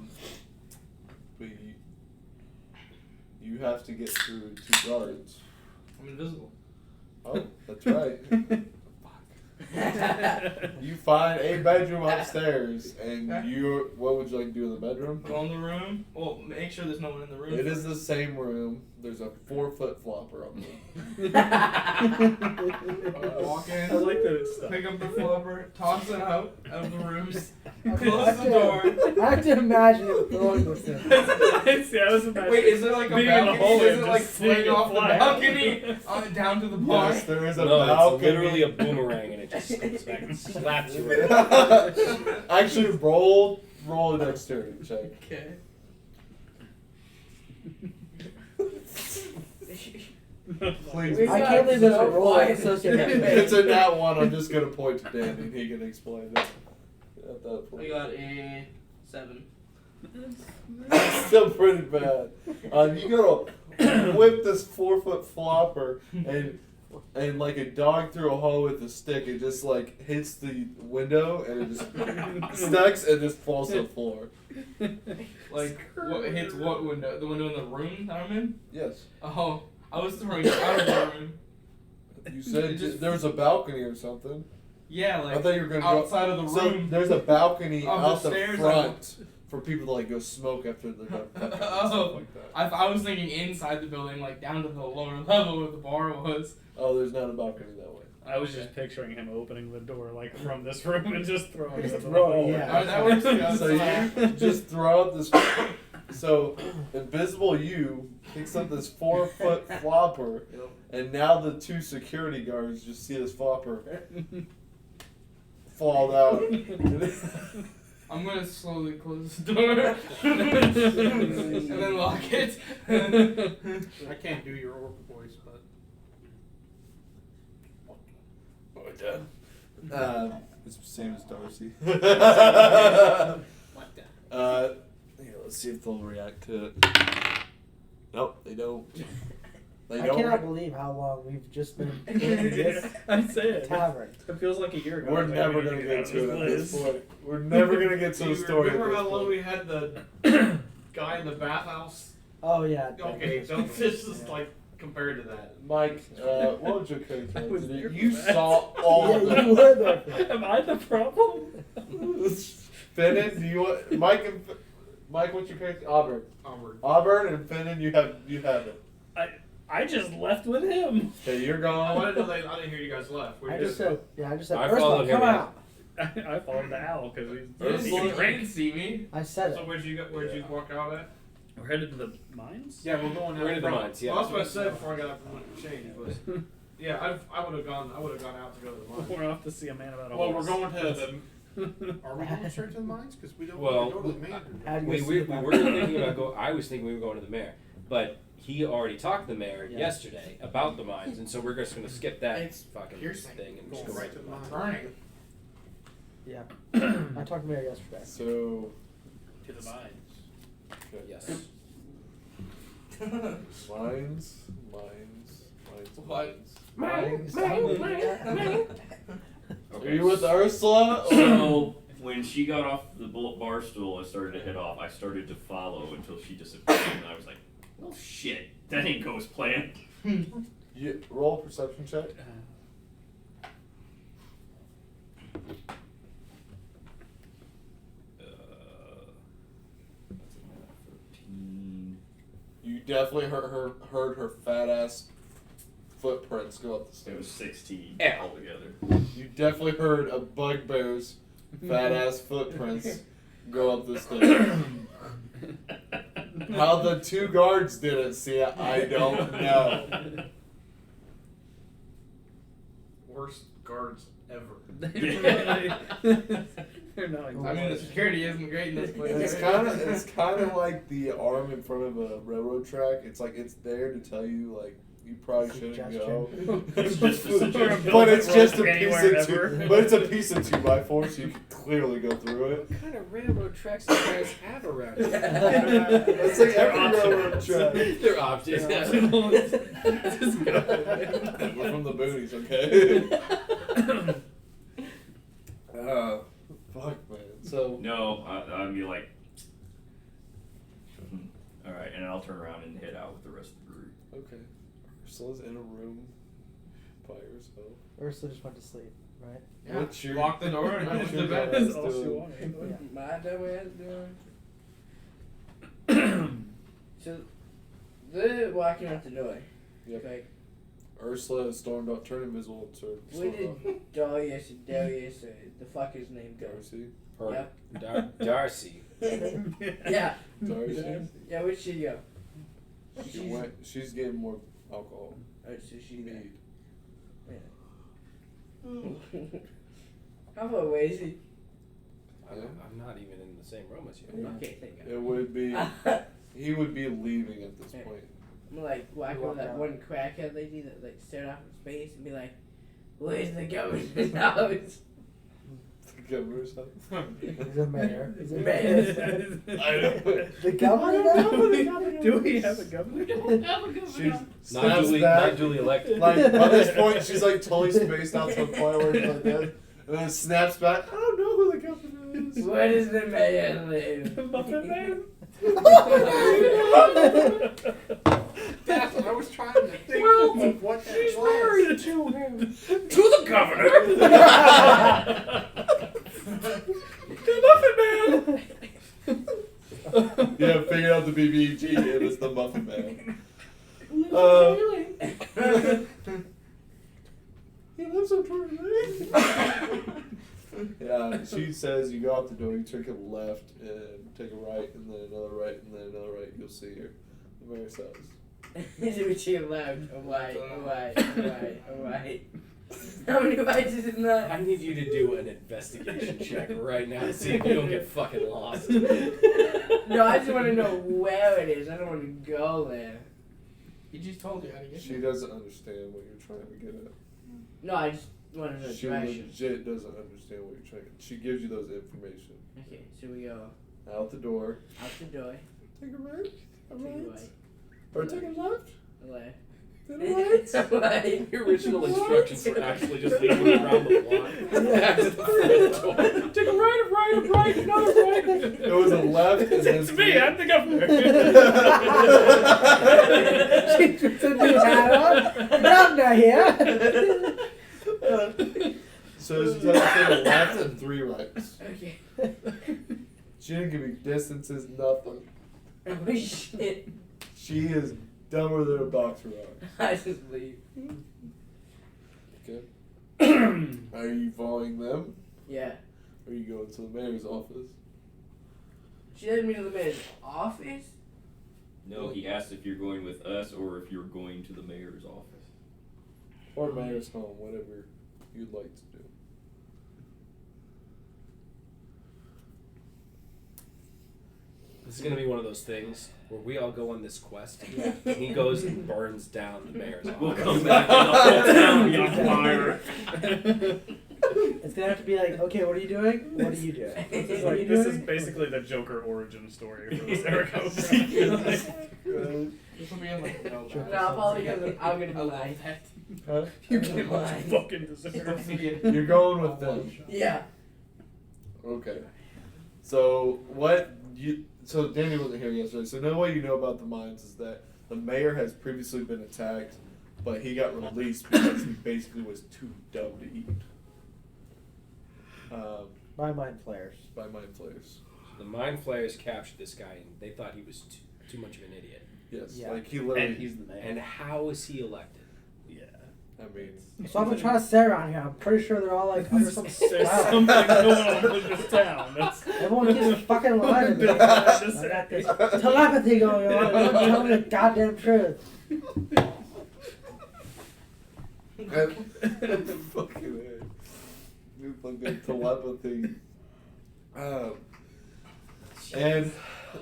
you have to get through 2 guards. I'm invisible. Oh, that's right. You find a bedroom upstairs, and Okay. what would you like to do in the bedroom? Go in the room. Well, make sure there's no one in the room. It is the same room. There's a 4-foot flopper on there. Walk in. I like that it's stuff. Pick up the flopper, toss it out of the rooms, close the door. I have to imagine it throwing this in. See, I was imagining Wait, is there like a being in the balcony? hallway Does it and like just seeing fling it off the fly. balcony on down to the bar? Yes, there is a No, balcony. it's literally a boomerang and it just comes back and slaps you. Actually, roll a dexterity check. Okay. Please. We I got can't believe there's a so role quiet. associated with If it. it's in that one, I'm just gonna point to Danny and he can explain it. At that point. I got a 7. That's still pretty bad. You gotta whip this 4-foot flopper and like a dog through a hole with a stick. It just like hits the window and it just stucks and just falls to the floor. Like, what hits what window? The window in the room that I'm in? Yes. Oh, I was throwing it out of the room. You said there was a balcony or something. Yeah, like I thought you were gonna outside go, of the so room. there's a balcony Of out the the stairs, front for people to like go smoke after the stuff Oh, like that. I was thinking inside the building, like down to the lower level where the bar was. Oh, there's not a balcony that way. I was just picturing him opening the door like from this room and just throwing it. Just throw it, yeah. Alright, that works too. So you just throw out this. So invisible you picks up this 4-foot flopper, and now the 2 security guards just see this flopper fall down. I'm gonna slowly close the door and then lock it. I can't do your orc voice, but. It's the same as Darcy. Here, let's see if they'll react to it. Nope, they don't. They I don't. cannot believe how long we've just been in this I say it. tavern. It feels like a year ago. We're never gonna get to it at this point. We're never gonna get to Do the you story. remember at how this long point. we had the guy in the bathhouse? Oh yeah. Okay, don't just like compared to that. Mike, what was your character? I was there You for that. saw all of Yeah, it. you were there for that. Am I the problem? Finnan, do you want Mike? What's your character? Auburn. Onward. Auburn and Finnan, you have it. I just left with him. Okay, you're Oh, gone. I didn't hear you guys left. We I just said, I just said, I Ursula, followed him come in. out. I followed the owl because You he's didn't see me. I said So it. where'd you walk out at? We're headed to the mines. Yeah, we're going We're out into the front. mines, yeah. Well, that's what I said before I got up from the change. But yeah, I would have gone out to go to the mines. We're off to see a man about a Well, horse. we're going to the. Are we going straight to the mines? Because we don't Well, want to go to the main. How do you We see were about thinking about go. I was thinking we were going to the mayor, but he already talked to the mayor Yeah. yesterday about the mines, and so we're just going to skip that It's fucking piercing. thing and just Going go right right to to the the mines. Burning. Yeah. I talked to Mary yesterday. So, To the mines. okay. Yes. Mines. What? Mines. Okay. Are you with Ursula? So when she got off the bar stool and started to head off, I started to follow until she disappeared, and I was like, "Oh shit, that ain't go as planned." You roll a perception check. That's a 13. You definitely heard her fat ass footprints go up the It was stairs. 16 Yeah. altogether. You definitely heard a bugbear's fat ass footprints go up the stairs. How the 2 guards didn't see it, I don't know. Worst guards ever. They're not I mean, the security isn't great in this place. It's kind of like the arm in front of a railroad track. It's like it's there to tell you like you probably shouldn't go. It's just a suggestion. But it's just a piece Anywhere of ever. but it's a piece of 2x4, so you can clearly go through it. What kind of railroad tracks do you guys have around here? It's like every railroad track. They're options. We're from the boonies, okay? Fuck, man. So No, I'd be like, all right, and I'll turn around and head out with the rest of the group. okay, Ursula's in a room by herself. Ursula just went to sleep, right? Yeah. What's your Lock the door and go what's to your bed. guys' That's all she doing? wanted. My dumb ass doing. So they're walking out the door. Yep. Like, Ursula has stormed up, turned invisible to where did Darius and Darius, the fucker's name go? Darcy. Yep. Darcy. Yeah. Darcy. Yeah, where'd she go? She's getting more alcohol. Oh, so she Mead. How about Wazy? I'm not even in the same room as you. Okay, thank God. It would be. He would be leaving at this point. I'm gonna like whack You with that walk one crackhead lady that like stared off in space and be like, "Where's the governor's house?" The governor's house. He's a mayor. He's a Mayor. I know. The governor? Do we have a governor? She's Not duly, not duly elected. Like at this point, she's like totally spaced out to the point where she's like this, and then snaps back. I don't know who the governor is. Where does the mayor live? Muffin Man? That's what I was trying to think of what that She's was. married to him. To the governor! The Muffin Man! Yeah, figured out the BBG. It was the Muffin Man. He lives on Jordan Lake. Yeah, she says you go out the door, you take a left and take a right, and then another right, and then another right. You'll see her. The mayor's house. Is it between left, a right, a right, a right, a right? How many rights is in that? I need you to do an investigation check right now to see if you don't get fucking lost. No, I just want to know where it is. I don't want to go there. He just told you how to get She there. doesn't understand what you're trying to get at. No, I just want to know the She direction. legit doesn't understand what you're trying. She gives you those information. Okay, so we go Out the door. out the door, Take a right. A take a right. right, Or take a left. a left. Then a right. A right. The original instructions were actually just leaving around the block. Back to the front door. Take a right, another right. It was a left. And It's then me, I'm the governor. She puts a new hat on. Governor here. So she tells you to take a left and 3 rights. Okay. She didn't give me distances, nothing. Oh shit. She is dumber than a box of rocks. I just leave. Okay. Are you following them? Yeah. Or are you going to the mayor's office? She led me to the mayor's office. No, he asked if you're going with us or if you're going to the mayor's office. Or mayor's home, whatever you'd like to do. This is gonna be one of those things where we all go on this quest. And he goes and burns down the mayor's office. We'll come back and the whole town will be on fire. It's gonna have to be like, okay, what are you doing? What are you doing? This is, What are like, you this doing? is basically the Joker origin story for the Sarah. This will be in like no. No, probably because I'm gonna be I love lying. that. Huh? You're gonna be lying. Fucking deserve. You're going with them. Yeah. Okay. So so Danny wasn't here yesterday. So now what you know about the mines is that the mayor has previously been attacked, but he got released because he basically was too dumb to eat. By mind flayers. By mind flayers. The mind flayers captured this guy and they thought he was too much of an idiot. Yes. Yeah. Like he literally. And he's the mayor. And how is he elected? Yeah. I mean. So I'm gonna try to say around here. I'm pretty sure they're all like under some There's spell. something going on in this town. That's Everyone keeps fucking lying to me. I Just got this telepathy going on. They don't tell me the goddamn truth. Fucking A. New fucking telepathy. And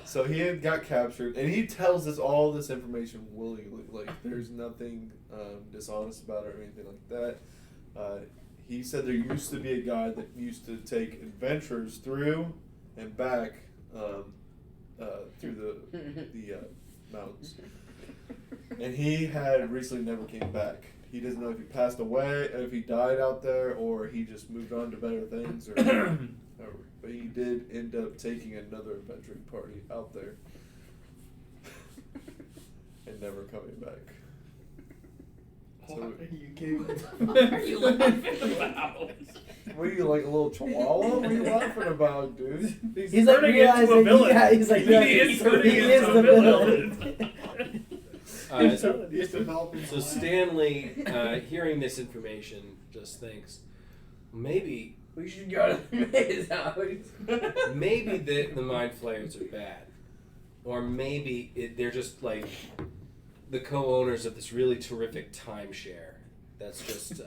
so he had got captured, and he tells us all this information willingly. Like, there's nothing dishonest about it or anything like that. He said there used to be a guy that used to take adventurers through and back through the mountains. And he had recently never came back. He doesn't know if he passed away, if he died out there, or he just moved on to better things, or but he did end up taking another adventuring party out there and never coming back. So, What are you giving? What are you laughing about? what are you, like a little chihuahua? What are you laughing about, dude? He's like turning into a realizing, villain. yeah, he's like, He is turning into a the villain. So Stanley, hearing this information, just thinks, maybe We should go to the mayor's house. maybe the mind flayers are bad, or maybe they're just like the co-owners of this really terrific timeshare. That's just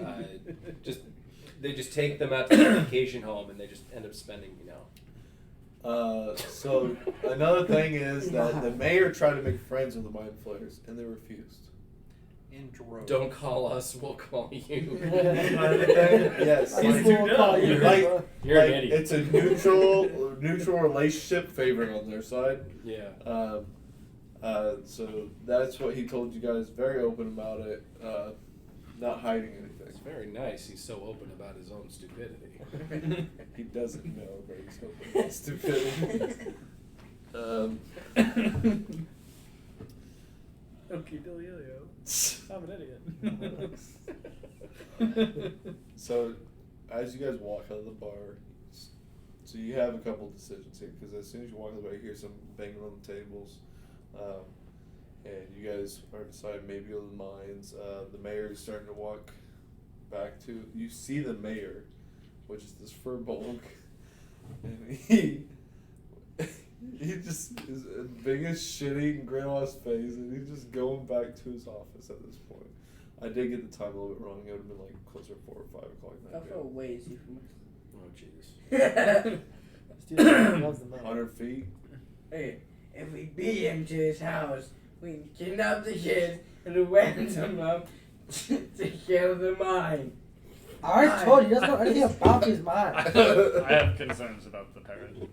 they just take them out to their vacation home and they just end up spending So another thing is that the mayor tried to make friends with the mind flayers, and they refused. In droves. Don't call us, we'll call you. Yes, You're an idiot. It's a neutral relationship favoring on their side. Yeah. So that's what he told you guys. Very open about it. Not hiding anything. It's very nice. He's so open about his own stupidity. He doesn't know, but he's open about stupidity. Okay, Delilio. I'm an idiot. So, as you guys walk out of the bar, so you have a couple decisions here, because as soon as you walk out of the bar, you hear some banging on the tables, and you guys are deciding maybe go to the mines. The mayor is starting to walk back to. You see the mayor, which is this fur bulk, and he just is the biggest shitty grin on his face, and he's just going back to his office at this point. I did get the time a little bit wrong. It would have been like closer to 4 or 5 o'clock. How far away is he from Oh us? jeez. Steve loves the money. 100 feet. Hey, if we beat him to his house, we can kidnap the kids and ransom them to kill the mine. I already told you, he doesn't know anything about these mines. I have concerns about the parent.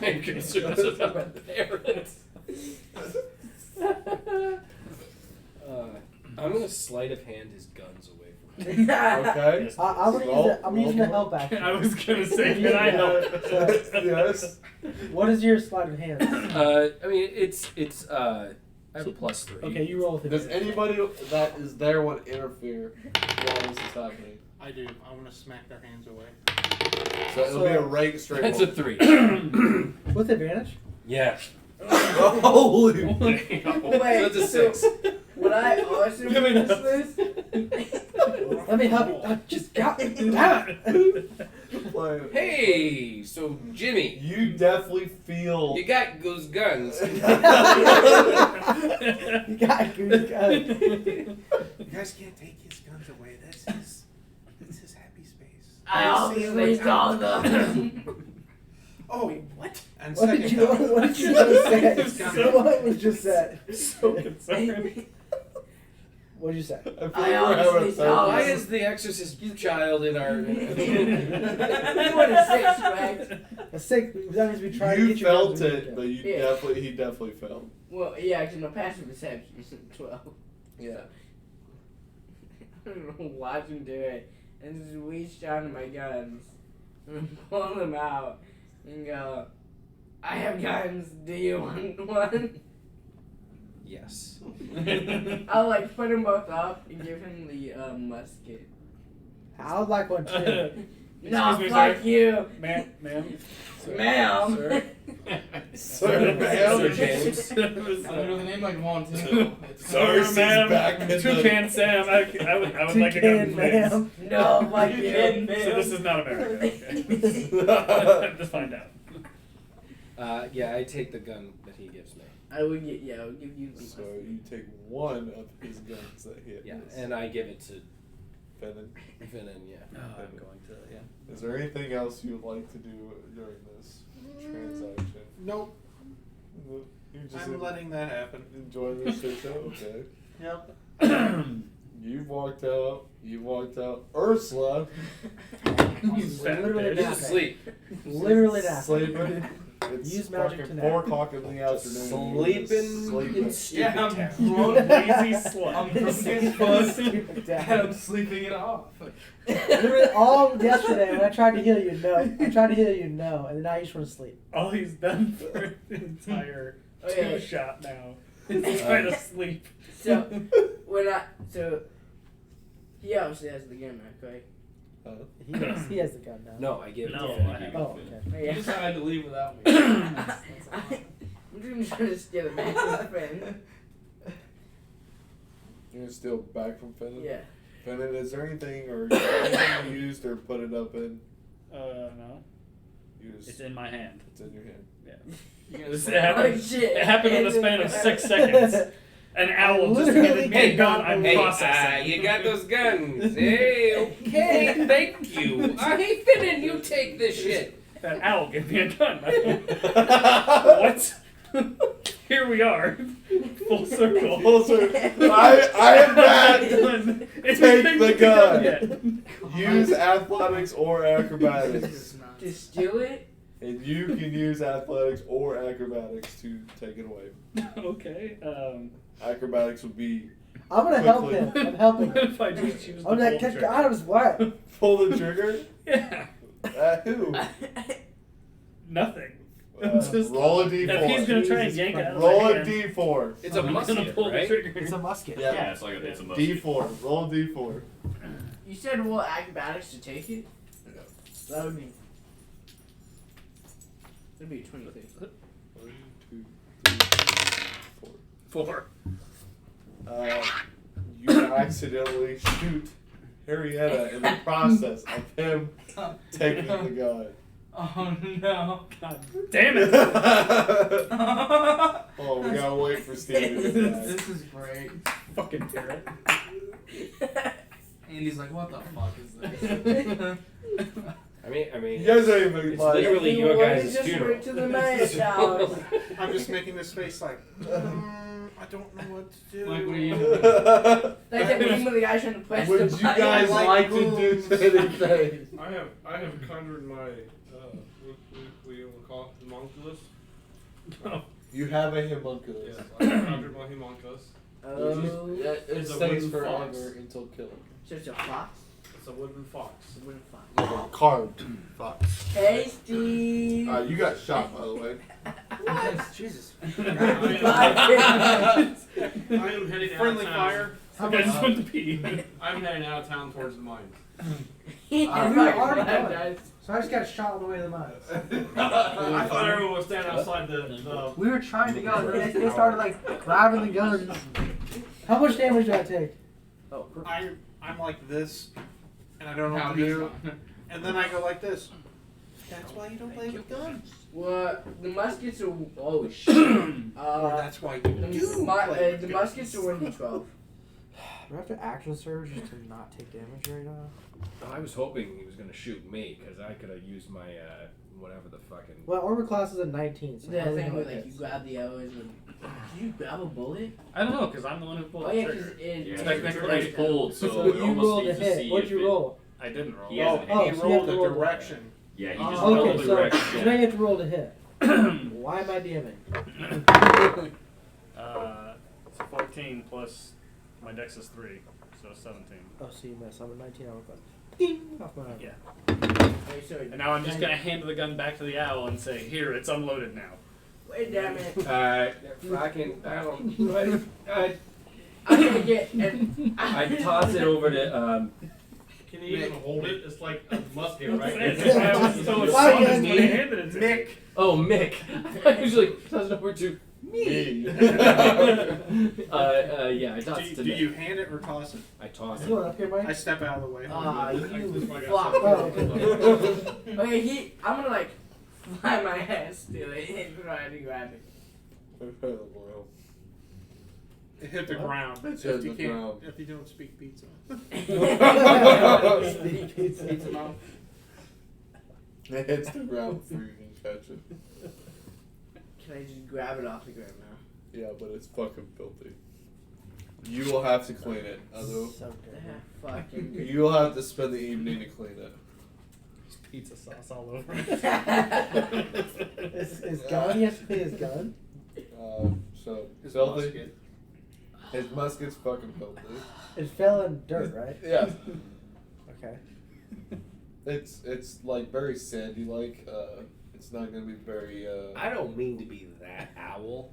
I have concerns about the parents. I'm gonna sleight of hand his guns away from him. Okay. I'm using the help action. I was gonna say, can I help? Yes. What is your sleight of hand? I mean, it's I have a +3. Okay, you roll with it. Does anybody that is there want to interfere while this is happening? I do. I want to smack their hands away. So it'll be a right straight. That's a roll. 3. With advantage? Yeah. Holy. Wait, That's a 6. Would I also Give me miss that. this? Let me help you. I just got it. Damn it. Hey, so Jimmy, You definitely feel. you got those guns. You got goose gun. You guys can't take his guns away. That's his happy space. I obviously saw them. Oh, what? And What did you just say? What was just said? So concerned. What did you say? I honestly saw Why them. is the Exorcist child in our? You want a 6, right? A 6. That means we tried to You get you felt guys to it, but you Yeah. he definitely felt. Well, yeah, actually, no, passive perception is 12. Yeah. Watch him do it, and just reach down to my guns, and pull them out, and go, I have guns, do you want one? Yes. I'll like put them both up and give him the musket. I would like one too. No, Excuse me, fuck sir. you! Ma'am. Ma'am! Sir. Sir, ma'am. Sir James. I don't know the name like one too. Sorry, she's back in the- Toucan Sam. I would like a gun, Toucan, please. ma'am. No, fuck you! So this is not America. Okay. Just find out. Yeah, I take the gun that he gives me. I would get, yeah, I would give you the So musket. you take one of his guns that hit. Yeah, and I give it to Fenton. Finnan. Yeah. I'm going to, yeah. Is there anything else you would like to do during this transaction? Nope. You just I'm letting that happen. enjoy this shit show. Okay. Yep. You've walked out. You walked out. Ursula. Literally He's napping. asleep. Literally napping. Sleeping. It's Use magic fucking to 4 nap. o'clock in the afternoon. Sleeping in stupid Yeah, I'm town. drunk, Lazy slut. I'm drunk as fuck, Stupid and dad. I'm sleeping it off. Literally all yesterday when I tried to heal you, no. I tried to heal you, no. And then now you just want to sleep. All he's done for the entire Okay. 2-shot now is try to sleep. So, so, he obviously has the gun, right? He has the gun now. No, I give it No, to Finnan. I have Oh, it. okay. Oh, You yeah. decided to leave without me. I'm just trying to steal it back from my friend. You're gonna steal back from Fenton? Yeah. Fenton, is there anything or anything you used or put it up in? No. You just, It's in my hand. it's in your hand. Yeah. You This gonna happened, Oh, shit. it happened in the span of 6 seconds. An owl just handed me a gun. I'm processing. You got those guns. Hey, okay, thank you. Hey, Finnan, you take this shit. That owl gave me a gun. What? Here we are. Full circle. Full circle. I am back. Take the gun. Use athletics or acrobatics. To steal it? And you can use athletics or acrobatics to take it away. Okay. Acrobatics would be. I'm gonna help him. I'm helping What him. if I just choose the I'm gonna pull kick trigger? out of his way. Pull the trigger? Yeah. Who? Nothing. Roll a d4. If he's gonna try and yank it out of Roll my a hand, d4. It's a I'm musket, gonna pull right? the trigger. It's a musket. Yeah. Yeah, it's like it's a musket. D4. Roll a d4. You said roll acrobatics to take it? Yeah. That would be. That'd be 23. 1, 2, 3, 4. 4. You accidentally shoot Harrietta in the process of him taking the gun. Oh no. God damn it. Oh, we gotta wait for Steve to get back. This is great. Fucking parrot. Andy's like, what the fuck is this? I mean, You guys don't even it's like. literally your guys' just funeral. went to the mayor's house. I'm just making this face like, I don't know what to do. Like, what are you Like that meme with the guy trying to press Would the you button. guys like like to do moves. anything? I have conjured my what you would call it, homunculus. You have a homunculus. Yes, I have conjured my homunculus. Oh, It It's a stays wooden forever fox. until killed. so it's a fox. It's a wooden fox. It's a wooden fox. Like a carved fox. Tasty. You got shot, by the way. Jesus. I am heading Friendly out of fire. town. I just went to pee. I'm heading out of town towards the mines. We were already Guys. going. So I just got shot on the way to the mines. I thought everyone was standing outside the We were trying to go, and then they started like grabbing the gun. How much damage did I take? Oh, I'm like this, and I don't know How what to he's do. And then I go like this. That's why you don't play with guns. well, the muskets are. Oh shit. Or that's why you the, do play with the guns. muskets are 1d12. Do I have to action surge just to not take damage right now? I was hoping he was gonna shoot me because I could have used my whatever the fucking. Well, armor class is a 19, so The how do we thing know where it like you hits? grab the arrows and. Did you grab a bullet? I don't know, because I'm the one who pulled Oh the yeah, because trigger. it. Yeah, Technically, it's pulled, so, So it you almost rolled a needs to hit. see What'd if you it- roll? I didn't roll. He has Oh, an Oh, he so you rolled have the to roll the direction. Yeah, he Oh, just Okay, rolled the so direction. now you have to roll to hit. Why am I DMing? So 14 plus my dex is 3, so 17. Oh, so you miss. I'm at 19 armor class. Ding! Off my arm. Yeah. Wait, so And now I'm just gonna hand the gun back to the owl and say, "Here, it's unloaded now." wait, damn it. Fucking. I I'm gonna get. And I toss it over to Can you even hold it? It's like a musket, right? I was so Why astonished again? when he handed it to me. Mick. oh Mick. I usually toss it over to me. Yeah, I toss it to Do Mick. you hand it or toss it? I toss Is it. he going up here, I Mike? step out of the way. Ah, you I flop. Oh, okay. Okay, I'm gonna like fly my ass to it and try to grab it. It hit the What? ground. It's if hit you the can't, ground. if you don't speak pizza. Speak pizza. Pizza mom. It hits the ground before you can catch it. Can I just grab it off the ground now? Yeah, but it's fucking filthy. You will have to clean it. Although So dirty. Fucking. you will have to spend the evening to clean it. There's pizza sauce all over it. Is gun? He has to clean his gun? So His filthy. musket. His musket's fucking filthy. It fell in dirt, right? Yeah. Okay. It's like very sandy like. It's not gonna be very. I don't mean to be that owl.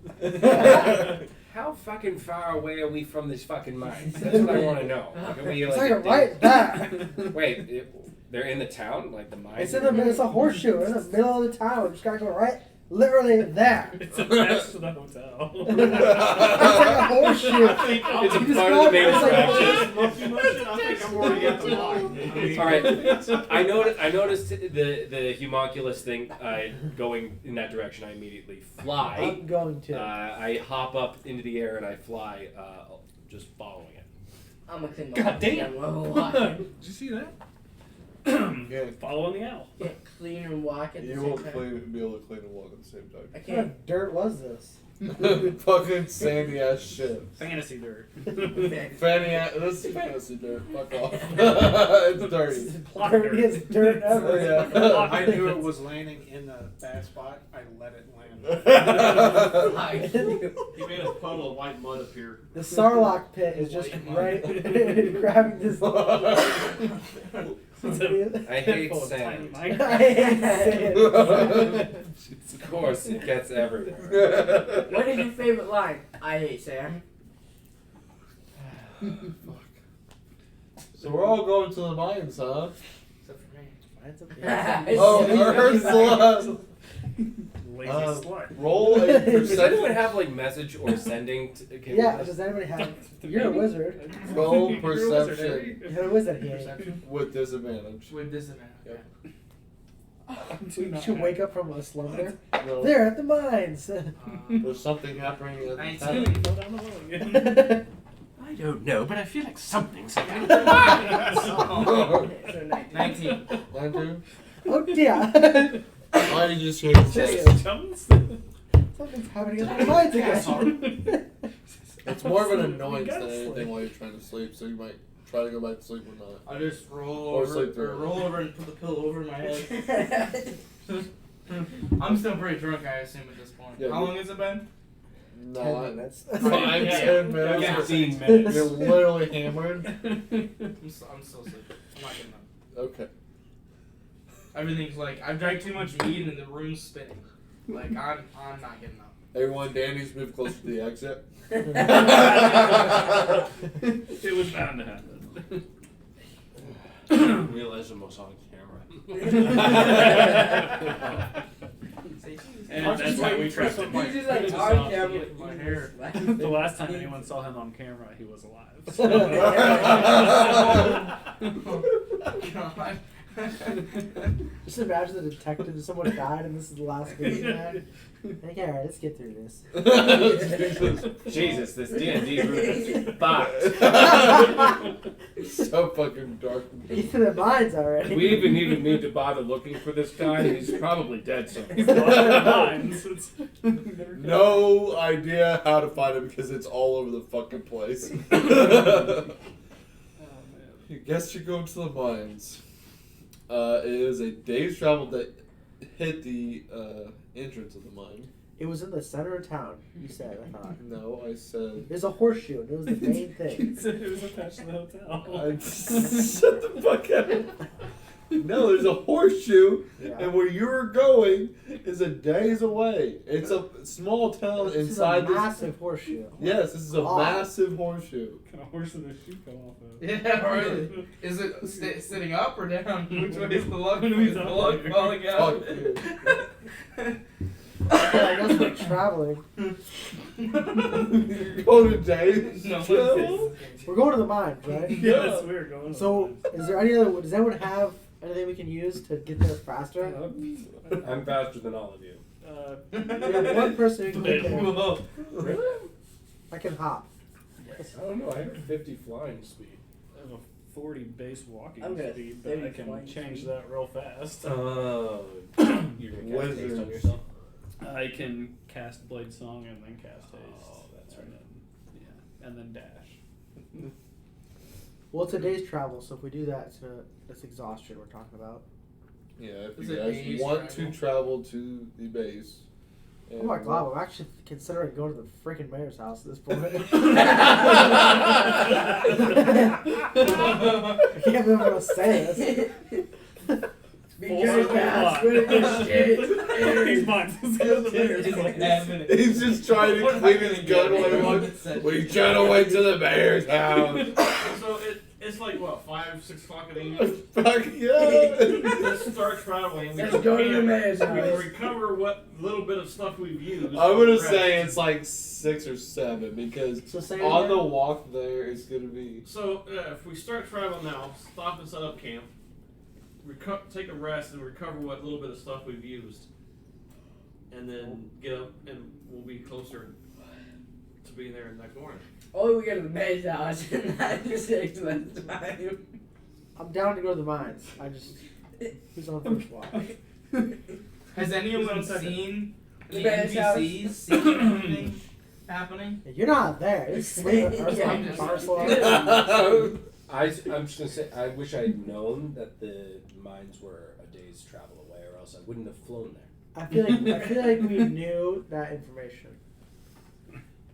How fucking far away are we from this fucking mine? That's what I want to know. Like, are we, It's like, like right there. Wait, they're in the town, like the mine. It's in the middle. It's a horseshoe. We're in the middle of the town. Just gotta go right, literally there. It's attached to the hotel. It's like a horseshoe. It's a You part of the main described it as like a attraction. Monkey motion? I think I'm already at the line. All right, I noticed the homunculus thing going in that direction. I immediately fly. I'm going to. I hop up into the air and I fly, just following it. I'm gonna clean my God damn. Did Did you see that? Yeah. Following the owl. Can't clean and walk at the You same won't time. be able to clean and walk at the same I time. What kind can't. of dirt was this? Fucking sandy ass shit. Fantasy dirt. This is fantasy dirt. Fuck off. It's dirty. Dirtiest dirt ever. Yeah. I knew it was landing in the bad spot. I let it land. He made a puddle of white mud up here. The Sarlacc pit is just right grabbing this. I hate sand. I hate sand. Of course, it gets everywhere. What is your favorite line? I hate Sam. So we're all going to the mines, huh? Except for me. Mine's up Oh, Ursula! Lazy slut. Roll a Does perception. anyone have like message or sending? Yeah, does anybody have? You're a wizard. Roll You're a wizard, perception You're a wizard here. Perception. with disadvantage. With disadvantage. Yep. You should wake up from a slumber. No, They're at the mines. there's something happening at the 19. time. Fell down the hole again. I don't know, but I feel like something's happening. So 19. 19? Oh dear. Why did you just hear it say? Chums? Something's happening at the mines again. It's more of an annoyance got than sleep. anything while you're trying to sleep, so you might try to go back to sleep or not. I just roll Or over, sleep through it. roll over and put the pillow over my head. I'm still pretty drunk, I assume, at this point. Yeah, How you- long has it been? 10 Not minutes. 5, Yeah. 10 minutes. Yeah. 15 minutes. You're literally hammered. I'm still sleeping. I'm not getting up. Okay. Everything's like, I've drank too much weed and the room's spinning. Like, I'm not getting up. Everyone, Danny's moved closer to the exit. It was bound to happen. Realize I'm also on camera. And that's why we trapped him. He's just like Just on off camera. getting my hair. The last time anyone saw him on camera, he was alive. God. Just imagine the detective. Someone died, and this is the last case he had. Like, all right, let's get through this. Jesus, this D&D room is fucked. So fucking dark. Get to the mines already. We even need to bother looking for this guy. He's probably dead somewhere. He's lost in the mines. No idea how to find it because it's all over the fucking place. I guess you're going to the mines. It is a day's travel that hit the entrance of the mine. It was in the center of town. You said, I thought. No, I said. There's a horseshoe. And it was the main thing. It was attached to the hotel. Shut the fuck up. No, there's a horseshoe, Yeah. and where you're going is a days away. It's a small town This is a inside this. massive horseshoe. Yes, this is a Oh. massive horseshoe. What kind of horse did the shoe come off of? Yeah, right. Is it sitting up or down? Which way is the lug? Who's Is the up lug there? falling out? Fuck you. Yeah, I guess we're traveling. Go to days. No, travel? We're going to the mines, right? Yeah, that's weird. Going So, is there any other? Does anyone have anything we can use to get there faster? I'm faster than all of you. We have one person who can get there. Whoa. Really? I can hop. I don't know. I have 50 flying speed. I have a 40 base walking I'm gonna speed, but I 30 can flying change speed. that real fast. Oh. You're gonna cast haste on Wizards. yourself? I can cast Blade Song and then cast Haste. Oh, that's right. Yeah, and then dash. Well, it's a day's travel, so if we do that, it's exhaustion we're talking about. Yeah, if Is you it guys days want travel? to travel to the base. Oh my god, I'm actually considering going to the freaking mayor's house at this point. I can't believe I'm gonna say this. Because that's where this shit He's is. mine. Let's go to the mayor's place. He's just trying to clean his gun while we try to wait to the mayor's house. So it's like what, 5, 6 o'clock in the evening? Fuck yeah! Let's start traveling. We Let's can go to the mayor's we can house. recover what little bit of stuff we've used. I'm gonna Rest. say it's like 6 or 7 because So say on the again? walk there it's gonna be. So if we start traveling now, stop and set up camp, take a rest and recover what little bit of stuff we've used, and then get up and we'll be closer to being there next morning. Oh, we go to the mayor's house and that just takes less time. I'm down to go to the mines. I just who's on the first watch? Has anyone Who's on second? seen the The man's house. NPCs seeing anything happening? You're not there. It's sleeping. Yeah. I'm just gonna say, I wish I'd known that the mines were a day's travel away, or else I wouldn't have flown there. I feel like we knew that information.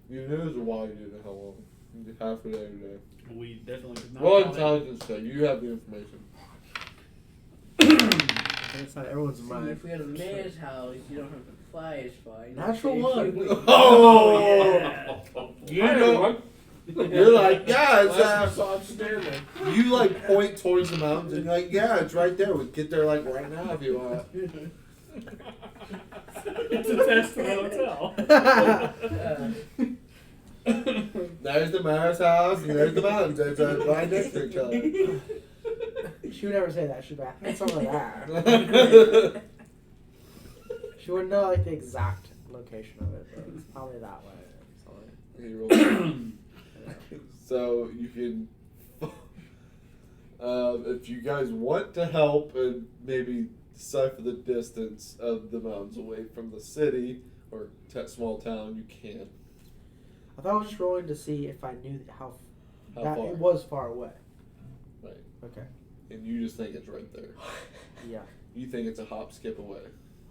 You knew it was why you didn't know how long. You did half a day every day. We definitely did not. Roll call it. intelligence check. You have the information. It's not everyone's See, mind. if we had a mayor's house, you don't have to fly as far. You Natural stay one. human. Oh! You Hi, know, everyone. you're like, yeah, it's Last time I saw him standing. you like point towards the mountains and you're like, yeah, it's right there. We get there like right now if you want. It's attached to the hotel. There's the mayor's house and there's the mountains. They're right next to each other. She would never say that. She'd be like, it's over there. She wouldn't know like the exact location of it, but it's probably that way. He rolled. So you can, if you guys want to help and maybe decipher the distance of the mountains away from the city or small town, you can. I thought I was just rolling to see if I knew how that far? it was far away. Right. Okay. And you just think it's right there. Yeah. You think it's a hop, skip away.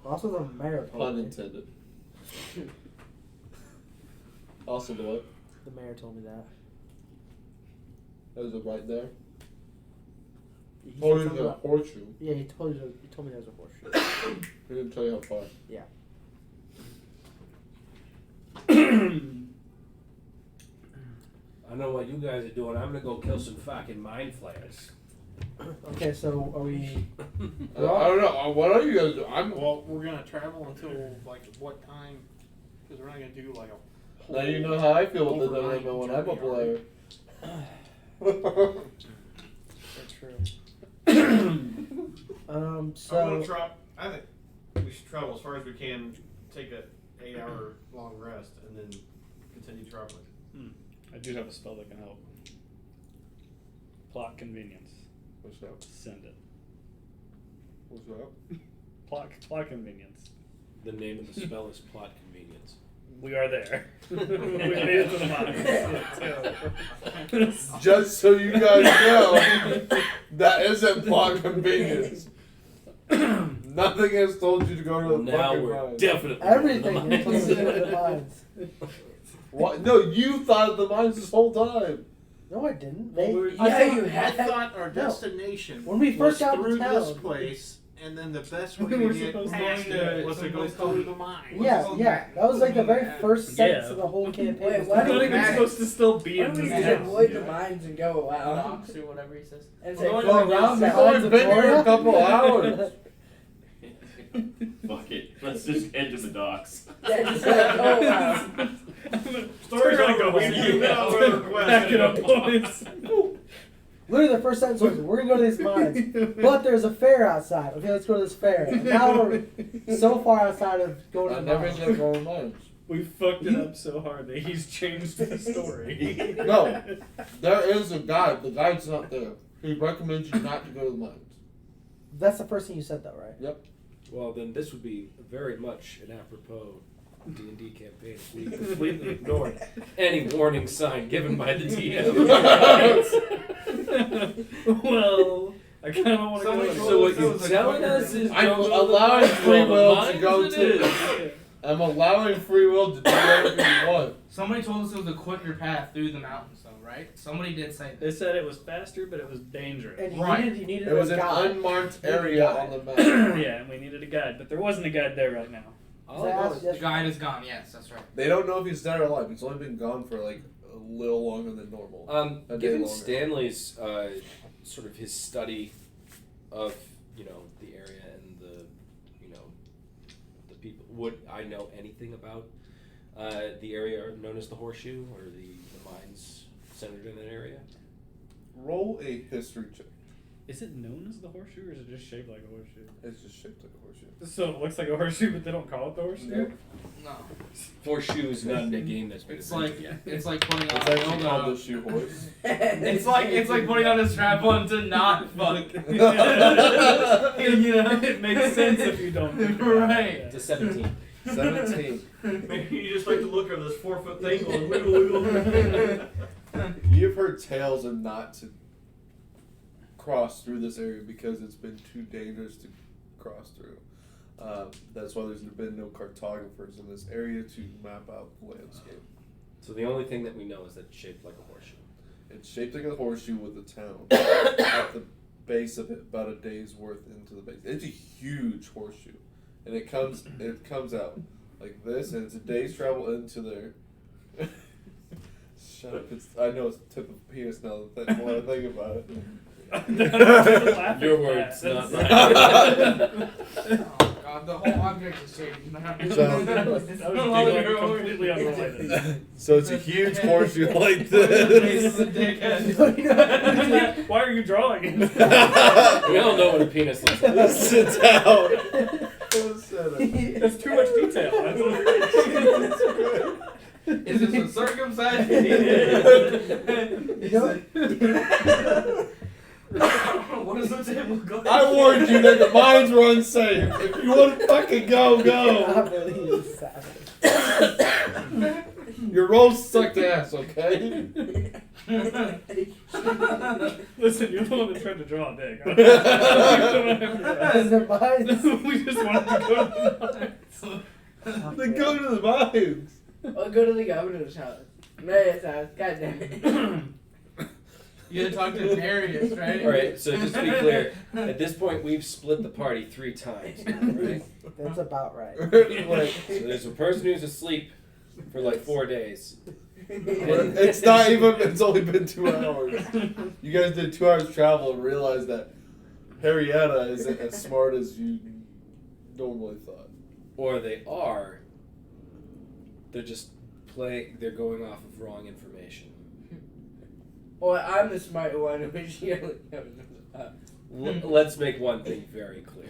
Also, the mayor told Pun me. intended. Also, the what? The mayor told me that. Is it right there? He Oh, said there's something a about- horseshoe. Yeah, he told me there was a horseshoe. He didn't tell you how far. Yeah. I know what you guys are doing. I'm gonna go kill some fucking mind flayers. Okay, so are we? I don't know. What are you guys doing? Well, we're gonna travel until like what time? Because we're not gonna do like a. Whole Now you know how I feel with the overnight dilemma when I'm a journey, player. That's true. So I think we should travel as far as we can. Take a 8-hour long rest and then continue traveling. I do have a spell that can help. Plot convenience. What's that? Send it. What's that? Plot convenience. The name of the spell is plot convenience. We are there. We made it to the mines. Just so you guys know, that isn't plot convenience. Nothing has told you to go to the Now fucking we're mines. definitely everything going to the is mines. to the mines. What? No, you thought of the mines this whole time. No, I didn't. I thought our destination When we first was got to through town. this place, and then the best way We were to get supposed to past go it to was to go someplace through called- the mine. Yeah. That was like the very first sentence Yeah. of the whole campaign. Wait, was why I'm to not go even back. supposed to still be Why in don't we this just town. avoid the mines and go around? Docks or whatever he says. And We're say, going Go to around the We've mines only of been here Florida? a couple hours. Fuck it. Let's just head to the docks. yeah, just like, go around. Story's gonna go over. you Yeah. back it up, boys. Literally, the first sentence was, "We're gonna go to these mines, but there's a fair outside. Okay, let's go to this fair." And now we're so far outside of going to I the never mines. said go to mines. We fucked it up so hard that he's changed the story. No, there is a guide. The guide's not there. He recommends you not to go to the mines. That's the first thing you said, though, right? Yep. Well, then this would be very much an apropos D&D campaign if we completely ignored any warning sign given by the DM. Well, I kind of want to go. So what you're telling us is I'm don't go to the allowing mines. free Well, the will to mines go it to. is. I'm allowing free will to do whatever you want. Somebody told us it was a quicker path through the mountains, though, right? Somebody did say that. They said it was faster, but it was dangerous. And you Right. needed It was a an guide. unmarked You needed a area guide. on the map. Yeah, and we needed a guide, but there wasn't a guide there right now. All I know is The guide is gone, yes, that's right. They don't know if he's dead or alive. He's only been gone for like a little longer than normal. A day given longer. Stanley's sort of his study of the area and the the people, would I know anything about the area known as the Horseshoe or the mines centered in that area? Roll a history check. Is it known as the horseshoe, or is it just shaped like a horseshoe? It's just shaped like a horseshoe. So it looks like a horseshoe, but they don't call it the horseshoe? Nope. No. Horseshoe is not in a game that's been It's like invented yet. it's like putting on It's a actually called the dildo. shoe horse. It's like putting on a strap on to not fuck. You know? It makes sense if you don't think about Right. it. It's a 17. 17. Maybe you just like to look at this 4-foot thing going wiggle wiggle. You've heard tales of not to cross through this area because it's been too dangerous to cross through. That's why there's been no cartographers in this area to map out the landscape. So the only thing that we know is that it's shaped like a horseshoe. It's shaped like a horseshoe with a town at the base of it, about a day's worth into the base. It's a huge horseshoe, and it comes out like this, and it's a day's travel into there. Shut up! I know it's the tip of a penis now. The more I think about it. Your words, not mine. Oh god, the whole object is changing now. That was completely unrelated. So it's a huge horseshoe like this. Why are you drawing it? We all know what a penis looks like. Sit down. That's too much detail. Is this a circumcised What does the table go? I warned you that the mines were unsafe. If you want to fucking go, go. Your rolls sucked ass, okay? Listen, you're the one that tried to draw a dick. We just wanted to go to the mines. Then go to the mines. Or go to the governor's house. Mayor's house. God damn it. You gotta talk to Darius, right? Alright, so just to be clear, at this point we've split the party 3 times, right? That's about right. So there's a person who's asleep for like 4 days. It's not even, it's only been 2 hours. You guys did 2 hours travel and realized that Harrietta isn't as smart as you normally thought. Or they are. They're just they're going off of wrong information. Or I'm the smart one, but she only knows. Let's make one thing very clear.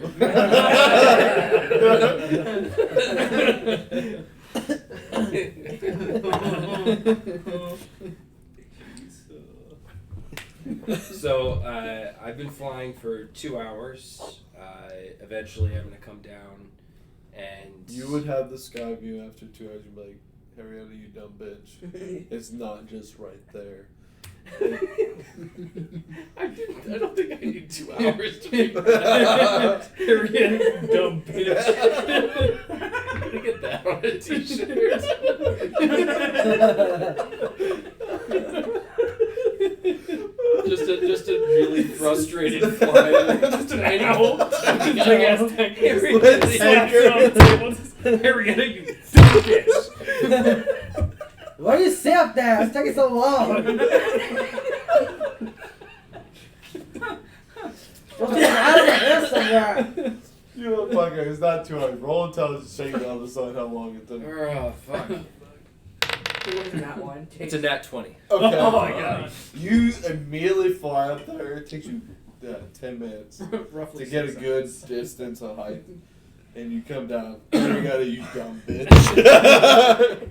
So I've been flying for 2 hours. Eventually I'm going to come down and... You would have the sky view after 2 hours. You'd be like, Harrietta, you dumb bitch. It's not just right there. I don't think I need 2 hours to be Harrietta, dumb bitch. Can I get that on a t-shirt? just a really frustrated flyer. Just an owl. Harrietta, you dumb bitch. Why do you sit up there? It's taking so long. Supposed to be out of here somewhere. You motherfucker, it's not 2 hours. Roll intelligence, shake it on the side how long it took. Oh, fuck. It's a nat 20. Okay. Oh my god. You immediately fly up there. It takes you 10 minutes Roughly to get a 6 good seconds. distance of height. And you come down. You gotta, you dumb bitch.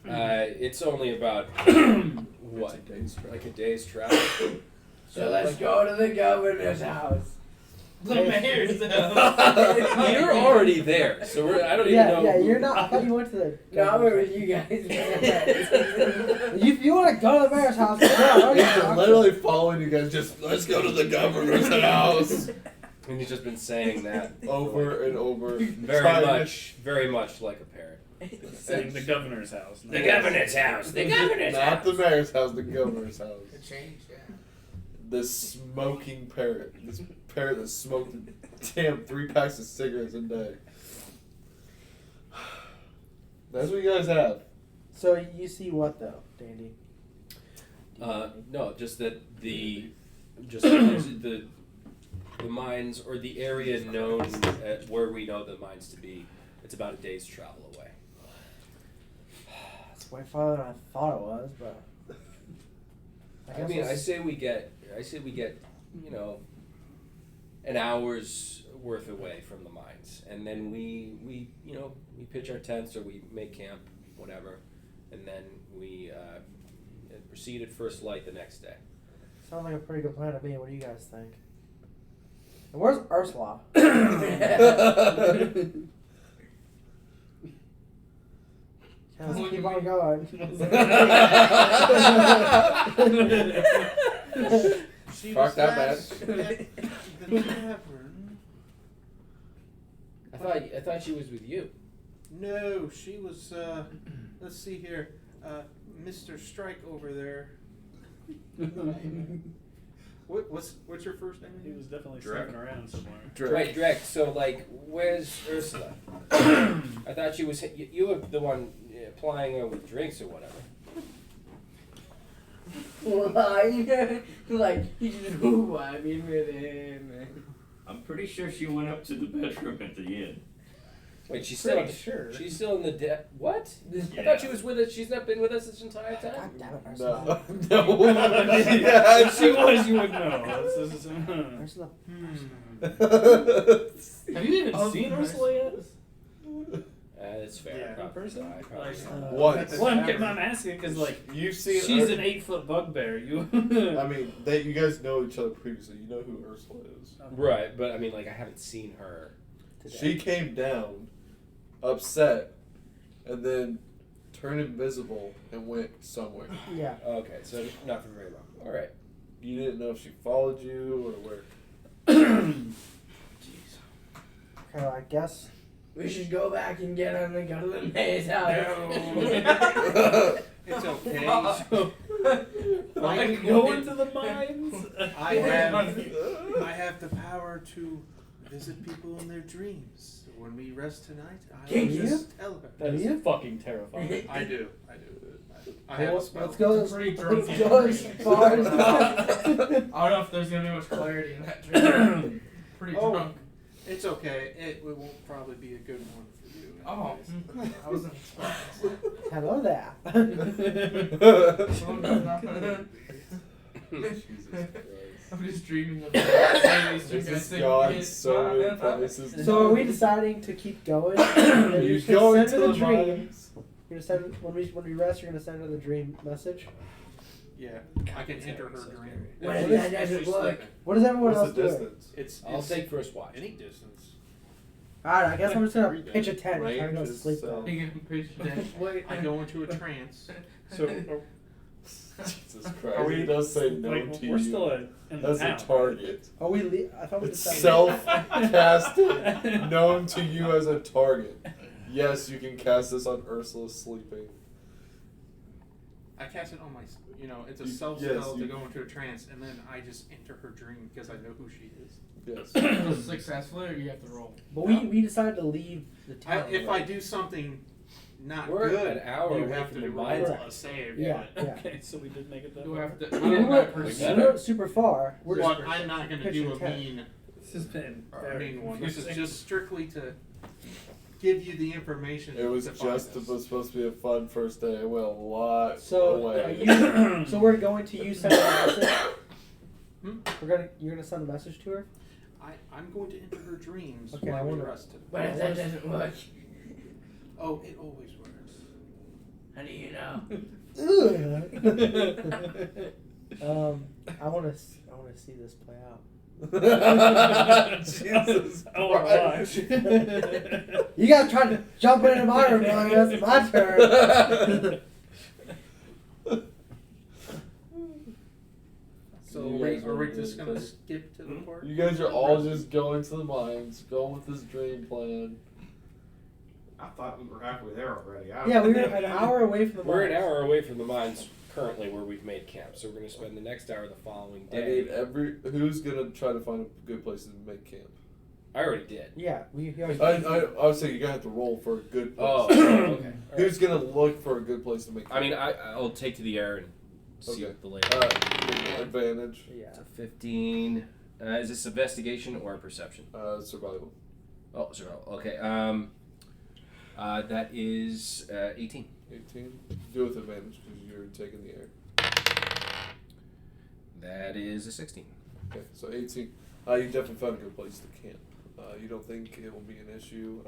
It's only about, what, like a day's travel? So let's go to the governor's house. The mayor's house. You're already there, so I don't even know. Yeah, you're not. I thought you went to the. No, I'm with you guys. You want to go to the mayor's house? Yeah, He's literally following you guys. Just let's go to the governor's house. And he's just been saying that Over and over. very much like a parrot. Saying the governor's house. The governor's house. The governor's Not house. the mayor's house. The governor's house. It changed, yeah. The smoking parrot. This parrot that smoked damn 3 packs of cigarettes a day. That's what you guys have. So you see what though, Dandy? No, just that the mines or the area known at where we know the mines to be, it's about a day's travel away. It's way farther than I thought it was, but. I say we get, you know, an hour's worth away from the mines, and then we pitch our tents or we make camp, whatever, and then we proceed at first light the next day. Sounds like a pretty good plan to me. What do you guys think? And where's Ursula? Let's keep on going. She Fuck was that last at the tavern. I thought she was with you. No, she was. Let's see here, Mr. Strike over there. What's your first name? He was definitely Drek. sniffing around somewhere. Right, Drek. So, like, where's Ursula? I thought she was. You were the one applying her with drinks or whatever. Why? Like, you just vibing with him. I'm pretty sure she went up to the bedroom at the inn. Wait, she's Pretty still. sure. She's still in the what? I Yeah. thought she was with us. She's not been with us this entire time. God damn it, Ursula. No. Yeah, if she was, you would know. Ursula. Have you even seen Ursula yet? That's fair. Yeah, Probably. person. I probably not. Once. Well, I'm asking because like You've seen. she's an 8-foot bugbear. You. I mean, you guys know each other previously. You know who Ursula is. Right, but I mean, like, I haven't seen her. Today. She came down, upset, and then turned invisible and went somewhere. Yeah. Okay, so not for very long. All right. You didn't know if she followed you or where. Okay, well, I guess. We should go back and get him and go to the maze house. It's okay. I can go into the mines. I have the power to visit people in their dreams. When we rest tonight, I Can will you? just tell her. That is fucking terrifying. I do. I Well, have a spell. let's go. It's a pretty drunk Let's go as far as I don't know if there's gonna be much clarity in that dream. Pretty Oh. drunk. It's okay. It won't probably be a good one for you. Oh, anyways. I wasn't expecting Hello there. Jesus Christ. I'm just dreaming of This has gone so many places. So are we deciding to keep going? You're You going send to her the the dream. mines. You're gonna send when we rest. You're gonna send her the dream message. Yeah, I can enter her dream. When She's- that doesn't she's work. sleeping. What is everyone What's else the doing? distance? I'll take first watch. Any distance. All right, I guess I'm just gonna Range pitch a tent and try to go to is, sleep. Though. You can push that. Wait, I go into a trance. So Jesus Christ. Are we- It does say no like, to we're you. still in the That's town. a target. Are we? I thought we It's decided. self-casted, known to you as a target. Yes, you can cast this on Ursula sleeping. I cast it on my, it's a You- self yes, spell you- to go into a trance, and then I just enter her dream because I know who she is. Yes. Successfully, or you have to roll? But we decided to leave the town. If I do something not We're good, an hour you away have from to the roll mines. a save. Yeah, yeah. Okay, so we did make it that You far. have to. We weren't super, super far. We're But just I'm not going to pitching do a tent. mean, This has been very mean one. This is confusing. just strictly to give you the information. It was to find just us. supposed to be a fun first day. It went a lot So away. are you, so we're going to you send a message. Hmm? You're gonna send a message to her. I'm going to enter her dreams Okay, I while we wonder- rested. But if that doesn't work, Oh, it always works. how do you know? I want to see this play out. Jesus I want Christ. to watch. You guys trying to jump into my room while it's my turn. So You guys are we are just really gonna crazy. skip to the part? You guys are all just going to the mines, going with this dream plan. I thought we were halfway there already. Yeah, we were an hour away from the We're an mines. hour away from the mines currently where we've made camp, so we're going to spend the next hour the following I day. need who's gonna try to find a good place to make camp. I already did. Yeah, we already. I was saying you're gonna have to roll for a good place. Oh, okay. Who's gonna look for a good place to make camp? I mean, I'll take to the air and see Okay. what the layout Advantage. Yeah. It's a 15. Is this investigation or perception? Survival. Oh, survival. Okay. That is 18. 18. Do it with advantage because you're taking the air. That is a 16. Okay, so 18. You definitely found a good place to camp. You don't think it will be an issue.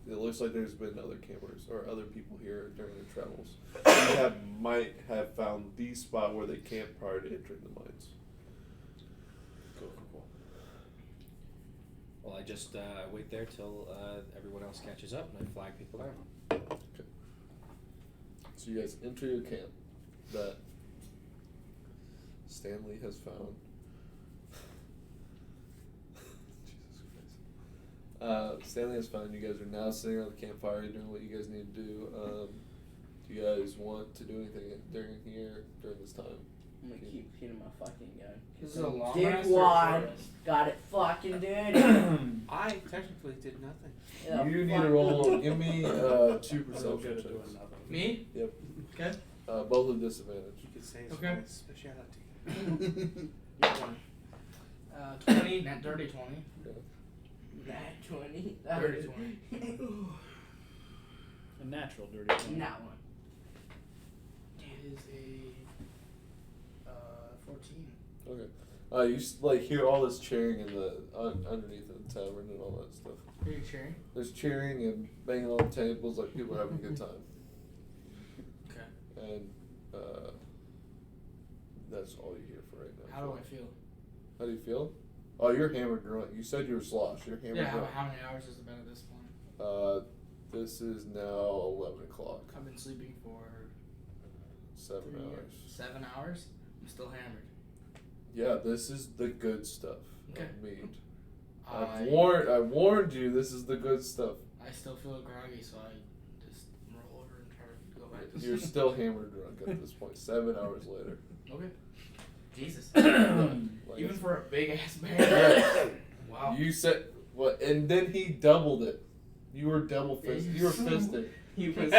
It looks like there's been other campers or other people here during their travels. You might have found the spot where they camped prior to entering the mines. Cool. Well, I just wait there till everyone else catches up, and I flag people down. Okay. So you guys enter your camp that Stanley has found. Stanley has found. You guys are now sitting around the campfire doing what you guys need to do. Do you guys want to do anything during this time? I'm gonna keep hitting my fucking gun. This is a long Dick ass wad, search. got it fucking dirty. I technically did nothing. Yeah, You need fuck. to roll. Give me 2 So perception good at doing checks. nothing. Me? Yep. Okay. Both with disadvantage. You could say it's Okay. my specialty. 20, not dirty 20. Nat 20. Dirty 20. A natural dirty one. Not one. It is a 14. Okay. You hear all this cheering in the underneath of the tavern and all that stuff. Are you cheering? There's cheering and banging on the tables like people are having a good time. Okay. And that's all you hear for right now. How do I feel? How do you feel? Oh, you're hammered drunk. You said you were sloshed. You're hammered Yeah, drunk. how many hours has it been at this point? This is now 11 o'clock. I've been sleeping for 7 3 hours. years. 7 hours? I'm still hammered. Yeah, this is the good stuff. Okay. Of mead. I I warned you. This is the good stuff. I still feel groggy, so I just roll over and try to go back to You're sleep. still hammered drunk at this point. 7 hours later. Okay. Jesus. Like Even for a big ass man. Yes. Wow. You said what? And then he doubled it. You were double fisted. You were fisted. He was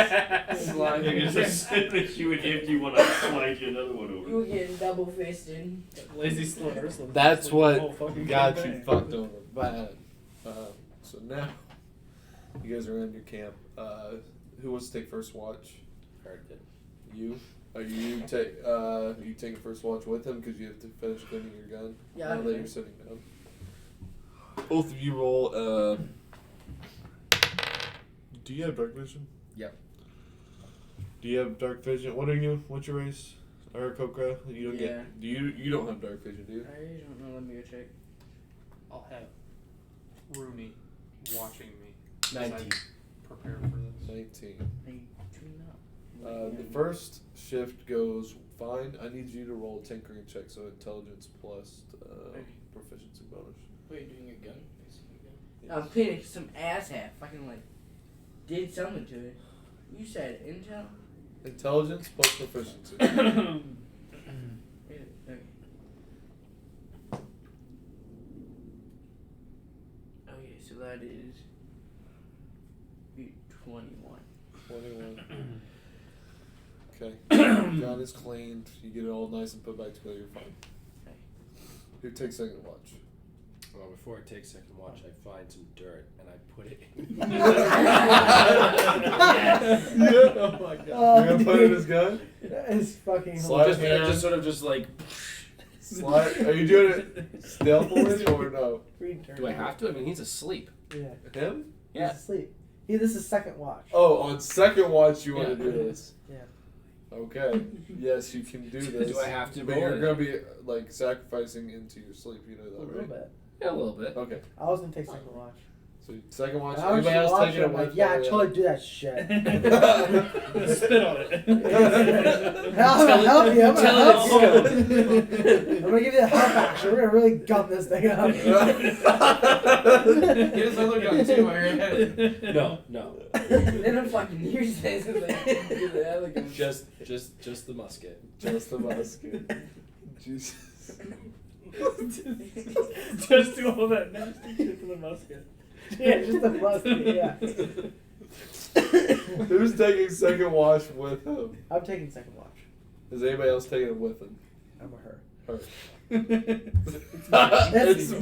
Sliding as I said that you would empty one, I'd slide you another one over. You were getting double fisted. Lazy slurs. That's what whole fucking got you campaign. fucked over bad. So now you guys are in your camp. Who wants to take first watch? Hard did. You? Are you taking first watch with him because you have to finish cleaning your gun? Yeah, Now I that do. you're sitting down. Both of you roll. Do you have dark vision? Yep. Do you have dark vision? What are you? What's your race? Aarakocra? You don't Yeah. get. Do you don't have dark vision, do you? I don't know. Let me go check. I'll have Rooney watching me. 19. Prepare for this. 19. I do not. The first shift goes fine. I need you to roll a tinkering check, so intelligence plus proficiency bonus. What are you doing, a gun? Basically, a gun? I'm cleaning some ass half. Fucking did something to it. You said intel. Intelligence plus proficiency. Okay. Okay, so that is 21. 21. Okay. Gun is cleaned. You get it all nice and put back together. You're fine. Okay. Who takes second watch? Well, before I take second watch, I find some dirt and I put it in. Yes. Oh my god. You're gonna put it in his gun? That is fucking Slide hilarious. hand. Just sort of just like. Slide. Are you doing it stealthily or no? Do I have to? I mean, he's asleep. Yeah. Him? He's asleep. This is second watch. Oh, on second watch you want Yeah. to do this? Yeah. Okay. Yes, you can do this. Do I have to But roll you're it? gonna be like sacrificing into your sleep. You know A that, little right? bit. Yeah, a little bit. Okay. I was gonna take second watch. So second watch. I was Anybody else watching, taking it I'm like, with? yeah, I you? totally do that shit. Spit on it. I'm gonna help you. I'm gonna Tell help it you. I'm gonna give you the help action. We're gonna really gum this thing up. Get his other gun too while you're at it. No. Then I'm fucking useless. Like, do the other gun. Just the musket. Just the musket. Jesus. Just do all that nasty shit to the musket. Yeah, just the musket. Yeah. Who's taking second watch with him? I'm taking second watch. Is anybody else taking it with him? I'm a her. Her. It's Depends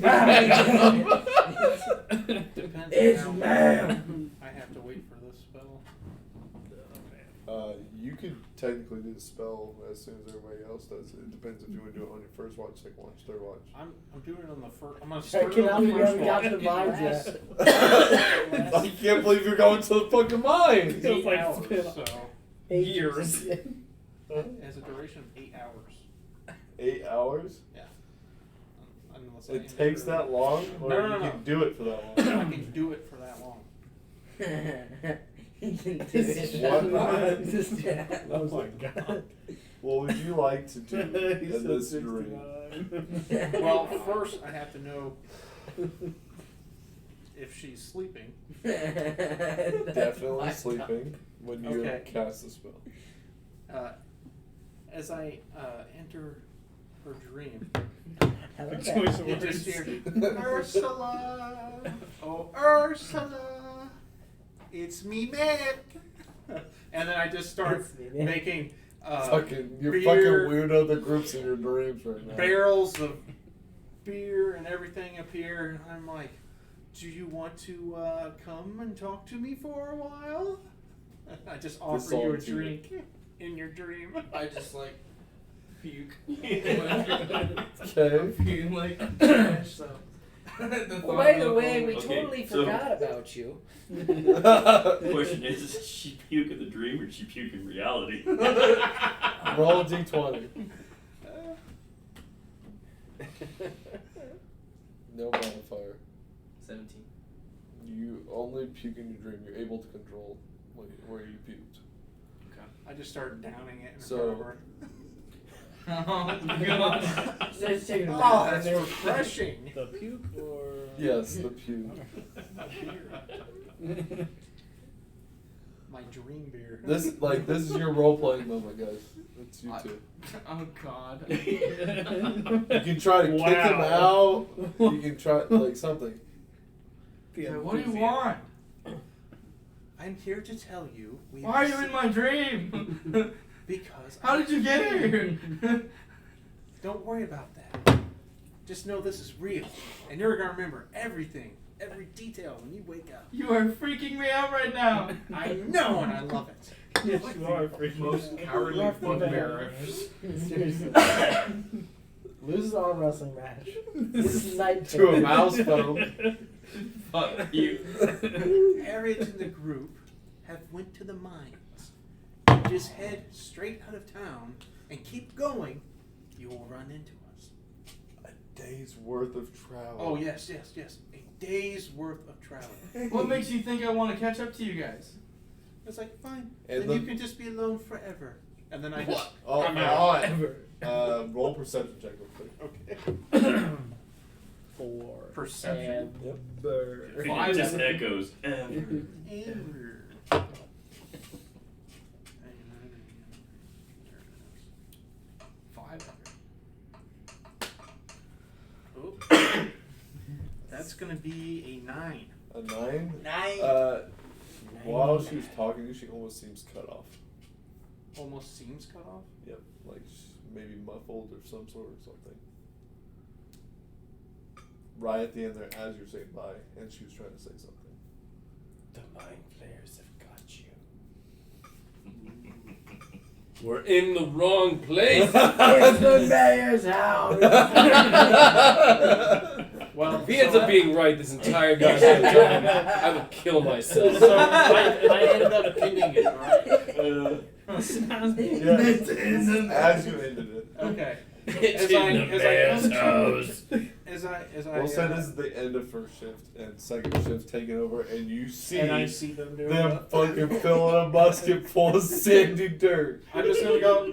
It's on how ma'am. long I have to wait for this spell. You could technically do the spell as soon as everybody else does. It depends if you want to do it on your first watch, second watch, third watch. I'm doing it on the first. I'm gonna Check start it it out, on the we first haven't got one. to the mines yet. I can't believe you're going to the fucking mine. 8 like hours, spin- so Years. it has a duration of 8 hours. 8 hours? Yeah. Unless I It takes enter- that long, or No. you can do it for that I long. can do it for that long. He can do Just it. One minute. Oh my god. What would you like to do He in said this dream? 69. Well, first I have to know if she's sleeping. Definitely sleeping when you Okay. cast the spell. As I enter her dream, I love Good choice that. of you words. just hear, Ursula, oh Ursula, it's me, man. And then I just start It's me, man. making You're beer, fucking weirdo that groups in your dreams right now. barrels of beer and everything appear. And I'm like, do you want to come and talk to me for a while? I just offer you a all to you. drink in your dream. I just like puke. Okay. Puke like trash, so. Well, by the way, we Okay, totally so- forgot about you. The question is she puke in the dream or did she puke in reality? Roll a d20. No modifier. 17. You only puke in your dream. You're able to control where you puked. I just started downing it in So- front of her. Oh, God. So it's taking a Oh, bath. that's refreshing. The puke or Yes, the puke. My dream beer. This is your role playing moment, guys. It's you two. Oh, God. You can try to kick him Wow. out. You can try like something. What do you want? I'm here to tell you. Why are you in my dream? Because. How did you get here? Don't worry about that. Just know this is real, and you're gonna remember everything, every detail when you wake up. You are freaking me out right now. I know, and I love it. yes, you are freaking Most cowardly Left the bugbear. Seriously. Loses arm wrestling match. This is night To a mouse phone. Fuck you. Areas in the group have went to the mines. Just head straight out of town and keep going. You will run into us. A day's worth of travel. Oh yes. A day's worth of travel. What makes you think I want to catch up to you guys? It's like fine. And then the- you can just be alone forever. And then I just Oh, I'm out. roll perception check real quick. Okay. for Perception. It just echoes. Ever. 500. Oh. That's gonna be a 9. A 9? 9. While she was talking to you, she almost seems cut off. Almost seems cut off. Yep, like maybe muffled or some sort of something. Right at the end there, as you're saying bye, and she was trying to say something. The mind players have got you. We're in the wrong place. It's the mayor's house. Well, if he ends up being right this entire goddamn time, I will kill myself. So I ended up ending it, right? Yeah, as you ended it. Okay. It's As in the mayor's house. As I We'll say this is the end of first shift and second shift taking over, and you see, and I see them doing them that. fucking filling a musket full of sandy dirt. I'm just gonna go.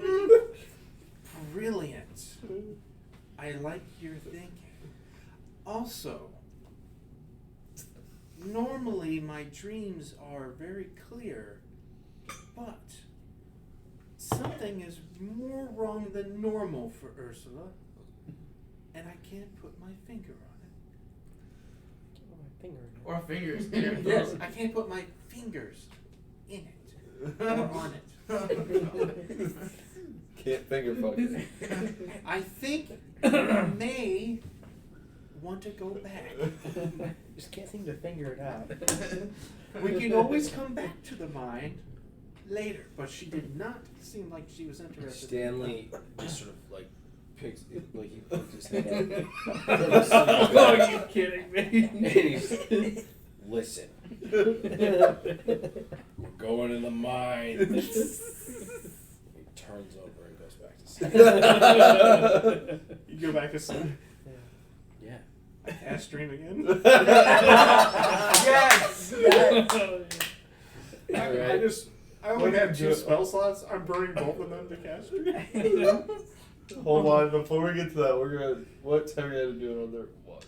Brilliant. I like your thinking. Also, normally my dreams are very clear, but something is more wrong than normal for Ursula, and I can't put my finger on it. Or fingers. Yes, I can't put my fingers in it or on it. Can't finger fuck it. I think you may want to go back. Just can't seem to figure it out. We can always come back to the mine later. But she did not seem like she was interested. Stanley just sort of like picks it, like he picks his head up. Oh, are you kidding me? And he's, listen, we're going in the mine. He turns over and goes back to sleep. You go back to sleep. Yeah. Cast dream again. Yes. I only have 2 spell slots. I'm burning both of them to cast dream. Hold on, before we get to that, what Terry to do another watch.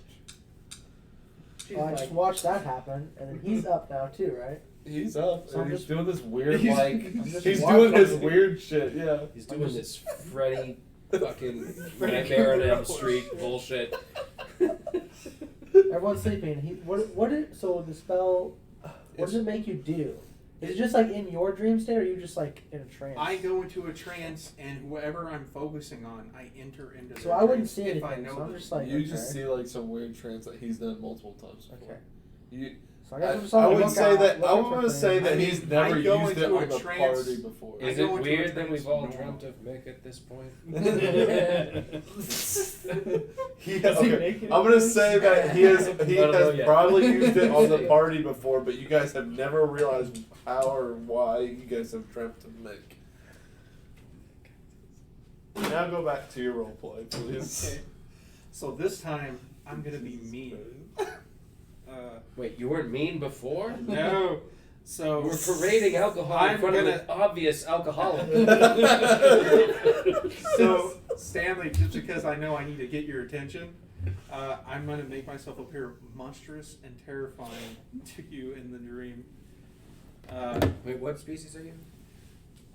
Well, I just watched that happen, and then he's up now too, right? He's up, So and I'm he's doing this weird, he's- like, I'm just he's watching. doing his weird shit, yeah. He's doing this Freddy fucking Nightmare on Elm Street bullshit. Everyone's sleeping. So the spell, what does it make you do? Is it just like in your dream state, or are you just like in a trance? I go into a trance, and whoever I'm focusing on, I enter into. So their I wouldn't trance see if I anything, know so I'm them. just like, You just see like some weird trance that he's done multiple times before. Okay. You, So I guess I'm just I on the would lookout, say that looking I for would say things. that I mean, he's never I go used it into on a the trance- party before. Is I go it into a weird that trance we've all normal. dreamt of Mick at this point? Okay, I'm gonna say that he has yet. probably used it on the party before, but you guys have never realized how or why you guys have dreamt of Mick. Now go back to your role play, please. Okay. So this time I'm gonna be mean. Wait, you weren't mean before? No. So We're parading alcohol in I'm front of gonna- an obvious alcoholic. So Stanley, just because I know I need to get your attention, I'm gonna make myself appear monstrous and terrifying to you in the dream. Wait, what species are you?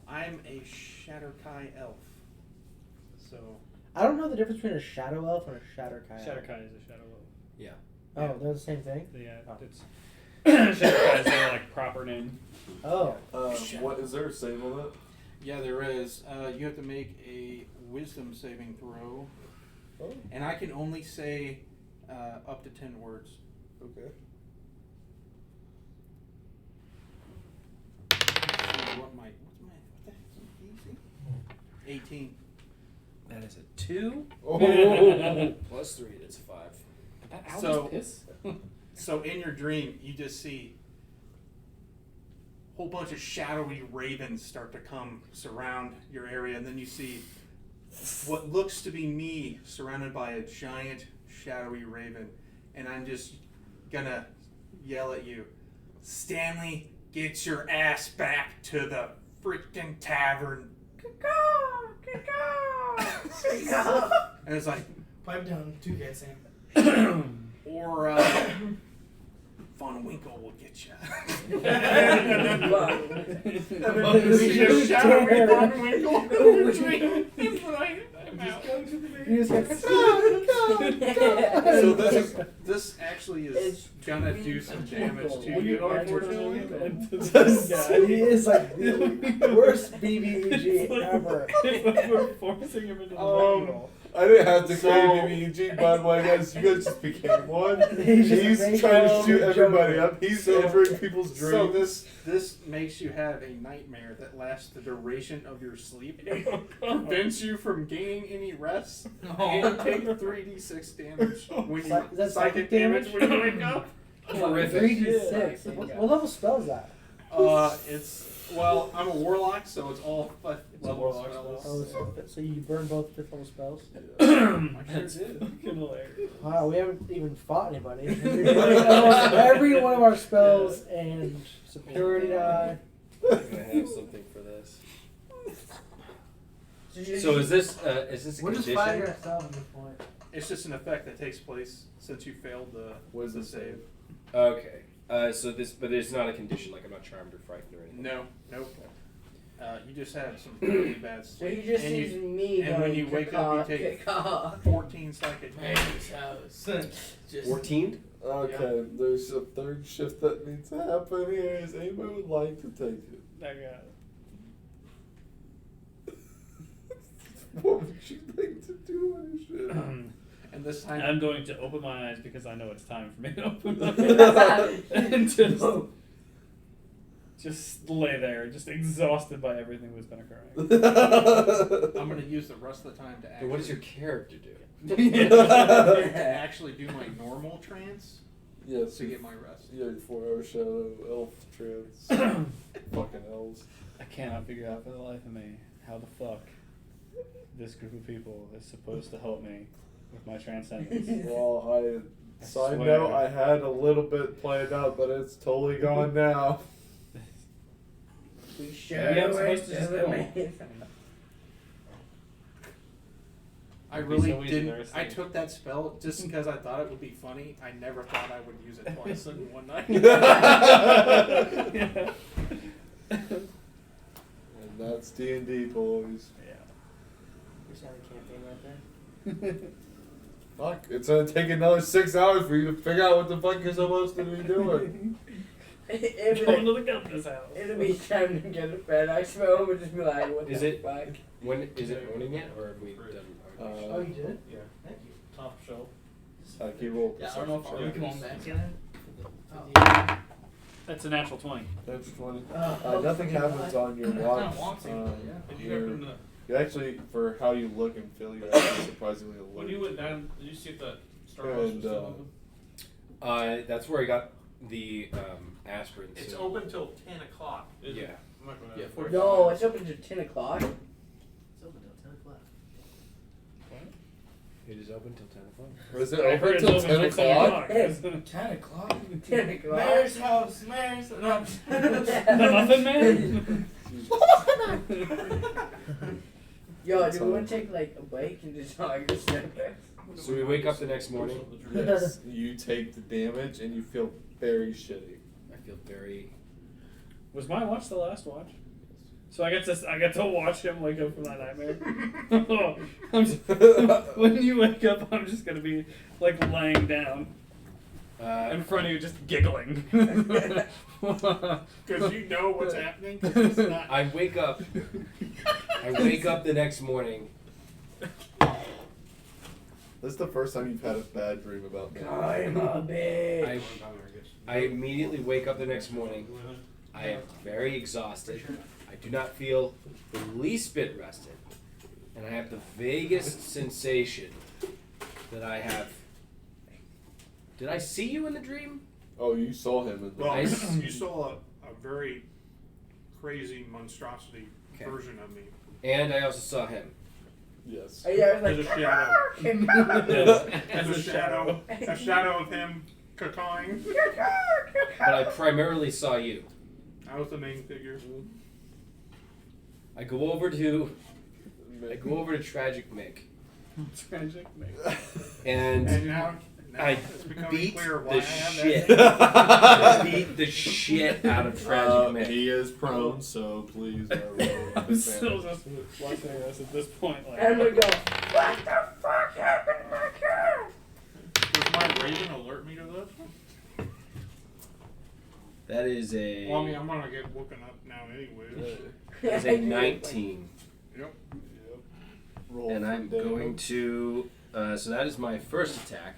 I'm a Shatterkai elf. So I don't know the difference between a shadow elf and a Shatterkai. Shatterkai is a shadow elf. Yeah. Oh, they're the same thing. Yeah, Oh. it's Shatterkai is their like proper name. Oh. What is there a save on that? yeah, there is. You have to make a wisdom saving throw, Oh, and I can only say up to 10 words. okay. What the heck's easy? 18. That is a 2. Oh. Plus 3, that's 5. So, so in your dream, you just see a whole bunch of shadowy ravens start to come surround your area, and then you see what looks to be me surrounded by a giant shadowy raven, and I'm just gonna yell at you, Stanley, get your ass back to the freaking tavern. And it's like, Pipe down, 2K Sam. or Von Winkle will get you. So this actually is gonna do some damage to you, unfortunately. He is like the worst BBEG ever. We're forcing him into the jungle. I didn't have to create BBEG, by the way, guys. You guys just became one. He's just He's making trying to all shoot the everybody jokes. up. He's entering people's dreams. So this makes you have a nightmare that lasts the duration of your sleep. It prevents you from gaining any rest. And you take 3d6 damage when Is you that psychic damage damage? when you wake up. Horrific. 3d6. What level spell is that? Well, I'm a warlock, so it's all fifth level warlock spells. Oh, so you burn both 5th level spells? I sure did. Fucking hilarious. Wow, we haven't even fought anybody. Almost every one of our spells and security die. I'm gonna have something for this. So is this a We're just condition? fighting ourselves at this point. It's just an effect that takes place since you failed the Wisdom save. Okay. But it's not a condition. Like I'm not charmed or frightened or anything. No, nope. You just had some really bad So sleep. he just and sees you, me and going, when you wake up, you take caw. 14 psychic Hey, damage. just 14? Okay, there's a third shift that needs to happen here. Is anybody would like to take it? That guy. What would you like to do on your shit? And this time, I'm going to open my eyes because I know it's time for me to open my eyes. And just just lay there, just exhausted by everything that's been occurring. I'm going to use the rest of the time to actually. But what does your character do? to actually do my normal trance. Yes. To get my rest. Yeah, 4-hour shadow, elf trance. Fucking elves. I cannot figure out for the life of me how the fuck this group of people is supposed to help me with my transcendence. Well, side swear. note, I had a little bit planned out, but it's totally gone now. We should Maybe I'm supposed to just go. I really didn't. I took that spell just because I thought it would be funny. I never thought I would use it twice in one night. And that's D&D, boys. Yeah. We sound a campaign right there. Fuck, it's gonna take another 6 hours for you to figure out what the fuck you're supposed to be doing. Come to the governor's house. It'll be time to get a bed. I smell and just be like, what Is the it fuck? when is it morning yet, or have we done? Oh, you did? Yeah. Thank you. Top shelf. I keep roll. Yeah, I don't know if perception we come on checks. back in. That's a natural 20. That's 20. Oh, Nothing happens on your I kinda watch. want to, but yeah. Did you You're, happen to, you actually, for how you look and feel, you're actually surprisingly alert. when you went down, did you see if that Starbucks was And, still open? That's where I got the aspirin. It's so- open till 10 o'clock. Is it? Yeah. I'm not gonna Yeah, have to- No, it's open to 10 o'clock. It's open till 10 o'clock. It is open till 10 o'clock. Was it I heard open it's till open 10 till 10 o'clock? o'clock. 10 o'clock? 10 o'clock. Mayor's house, mayor's. No. The Muffin Man? Yo, do we want to take like a break and just like just So we wake up the next morning. Yes, you take the damage and you feel very shitty. I feel very. Was my watch the last watch? So I get to watch him wake up from that nightmare. When you wake up, I'm just gonna be like laying down in front of you, just giggling. Because you know what's happening. 'Cause it's not. I wake up. I wake up the next morning. This is the first time you've had a bad dream about me. I'm a bitch. I immediately wake up the next morning. I am very exhausted. I do not feel the least bit rested. And I have the vaguest sensation that I have. Did I see you in the dream? Oh, you saw him in the Well, I- you saw a very crazy monstrosity Okay. version of me. And I also saw him. Yes. Oh, yeah, I was As a like, shadow. As a shadow of him cacawing. But I primarily saw you. I was the main figure. I go over to Tragic Mick. Tragic Mick. And now I it's becoming beat clear why the I have shit. that. I beat the shit out of Tragic Mick. He is prone, so please. I'm still just watching this at this point. Like, and we go, what the fuck happened to my car? Does my raven alert me to this? That is a. Well, I mean, I'm gonna get woken up now anyway. That's a 19. Yep. Roll And for I'm damage. going to. So that is my first attack.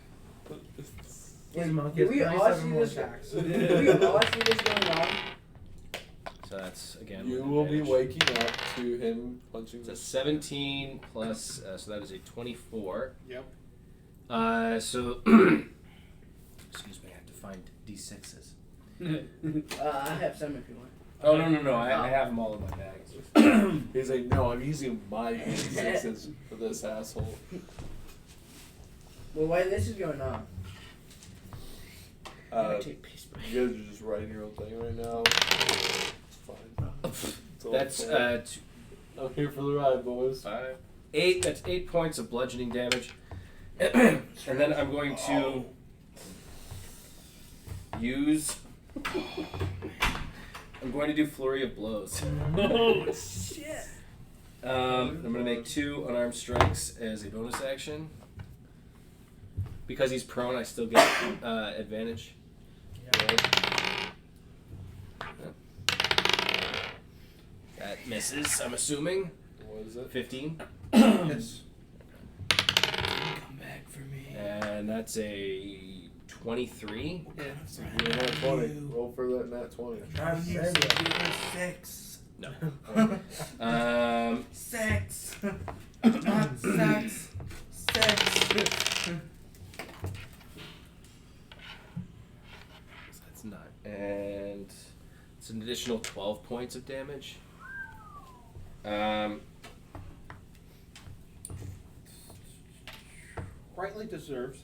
His monkey Did has we all 27 see more this? attacks. Did we all see this going on? So that's again. You with will be advantage. waking up to him punching It's a the 17 plus. So that is a 24. Yep. So. Excuse me, I have to find d6s. I have some if you want. Oh, no. I have them all in my bag. He's like, no, I'm using my D6s for this asshole. Well, while this is going on, take piece by You guys are just writing your own thing right now. It's fine. It's all That's fine. I'm here for the ride, boys. 8. That's 8 points of bludgeoning damage, and then I'm going to use. I'm going to do flurry of blows. oh shit! I'm going to make 2 unarmed strikes as a bonus action. Because he's prone, I still get advantage. That misses, I'm assuming. What is it? 15. Yes. Come back for me. And that's a 23. Yeah. So you nat 20. Roll for that nat 20. Sex. No. Sex. Not sex. Sex. That's not. And it's an additional 12 points of damage. Rightly deserved.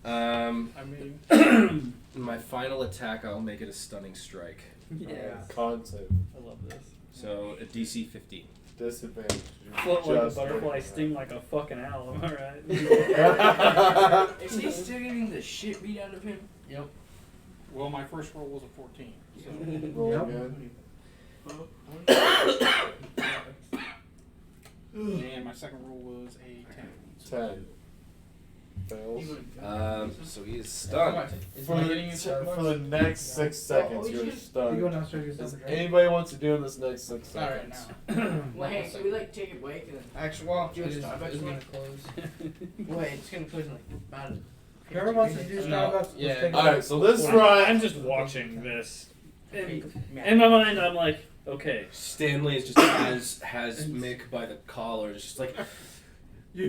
I mean, my final attack, I'll make it a stunning strike. Yeah. Con save. I love this. So a DC 15. Disadvantage. Float like a Just butterfly, like sting like a fucking owl. Am I right? Is he still getting the shit beat out of him? Yep. Well, my first roll was a 14. So. Roll Yep. again. And my second roll was a 10. 10. Fails. So he is stunned. For the next 6 seconds, you're You go stunned. downstairs and get Does something to drink. anybody want to do in this next 6 Not right seconds? now. Well, hey, can we like take a break and Actually, well, do a it's Starbucks gonna one? close. Wait, it's gonna close in like about Whoever wants to do No, Starbucks, let's yeah. take a Alright, break. so this Well, ride. I'm just watching this. In my mind, I'm like, okay. Stanley is just has Mick by the collar, just like,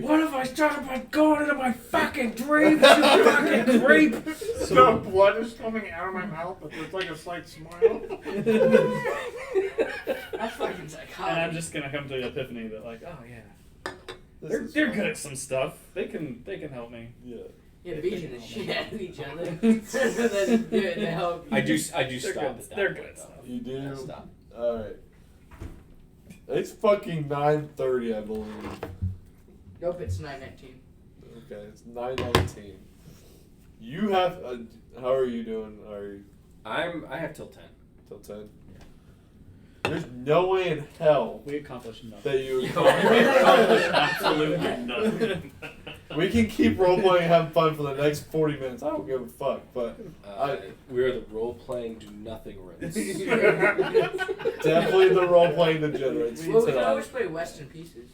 what if I started by going into my fucking dreams, you fucking creep? So blood is coming out of my mouth, but there's like a slight smile. That's fucking psychotic. And I'm just gonna come to the epiphany that like, oh yeah, This they're is they're fun. good at some stuff. They can help me. Yeah. Yeah, beating the shit out of each other. Then do it to help. I do They're stop good. at that They're point, good at though. stuff. You do? Stop. Alright. It's fucking 9:30, I believe. Nope, it's 9:19. Okay, it's 9:19. You have. How are you doing? I have till 10. Till 10? There's no way in hell We accomplished nothing. that you. We accomplished absolutely nothing. We can keep roleplaying and having fun for the next 40 minutes. I don't give a fuck, but We are the role-playing do-nothing rooms. definitely the roleplaying degenerates. Well, we can tonight. always play Western Pieces.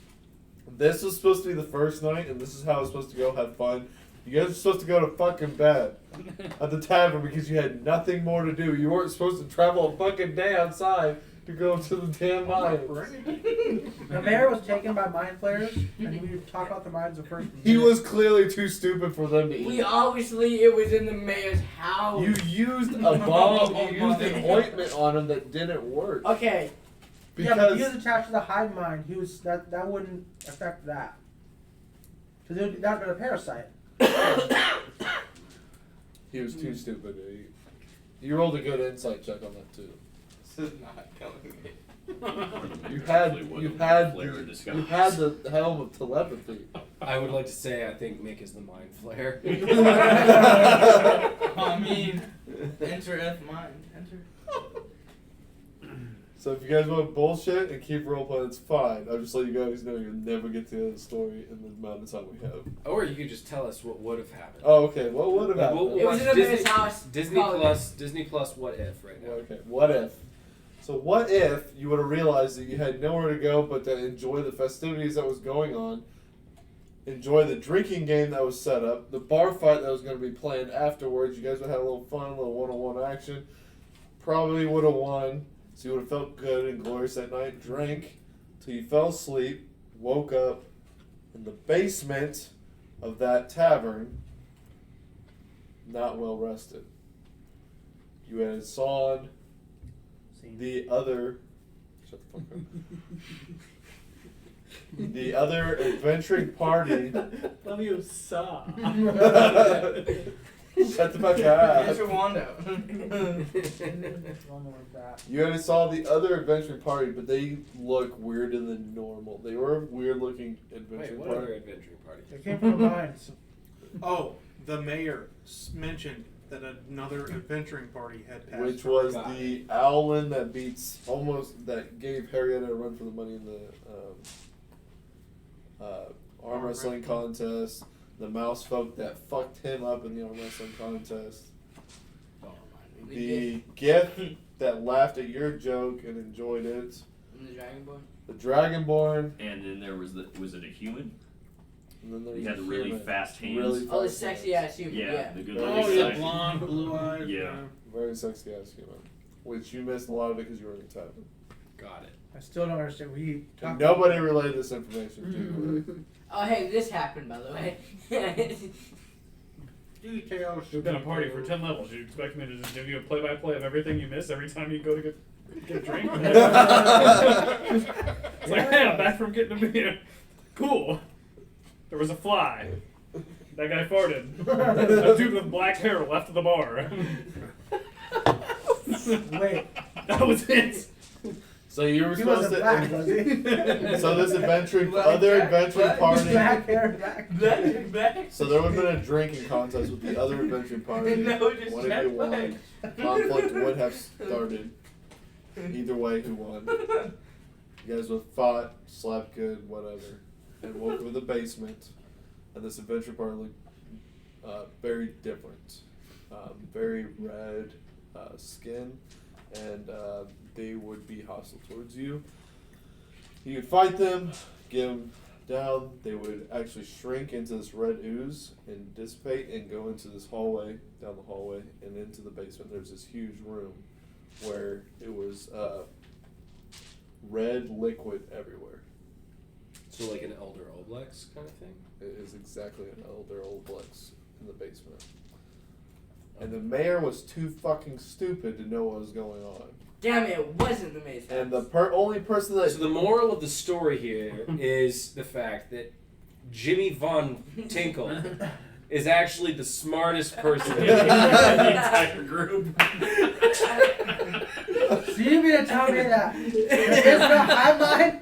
This was supposed to be the first night, and this is how it's supposed to go. Have fun. You guys are supposed to go to fucking bed at the tavern because you had nothing more to do. You weren't supposed to travel a fucking day outside to go to the damn mines. The mayor was taken by mind flayers, and we talk about the mines the first. He was clearly too stupid for them to We eat. obviously it was in the mayor's house. You used a bomb. You used an ointment on him that didn't work. Okay. Yeah, but Because he was attached to the hive mind. He was that wouldn't affect that. Because that would be a parasite. he was too stupid to eat. You rolled a good insight check on that too. This is not telling me. You had the helm of telepathy. I would like to say I think Mick is the mind flayer. I mean, enter F mind. Enter. So if you guys want bullshit and keep roleplaying, it's fine. I'll just let you guys know you'll never get to the end of the story in the amount of time we have. Or you could just tell us what would have happened. Oh, okay. What would have happened? It was in the mayor's house. Disney Plus. What if right now? Okay. What if? So what if you would have realized that you had nowhere to go but to enjoy the festivities that was going on, enjoy the drinking game that was set up, the bar fight that was going to be planned afterwards. You guys would have a little fun, a little one-on-one action. Probably would have won. So you would have felt good and glorious that night. Drank till you fell asleep, woke up in the basement of that tavern, not well rested. You had saw the other. Shut the fuck up. The other adventuring party. Love you, saw. Shut the fuck up. Here's your Wando. You already saw the other adventuring party, but they look weirder than normal. They were a weird looking adventuring Wait, what party. other adventuring party? They came from the mines. Oh, the mayor mentioned that another adventuring party had passed. Which through. was the Owlin that that gave Harrietta a run for the money in the arm wrestling contest. The mouse folk that fucked him up in the arm wrestling contest. The gift that laughed at your joke and enjoyed it. And the Dragonborn. The Dragonborn. And then there was was it a human? And then there's He had a really human. fast hands. Really Oh, the fast sexy hands. ass human. Yeah, the good Oh, looking yeah, side. blonde, blue eyes. Yeah. Very sexy ass human. Which you missed a lot of it because you were in the tavern. Got it. I still don't understand. We And talked nobody relayed this information to you. Oh, hey, this happened, by the way. Details. We've been a party for 10 levels. You expect me to just give you a play-by-play of everything you miss every time you go to get a drink? It's like, hey, I'm back from getting a beer. Cool. There was a fly. That guy farted. A dude with black hair left the bar. Wait. That was it. So you were He supposed wasn't black, was to. he? So this adventuring, Black other Jack, adventuring party. Black hair, black. Back. So there would have been a drinking contest with the other adventuring party. No, just One of Jack you won. Black. Conflict would have started. Either way, who won? You guys would have fought, slapped good, whatever, and woke up in the basement. And this adventure party looked very different. Very red skin, and they would be hostile towards you. You would fight them, get them down. They would actually shrink into this red ooze and dissipate and go into this hallway, down the hallway, and into the basement. There's this huge room where it was red liquid everywhere. So like an Elder Oblex kind of thing? It is exactly an Elder Oblex in the basement. And the mayor was too fucking stupid to know what was going on. Damn it, it wasn't the maze. And the only person that... So the moral of the story here is the fact that Jimmy Von Tinkle is actually the smartest person in the entire group. So you mean to tell me that it's not my mind?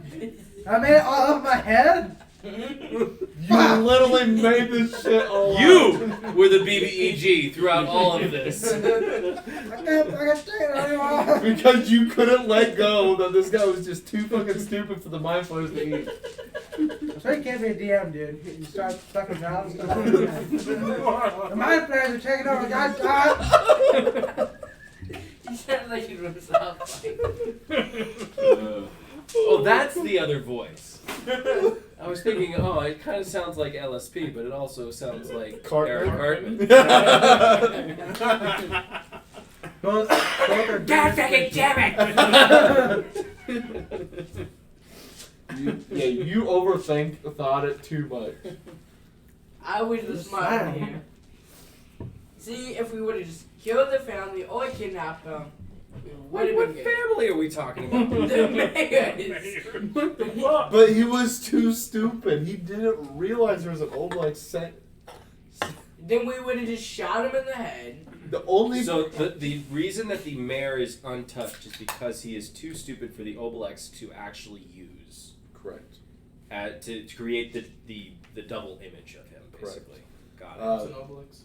I made it all off my head? You literally made this shit all You were the BBEG throughout all of this. I can't take it anymore. Because you couldn't let go that this guy was just too fucking stupid for the mind flayers to eat. So you can't be a DM, dude. You start fucking around and stuff. The mind players are taking over, guys. He sounded like he was off. Oh, that's the other voice. I was thinking, oh, it kind of sounds like LSP, but it also sounds like Eric Hartman. Both are God fucking damn it! You thought it too much. I was the smart one here. See, if we would have just killed the family or kidnapped them, What family are we talking about? The mayor's. But he was too stupid. He didn't realize there was an old like set. Then we would have just shot him in the head. So the reason that the mayor is untouched is because he is too stupid for the Obelix to actually use. Correct. To create the double image of him, basically. Correct. Got it. It's an Obelix.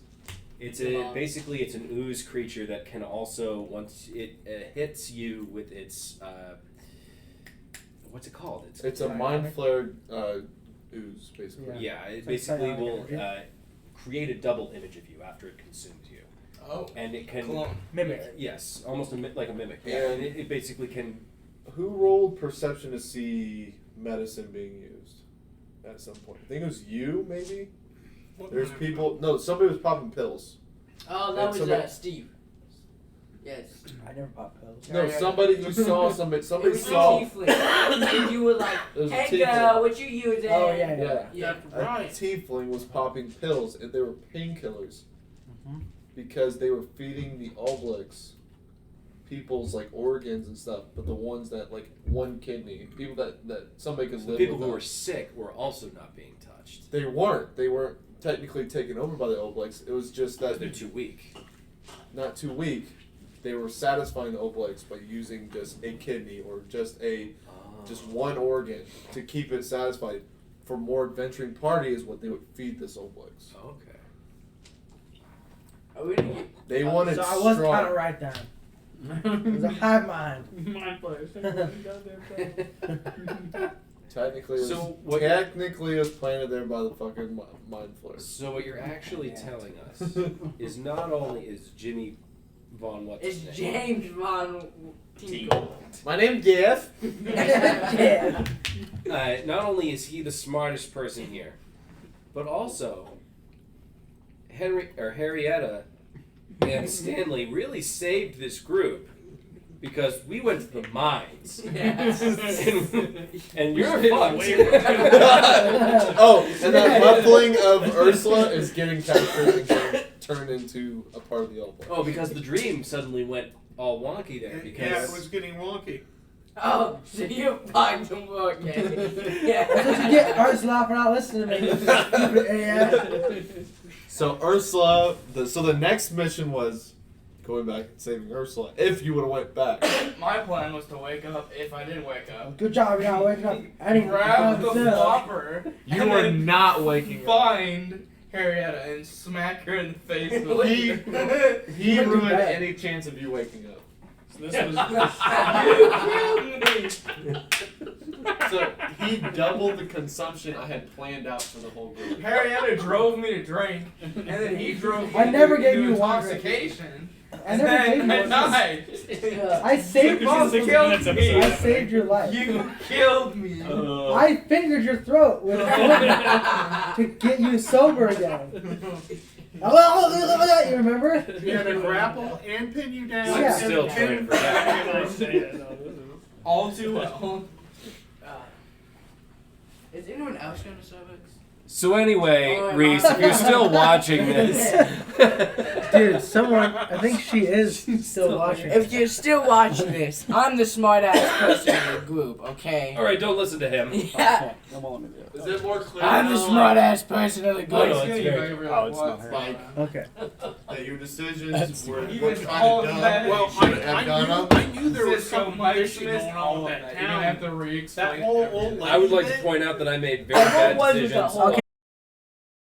It's basically it's an ooze creature that can also, once it hits you with its what's it called? It's a mind flare ooze, basically. Yeah, it basically will create a double image of you after it consumes you. Oh. And it can mimic. Yes, almost like a mimic. And And it basically can. Who rolled perception to see medicine being used at some point? I think it was you, maybe. There's people. No, somebody was popping pills. Oh, that And was somebody- Steve. Yes. I never popped pills. No, somebody you saw somebody. Somebody It was saw. a tiefling. And you were like, It was a hey tiefling. girl, what you using? Oh, yeah. Yeah. A tiefling was popping pills, and they were painkillers because they were feeding the Obelix people's like organs and stuff, but the ones that like one kidney, people that somebody could The live people without. who were sick were also not being touched. They weren't technically taken over by the Obelix. It was just that They're too weak. Not too weak. They were satisfying the Obelix by using just a kidney or just one organ to keep it satisfied. For more adventuring party is what they would feed this Obelix. Okay. They wanted So I was strong. kind of right then. It was a hive mind. Mind players. Technically, it was planted there by the fucking mind flayer. So what you're actually telling us is not only is Jimmy Von what's It's his name? James Von Tinkle. My name's Jeff. Yeah. Not only is he the smartest person here, but also Harrietta and Stanley really saved this group because we went to the mines. and you're fucked. Oh, and that muffling of Ursula is getting captured and getting turned into a part of the old boy. Oh, because the dream suddenly went all wonky there. Because Yeah, it was getting wonky. Oh, so you fucked him again. Yeah. That's what you get, Ursula, for not listening to me. Stupid idiot. So Ursula, so the next mission was going back and saving Ursula. If you would have went back, My plan was to wake up if I did wake up. Good job, you're not waking up. I didn't Grab the flopper. you and were then not waking up. Find Harrietta and smack her in the face with He You went to ruined bed. any chance of you waking up. So this was You killed me. So he doubled the consumption I had planned out for the whole group. Harrietta drove me to drink, and then he drove me I never to gave into you one drink. intoxication. I never and gave you then one. I died. I saved This is 60 minutes episode. I saved your life. You killed me. I fingered your throat with a bullet to get you sober again. You remember? We had to grapple and pin you down. I'm Yeah. still trying for that. All too well. Is anyone else going to Starbucks? So anyway, Oh, Reese, if you're still watching this, Dude, someone, I think she is still watching. If you're still watching this, I'm the smart ass person in the group, okay? all right, don't listen to him. Yeah. Is it more clear? I'm the now, smart ass person in the No, group. no, it's very. Oh, it's not her. Like Okay. that your decisions were You what can kind call of them dumb that. Well, should have gone up. I knew there was Cisco, something Mike fishy Smith, going all on of with that. that You don't town. have to re-explain That whole everything. old I would like to lady point out that I made very What bad was it decisions. that whole